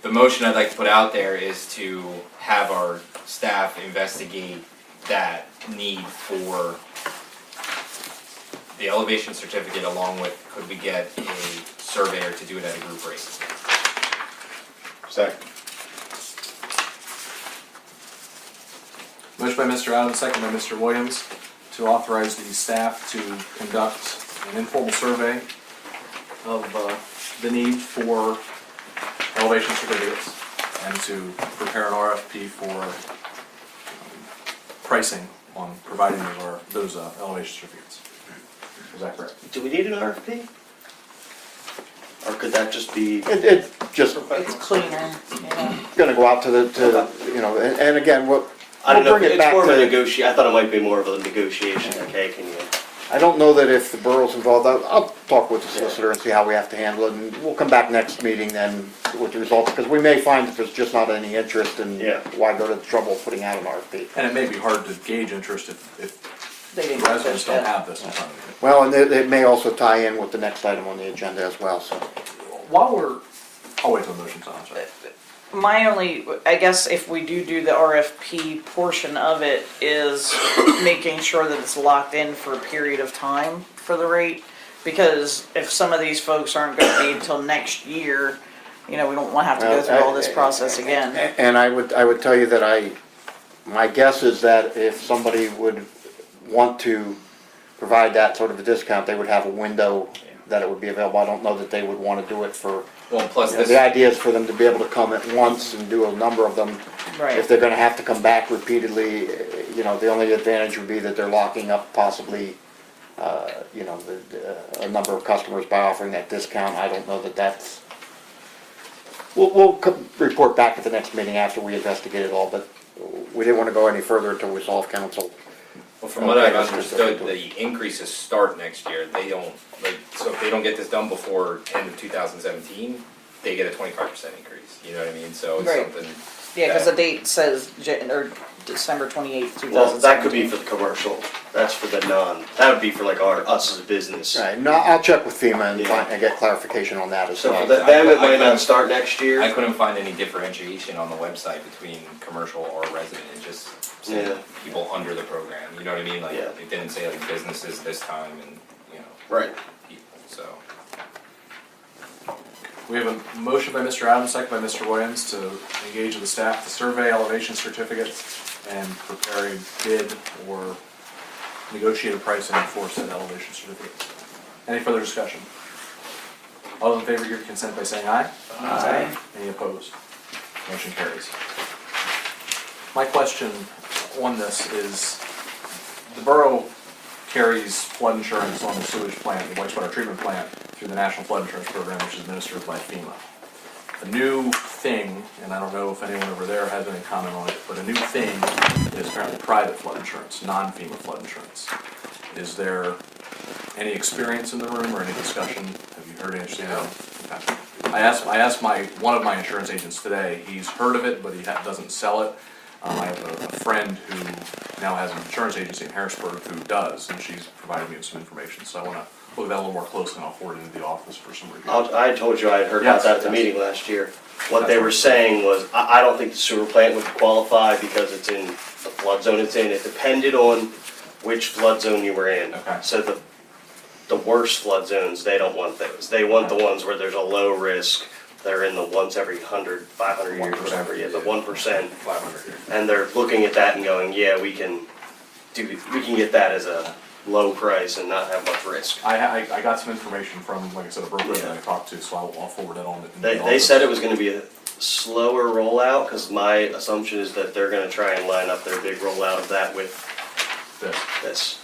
Speaker 8: the motion I'd like to put out there is to have our staff investigate that need for the elevation certificate, along with, could we get a surveyor to do it at a group rate?
Speaker 16: Second.
Speaker 1: Motion by Mr. Adams, second by Mr. Williams, to authorize the staff to conduct an informal survey of the need for elevation certificates and to prepare an RFP for pricing on providing those elevation certificates. Is that correct?
Speaker 16: Do we need an RFP? Or could that just be?
Speaker 9: It just
Speaker 2: It's cleaner, yeah.
Speaker 9: gonna go out to and again,
Speaker 16: I don't know,
Speaker 9: bring it
Speaker 16: it's
Speaker 9: back
Speaker 16: more of a
Speaker 9: to-
Speaker 16: negotiation, I thought it might be more of a negotiation, okay, can you?
Speaker 9: I don't know that if the borough's involved, I'll talk with the solicitor and see how we have to handle it, and we'll come back next meeting then with the results, because we may find that there's just not any interest, and why go to the trouble of putting out an RFP.
Speaker 1: And it may be hard to gauge interest if
Speaker 2: They didn't
Speaker 1: residents
Speaker 2: get
Speaker 1: don't
Speaker 2: that.
Speaker 1: have this in front of them.
Speaker 9: Well, and it may also tie in with the next item on the agenda as well, so.
Speaker 1: While I'll wait till the motion's on, sorry.
Speaker 2: My only, I guess if we do the RFP portion of it, is making sure that it's locked in for a period of time for the rate. Because if some of these folks aren't gonna be until next year, we don't wanna have to go through all this process again.
Speaker 9: And I would tell you that my guess is that if somebody would want to provide that sort of a discount, they would have a window that it would be available. I don't know that they would want to do it for,
Speaker 8: Well, plus this.
Speaker 9: the idea is for them to be able to come at once and do a number of them.
Speaker 2: Right.
Speaker 9: If they're gonna have to come back repeatedly, the only advantage would be that they're locking up possibly, a number of customers by offering that discount. I don't know that that's, we'll report back at the next meeting after we investigate it all, but we didn't wanna go any further until we solve council.
Speaker 8: Well, from what I've understood, the increases start next year. They don't, so if they don't get this done before end of 2017, they get a 25% increase, you know what I mean? So it's
Speaker 2: Right.
Speaker 8: something.
Speaker 2: Yeah, cause the date says December 28th, 2017.
Speaker 16: Well, that could be for the commercial, that's for the that would be for like us as a business.
Speaker 9: Right, no, I'll check with FEMA and get clarification on that as
Speaker 16: So
Speaker 9: well.
Speaker 16: for them, it might not start next year.
Speaker 8: I couldn't find any differentiation on the website between commercial or resident. It just said people under the program, you know what I mean? Like, it didn't say like businesses this time and,
Speaker 16: Right.
Speaker 8: people, so.
Speaker 1: We have a motion by Mr. Adams, second by Mr. Williams, to engage with the staff to survey elevation certificates and prepare a bid or negotiate a price and enforce that elevation certificate. Any further discussion? All those in favor give your consent by saying aye.
Speaker 2: Aye.
Speaker 1: Any opposed? Motion carries. My question on this is, the borough carries flood insurance on the sewage plant, the wastewater treatment plant, through the National Flood Insurance Program, which is administered by FEMA. A new thing, and I don't know if anyone over there has any comment on it, but a new thing is apparently private flood insurance, non-FEMA flood insurance. Is there any experience in the room or any discussion? Have you heard anything? No. Okay. I asked one of my insurance agents today. He's heard of it, but he doesn't sell it. I have a friend who now has an insurance agency in Harrisburg who does, and she's provided me with some information. So I want to look at that a little more closely, and I'll forward it into the office for some review.
Speaker 16: I told you I had heard about
Speaker 1: Yes,
Speaker 16: that at the
Speaker 1: yes.
Speaker 16: meeting last year. What they
Speaker 1: That's
Speaker 16: were
Speaker 1: right.
Speaker 16: saying was, I don't think the sewer plant would qualify because it's in the flood zone it's in. It depended on which flood zone you were in.
Speaker 1: Okay.
Speaker 16: So the worst flood zones, they don't want those. They want the ones where there's a low risk. They're in the once every 100, 500 years,
Speaker 1: 1%,
Speaker 16: whatever, yeah, the
Speaker 1: yeah.
Speaker 16: 1%.
Speaker 1: 500 here.
Speaker 16: And they're looking at that and going, yeah, we can get that as a low price and not have much risk.
Speaker 1: I got some information from, like I said, a broker that I talked to, so I'll forward that on.
Speaker 16: They said it was gonna be a slower rollout, cause my assumption is that they're gonna try and line up their big rollout of that with this.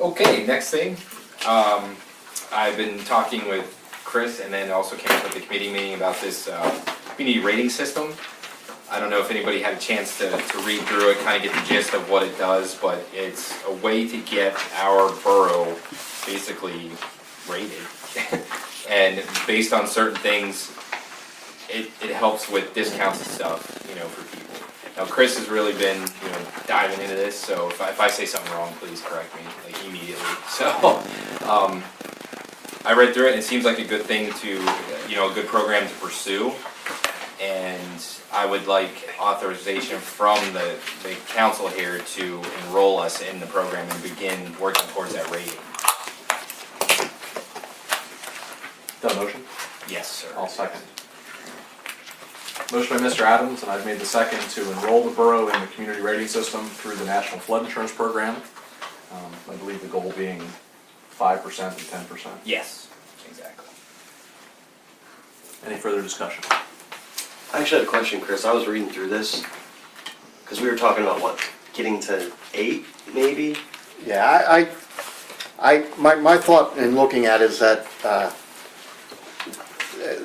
Speaker 8: Okay, next thing, I've been talking with Chris and then also came up with the committee meeting about this community rating system. I don't know if anybody had a chance to read through it, kind of get the gist of what it does, but it's a way to get our borough basically rated. And based on certain things, it helps with discounts and stuff, you know, for people. Now, Chris has really been, you know, diving into this, so if I say something wrong, please correct me, like, immediately. So, I read through it, and it seems like a good thing to, you know, a good program to pursue. And I would like authorization from the council here to enroll us in the program and begin working towards that rating.
Speaker 1: Got a motion?
Speaker 8: Yes, sir.
Speaker 1: I'll second. Motion by Mr. Adams, and I've made the second to enroll the borough in the community rating system through the National Flood Insurance Program. I believe the goal being 5% and 10%.
Speaker 8: Yes, exactly.
Speaker 1: Any further discussion?
Speaker 16: I actually had a question, Chris. I was reading through this, because we were talking about what, getting to 8, maybe?
Speaker 9: Yeah, my thought in looking at it is that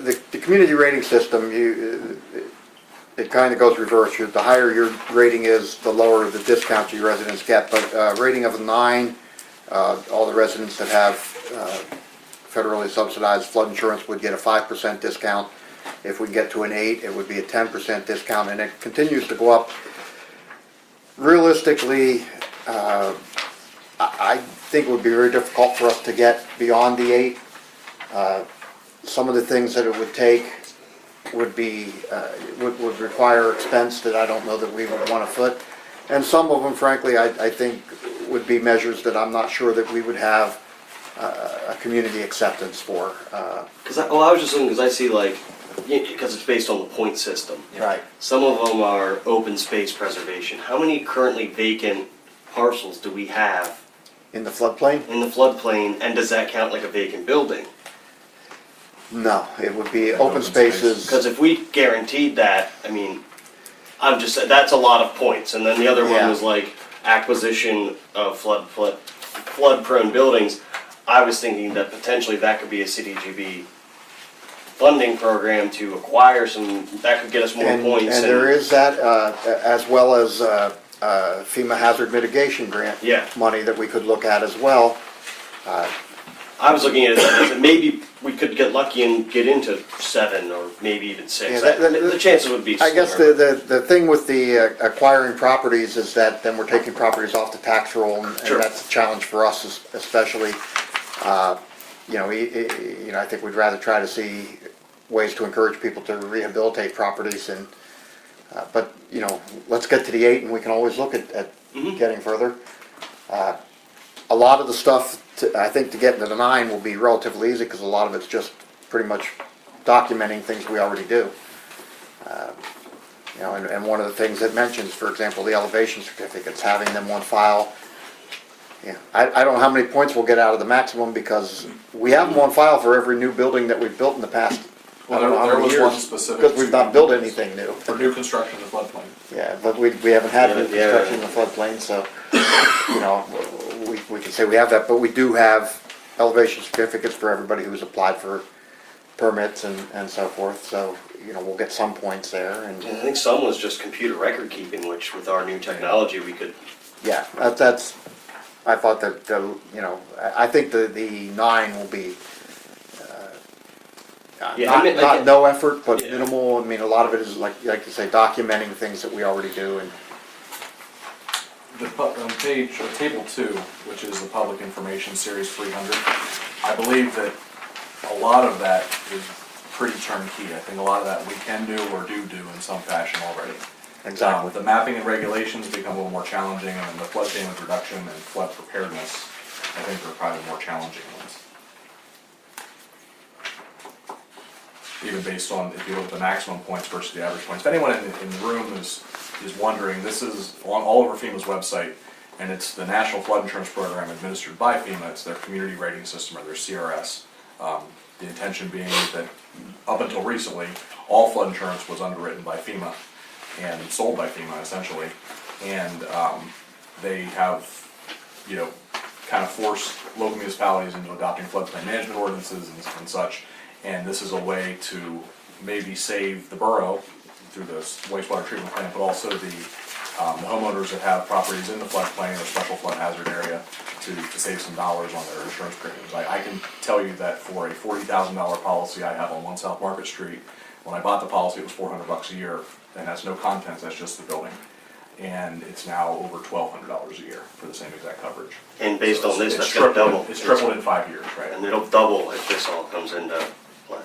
Speaker 9: the community rating system, it kind of goes reverse. The higher your rating is, the lower the discount your residents get. But rating of a 9, all the residents that have federally subsidized flood insurance would get a 5% discount. If we get to an 8, it would be a 10% discount, and it continues to go up. Realistically, I think it would be very difficult for us to get beyond the 8. Some of the things that it would take would be would require expense that I don't know that we would want to foot, and some of them, frankly, I think would be measures that I'm not sure that we would have a community acceptance for.
Speaker 16: I was just looking, because I see like, because it's based on the point system.
Speaker 9: Right.
Speaker 16: Some of them are open space preservation. How many currently vacant parcels do we have?
Speaker 9: In the floodplain?
Speaker 16: In the floodplain, and does that count like a vacant building?
Speaker 9: No, it would be open spaces.
Speaker 16: Because if we guaranteed that, I mean, that's a lot of points. And then the other one was like acquisition of flood-prone buildings. I was thinking that potentially that could be a CDGB funding program to acquire some, that could get us more points.
Speaker 9: And there is that, as well as FEMA hazard mitigation grant money that we could look at as well.
Speaker 16: I was looking at it as maybe we could get lucky and get into 7 or maybe even 6.
Speaker 9: Yeah,
Speaker 16: the chances would be
Speaker 9: I guess
Speaker 16: slimmer.
Speaker 9: the thing with the acquiring properties is that then we're taking properties off the tax roll, and that's a challenge for us especially. You know, I think we'd rather try to see ways to encourage people to rehabilitate properties, and but you know, let's get to the 8, and we can always look at getting further. A lot of the stuff, I think, to get into the 9 will be relatively easy, because a lot of it's just pretty much documenting things we already do. You know, and one of the things it mentions, for example, the elevation certificates, having them on file. Yeah, I don't know how many points we'll get out of the maximum, because we have them on file for every new building that we've built in the past.
Speaker 1: Well, there was one specific.
Speaker 9: Because we've not built anything new.
Speaker 1: For new construction in the floodplain.
Speaker 9: Yeah, but we haven't had new construction in the floodplain, so, you know, we can say we have that, but we do have elevation certificates for everybody who's applied for permits and so forth, so, you know, we'll get some points there. And
Speaker 16: I think some was just computer record keeping, which with our new technology we could.
Speaker 9: Yeah, that's, I thought that, you know, I think the 9 will be not no effort, but minimal. I mean, a lot of it is like you say, documenting things that we already do. And
Speaker 1: On page, or table 2, which is the Public Information Series 300, I believe that a lot of that is pretty turnkey. I think a lot of that we can do or do in some fashion already.
Speaker 9: Exactly.
Speaker 1: The mapping and regulations become a little more challenging, and then the flood damage reduction and flood preparedness, I think, are probably the more challenging ones. Even based on, if you look at the maximum points versus the average points. If anyone in the room is wondering, this is on all over FEMA's website, and it's the National Flood Insurance Program administered by FEMA. It's their community rating system, or their CRS. The intention being that up until recently, all flood insurance was underwritten by FEMA and sold by FEMA essentially, and they have, kind of forced local municipalities into adopting floodplain management ordinances and such. And this is a way to maybe save the borough through the wastewater treatment plant, but also the homeowners that have properties in the floodplain or special flood hazard area to save some dollars on their insurance premiums. I can tell you that for a $40,000 policy I have on 1 South Market Street, when I bought the policy it was $400 a year, and that's no contents, that's just the building. And it's now over $1,200 a year for the same exact coverage.
Speaker 16: And based
Speaker 1: So
Speaker 16: on this,
Speaker 1: it's
Speaker 16: that's gonna
Speaker 1: tripled.
Speaker 16: double.
Speaker 1: It's tripled in 5 years, right?
Speaker 16: And it'll double if this all comes into play.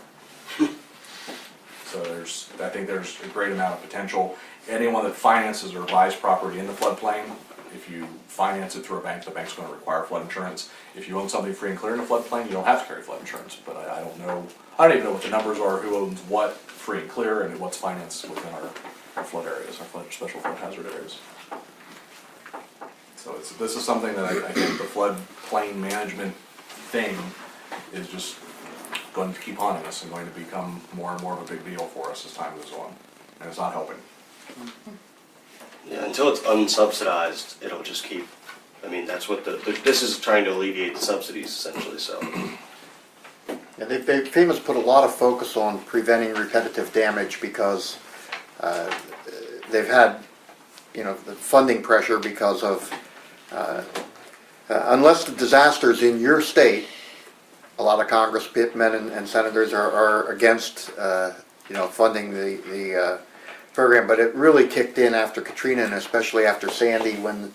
Speaker 1: So I think there's a great amount of potential. Anyone that finances or buys property in the floodplain, if you finance it through a bank, the bank's going to require flood insurance. If you own something free and clear in a floodplain, you don't have to carry flood insurance. But I don't know, I don't even know what the numbers are, who owns what free and clear, and what's financed within our flood areas, our special flood hazard areas. So this is something that I think the floodplain management thing is just going to keep haunting us and going to become more and more of a big deal for us as time goes on, and it's not helping.
Speaker 16: Yeah, until it's unsubsidized, it'll just keep, that's what this is trying to alleviate the subsidies essentially, so.
Speaker 9: Yeah, FEMA's put a lot of focus on preventing repetitive damage because they've had, the funding pressure because of, unless the disaster's in your state, a lot of congressmen and senators are against, funding the program, but it really kicked in after Katrina and especially after Sandy when,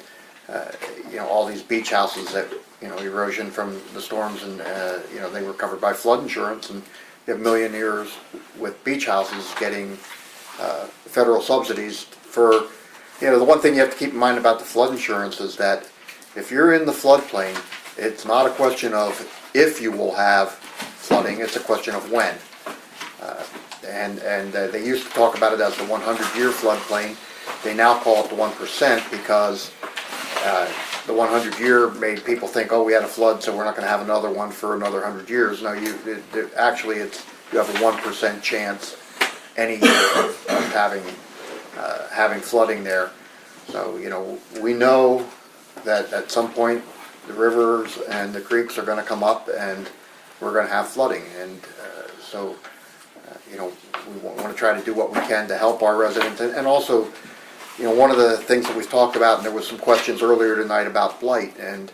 Speaker 9: all these beach houses that, erosion from the storms and, they were covered by flood insurance, and you have millionaires with beach houses getting federal subsidies for, the one thing you have to keep in mind about the flood insurance is that if you're in the floodplain, it's not a question of if you will have flooding, it's a question of when. And they used to talk about it as the 100-year floodplain. They now call it the 1% because the 100-year made people think, oh, we had a flood, so we're not going to have another one for another 100 years. No, actually you have a 1% chance any year of having flooding there. So we know that at some point the rivers and the creeks are going to come up and we're going to have flooding, and so we want to try to do what we can to help our residents, and also one of the things that we've talked about, and there was some questions earlier tonight about blight, and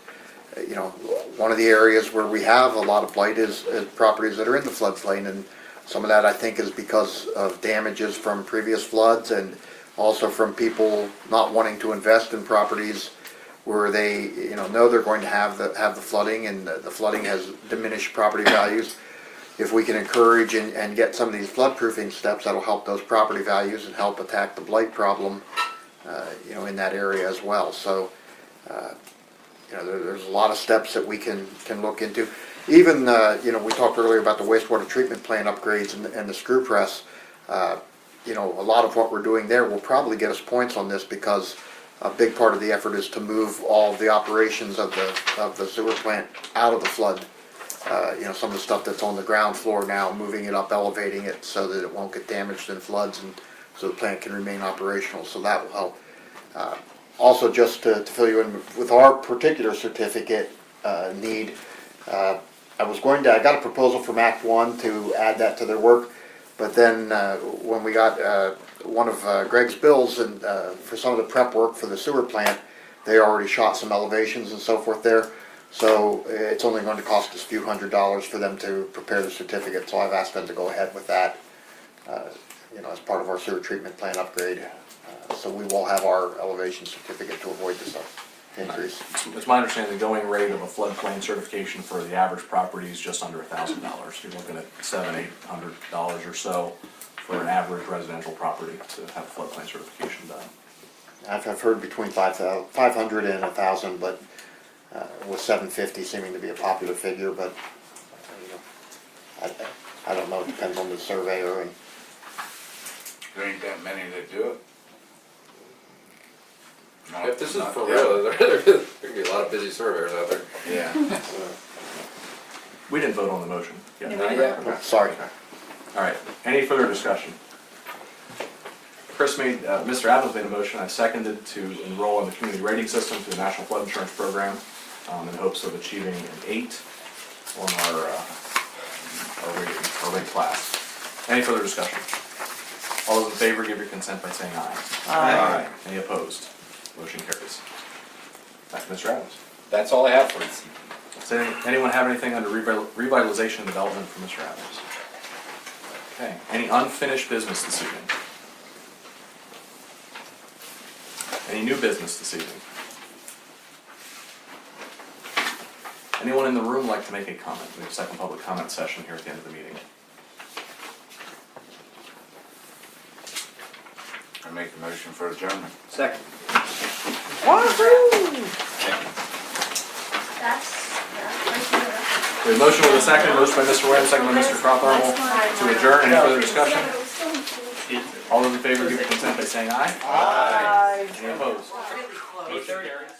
Speaker 9: one of the areas where we have a lot of blight is properties that are in the floodplain, and some of that I think is because of damages from previous floods and also from people not wanting to invest in properties where they know they're going to have the flooding, and the flooding has diminished property values. If we can encourage and get some of these floodproofing steps, that'll help those property values and help attack the blight problem, in that area as well. So, there's a lot of steps that we can look into. Even, we talked earlier about the wastewater treatment plant upgrades and the screw press. A lot of what we're doing there will probably get us points on this because a big part of the effort is to move all of the operations of the sewer plant out of the flood. Some of the stuff that's on the ground floor now, moving it up, elevating it so that it won't get damaged in floods, and so the plant can remain operational. So that will help. Also, just to fill you in with our particular certificate need, I got a proposal from Act 1 to add that to their work, but then when we got one of Greg's bills and for some of the prep work for the sewer plant, they already shot some elevations and so forth there. So it's only going to cost us a few $100s for them to prepare the certificate. So I've asked them to go ahead with that, as part of our sewer treatment plant upgrade. so we will have our elevation certificate to avoid this increase.
Speaker 1: It's my understanding the going rate of a floodplain certification for the average property is just under $1,000. You're looking at $700-800 or so for an average residential property to have a floodplain certification done.
Speaker 9: I've heard between 500 and 1,000, but with 750 seeming to be a popular figure, but I don't know, it depends on the surveyor and.
Speaker 13: There ain't that many that do it. No,
Speaker 19: If this is
Speaker 13: not
Speaker 19: for
Speaker 13: yet.
Speaker 19: real, there's gonna be a lot of busy surveyors out there.
Speaker 13: Yeah.
Speaker 1: We didn't vote on the motion yet.
Speaker 4: Not yet.
Speaker 9: Sorry.
Speaker 1: All right, any further discussion? Mr. Adams made a motion, I seconded to enroll in the community rating system through the National Flood Insurance Program in hopes of achieving an 8 on our rate class. Any further discussion? All those in favor give your consent by saying aye.
Speaker 2: Aye.
Speaker 1: Any opposed? Motion carries. Back to Mr. Adams.
Speaker 8: That's all I have for this evening.
Speaker 1: Does anyone have anything under revitalization and development for Mr. Adams? Okay, any unfinished business this evening? Any new business this evening? Anyone in the room like to make a comment? We have a second public comment session here at the end of the meeting.
Speaker 13: I make a motion for adjournment.
Speaker 4: Second.
Speaker 1: We have a motion with a second, motion by Mr. Webb, second by Mr. Crawthorne to adjourn. Any further discussion? All those in favor give their consent by saying aye.
Speaker 2: Aye.
Speaker 1: Any opposed?
Speaker 5: Really close.
Speaker 1: Motion carries.